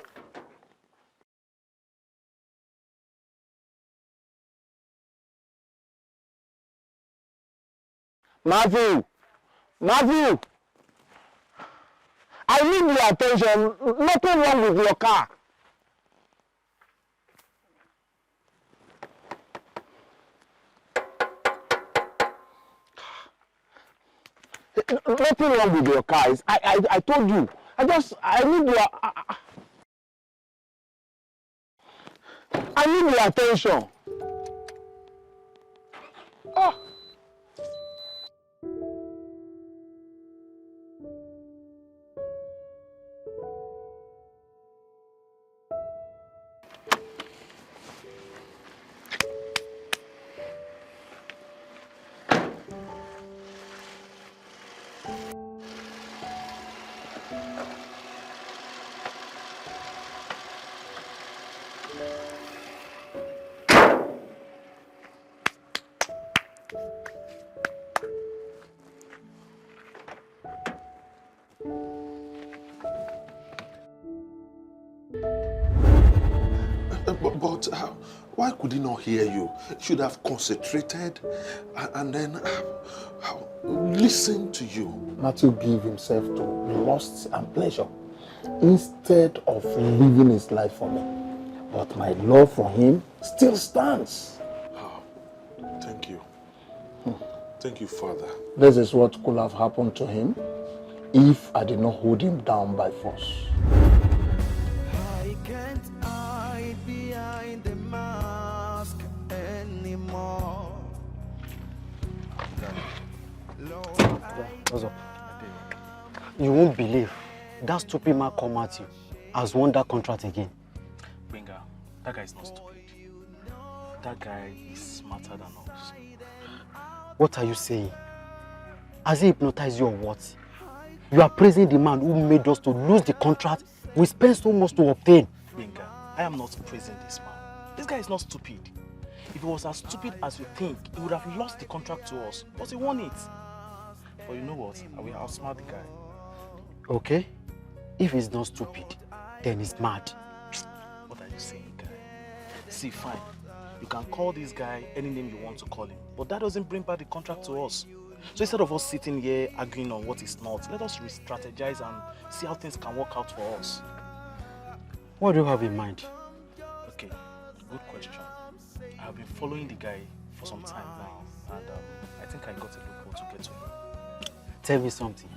Matthew, I need your attention. Nothing wrong with your car. Nothing wrong with your car. I told you. I need your. I need your attention. Oh. But why could he not hear you? He should have concentrated and then listen to you. Matthew gave himself to lust and pleasure instead of living his life for me. But my love for him still stands. Oh, thank you. Thank you, Father. This is what could have happened to him if I did not hold him down by force. I can't hide behind the mask anymore. What's up? You won't believe that stupid man come at you has won that contract again. Benga, that guy is not stupid. That guy is smarter than us. What are you saying? Has he hypnotized you or what? You are praising the man who made us to lose the contract we spent so much to obtain. Benga, I am not praising this man. This guy is not stupid. If he was as stupid as you think, he would have lost the contract to us, but he won it. But you know what? I will outsmart the guy. Okay? If he's not stupid, then he's mad. What are you saying, guy? See, fine. You can call this guy any name you want to call him, but that doesn't bring back the contract to us. So instead of us sitting here arguing on what is not, let us re-strategize and see how things can work out for us. What do you have in mind? Okay, good question. I have been following the guy for some time now, and I think I got a loophole to get to him. Tell me something.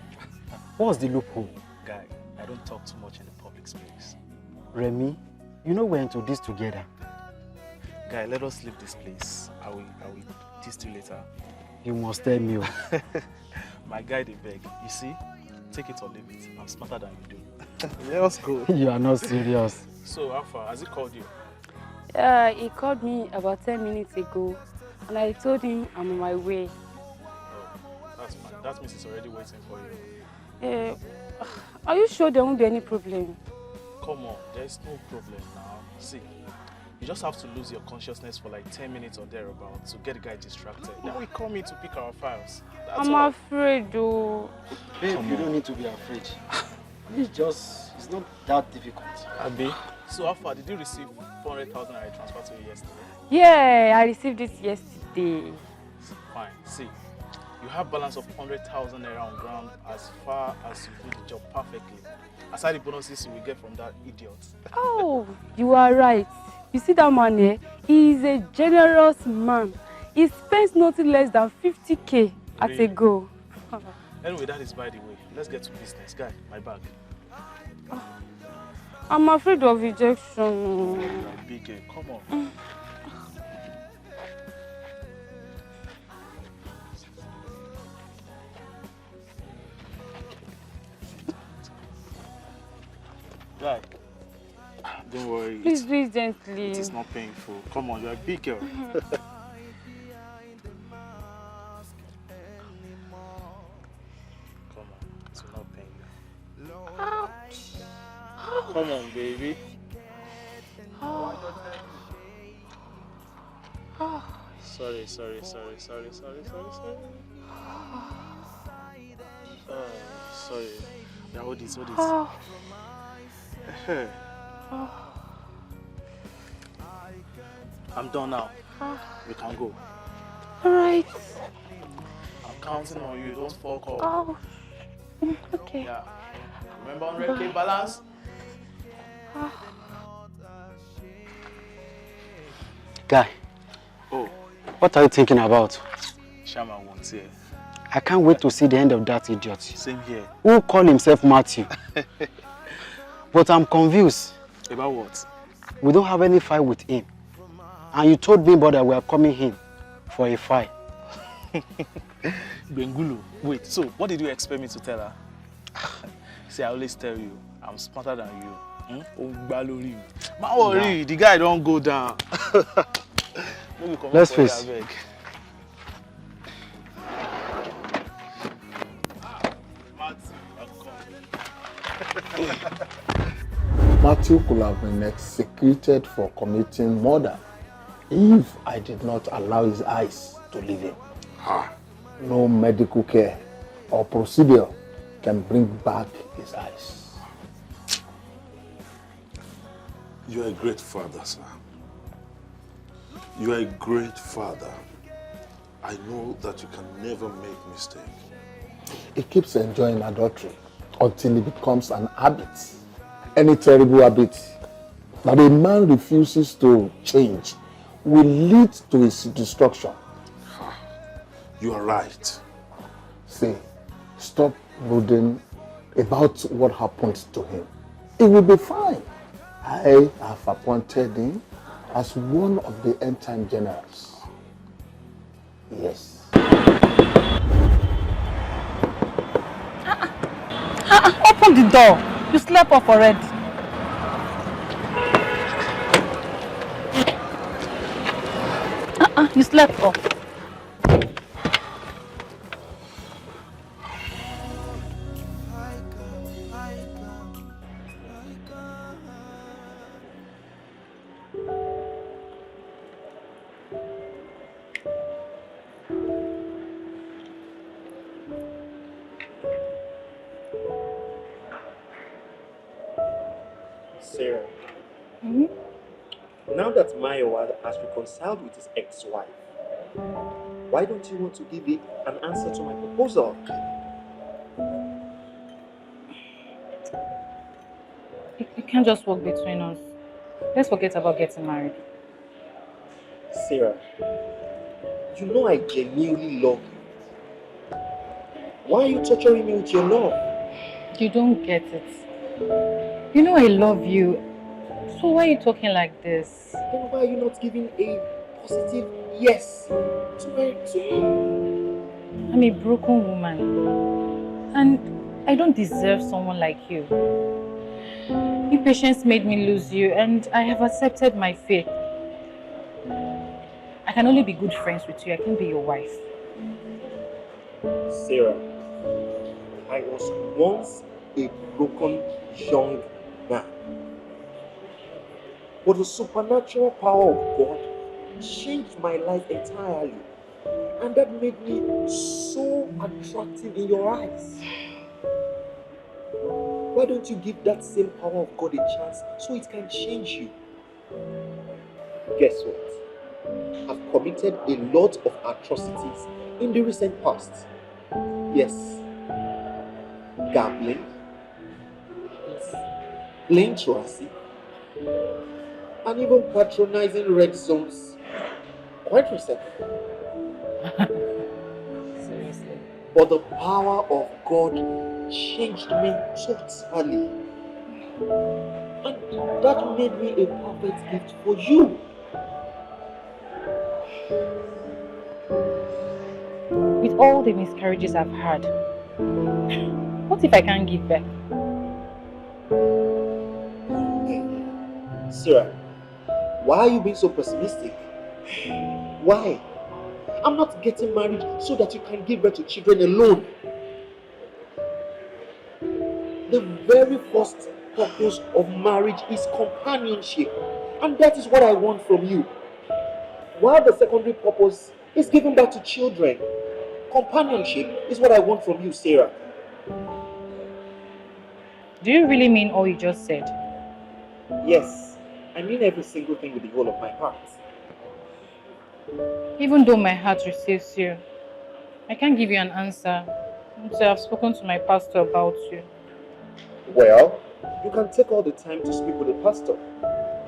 What's the loophole? Guy, I don't talk too much in the public space. Remy, you know we're into this together. Guy, let us leave this place. I will tease you later. You must tell me. My guy, they beg. You see, take it or leave it. I'm smarter than you do. Let us go. You are not serious. So, Alpha, has he called you? He called me about 10 minutes ago, and I told him I'm on my way. Oh, that's fine. That means he's already waiting for you. Are you sure there won't be any problem? Come on, there's no problem now. See, you just have to lose your consciousness for like 10 minutes or thereabout to get the guy distracted. Then we come in to pick our files. That's I'm all. afraid though. Babe, you don't need to be afraid. It's not that difficult. Abi, so Alpha, did you receive 400,000 I transferred to you yesterday? Yeah, I received it yesterday. Fine, see, you have balance of 100,000 naira on ground as far as you do the job perfectly. Aside the bonuses you will get from that idiot. Oh, you are right. You see that man here? He is a generous man. He spends nothing less than 50k at a go. Anyway, that is by the way. Let's get to business. Guy, my bag. I'm afraid of rejection. Big A, come on. Guy, don't worry. Please do it gently. It is not painful. Come on, you're a big girl. Come on, it will not pain you. Ouch. Come on, baby. Sorry. Sorry. Yeah, hold this. I'm done now. We can go. Alright. I'm counting on you. Don't fuck up. Oh. Okay. Yeah. Remember 100K balance? Guy. Oh. What are you thinking about? Shama won't here. I can't wait to see the end of that idiot. Same here. Who call himself Matthew? But I'm confused. About what? We don't have any fight with him. And you told me that we are coming in for a fight. Bengulu. Wait, so what did you expect me to tell her? See, I always tell you, I'm smarter than you. Don't worry, the guy don't go down. Let's face. Matthew could have been executed for committing murder if I did not allow his eyes to leave him. No medical care or procedure can bring back his eyes. You are a great father, sir. You are a great father. I know that you can never make mistake. He keeps enjoying adultery until it becomes an habit. Any terrible habit that a man refuses to change will lead to his destruction. You are right. See, stop brooding about what happened to him. It will be fine. I have appointed him as one of the end-time generals. Yes. Open the door. You slept off already. You slept off. Sarah, now that Mayowa has reconciled with his ex-wife, why don't you want to give an answer to my proposal? You can't just walk between us. Let's forget about getting married. Sarah, you know I genuinely love you. Why are you torturing me with your love? You don't get it. You know I love you. So why are you talking like this? Then why are you not giving a positive yes to me? I'm a broken woman. And I don't deserve someone like you. Impatience made me lose you, and I have accepted my fate. I can only be good friends with you. I can't be your wife. Sarah, I was once a broken young man. But the supernatural power of God changed my life entirely. And that made me so attractive in your eyes. Why don't you give that same power of God a chance so it can change you? Guess what? I've committed a lot of atrocities in the recent past. Yes. Gambling. Yes. Playing truancy. And even patronizing red zones. Quite recently. Seriously. But the power of God changed me totally. And that made me a perfect gift for you. With all the miscarriages I've had, what if I can't give back? Sarah, why are you being so pessimistic? Why? I'm not getting married so that you can give birth to children alone. The very first purpose of marriage is companionship, and that is what I want from you. While the secondary purpose is giving birth to children, companionship is what I want from you, Sarah. Do you really mean all you just said? Yes, I mean every single thing with the whole of my heart. Even though my heart receives you, I can't give you an answer until I've spoken to my pastor about you. Well, you can take all the time to speak with the pastor.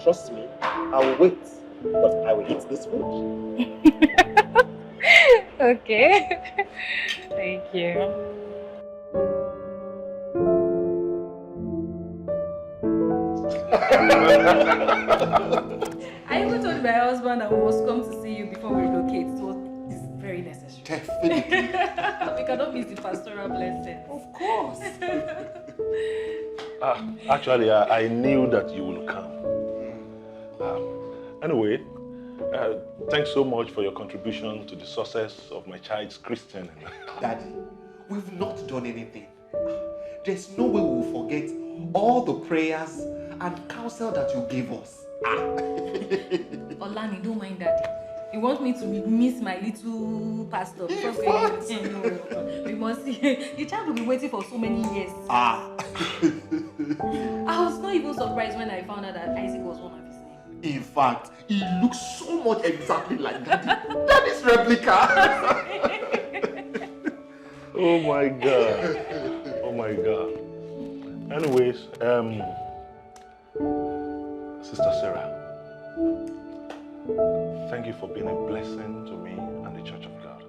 Trust me, I will wait, but I will eat this food. Okay. Thank you. I even told my husband that we must come to see you before we relocate. So it's very necessary. Definitely. We cannot miss the pastoral blessing. Of course. Actually, I knew that you will come. Anyway, thanks so much for your contribution to the success of my child's christening. Daddy, we've not done anything. There's no way we will forget all the prayers and counsel that you gave us. Olani, don't mind Daddy. You want me to miss my little pastor? We must see. The child will be waiting for so many years. I was not even surprised when I found out that Isaac was one of his names. In fact, he looks so much exactly like Daddy. Daddy's replica. Oh my God. Oh my God. Anyways, Sister Sarah, thank you for being a blessing to me and the Church of God.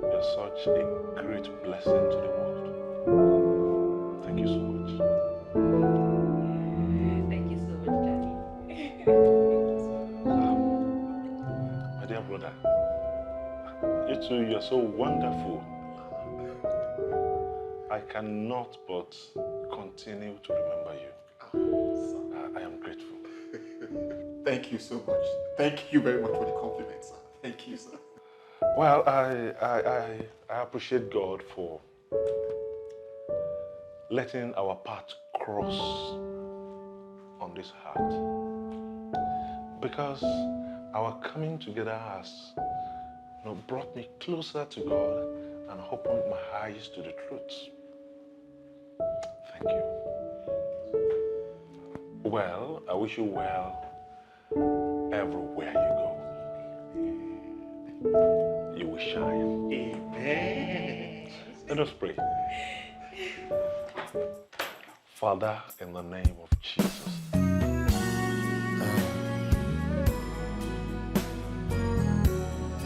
You're such a great blessing to the world. Thank you so much. Thank you so much, Daddy. My dear brother, you two, you're so wonderful. I cannot but continue to remember you. I am grateful. Thank you so much. Thank you very much for the compliment, sir. Thank you, sir. Well, I appreciate God for letting our path cross on this heart. Because our coming together has brought me closer to God and opened my eyes to the truth. Thank you. Well, I wish you well everywhere you go. You will shine. Amen. Let us pray. Father, in the name of Jesus.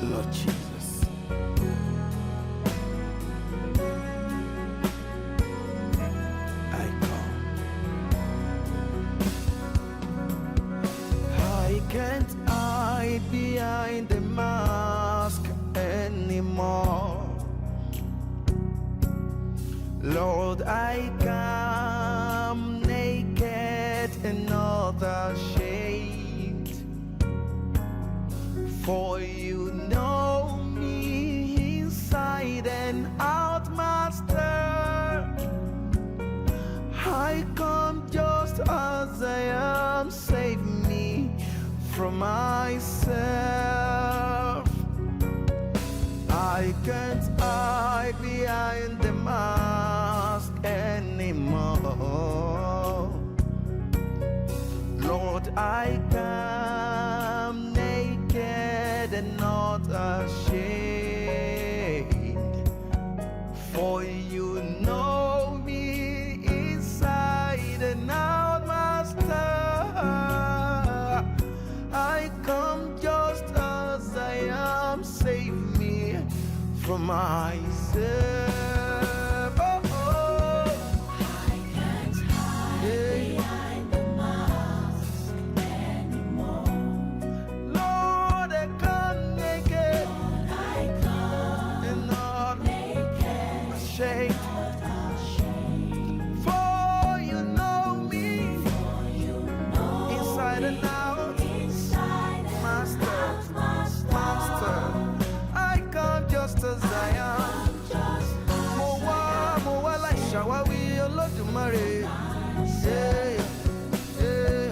Lord Jesus. I can't hide behind the mask anymore. Lord, I come naked and not ashamed. For you know me inside and out, Master. I come just as I am, save me from myself. I can't hide behind the mask anymore. Lord, I come naked and not ashamed. For you know me inside and out, Master. I come just as I am, save me from myself. Oh, oh. I can't hide behind the mask anymore. Lord, I come naked. Lord, I come and not naked, ashamed. For you know me. For you ṣàwáwí Olódùmarè. Yeah, yeah.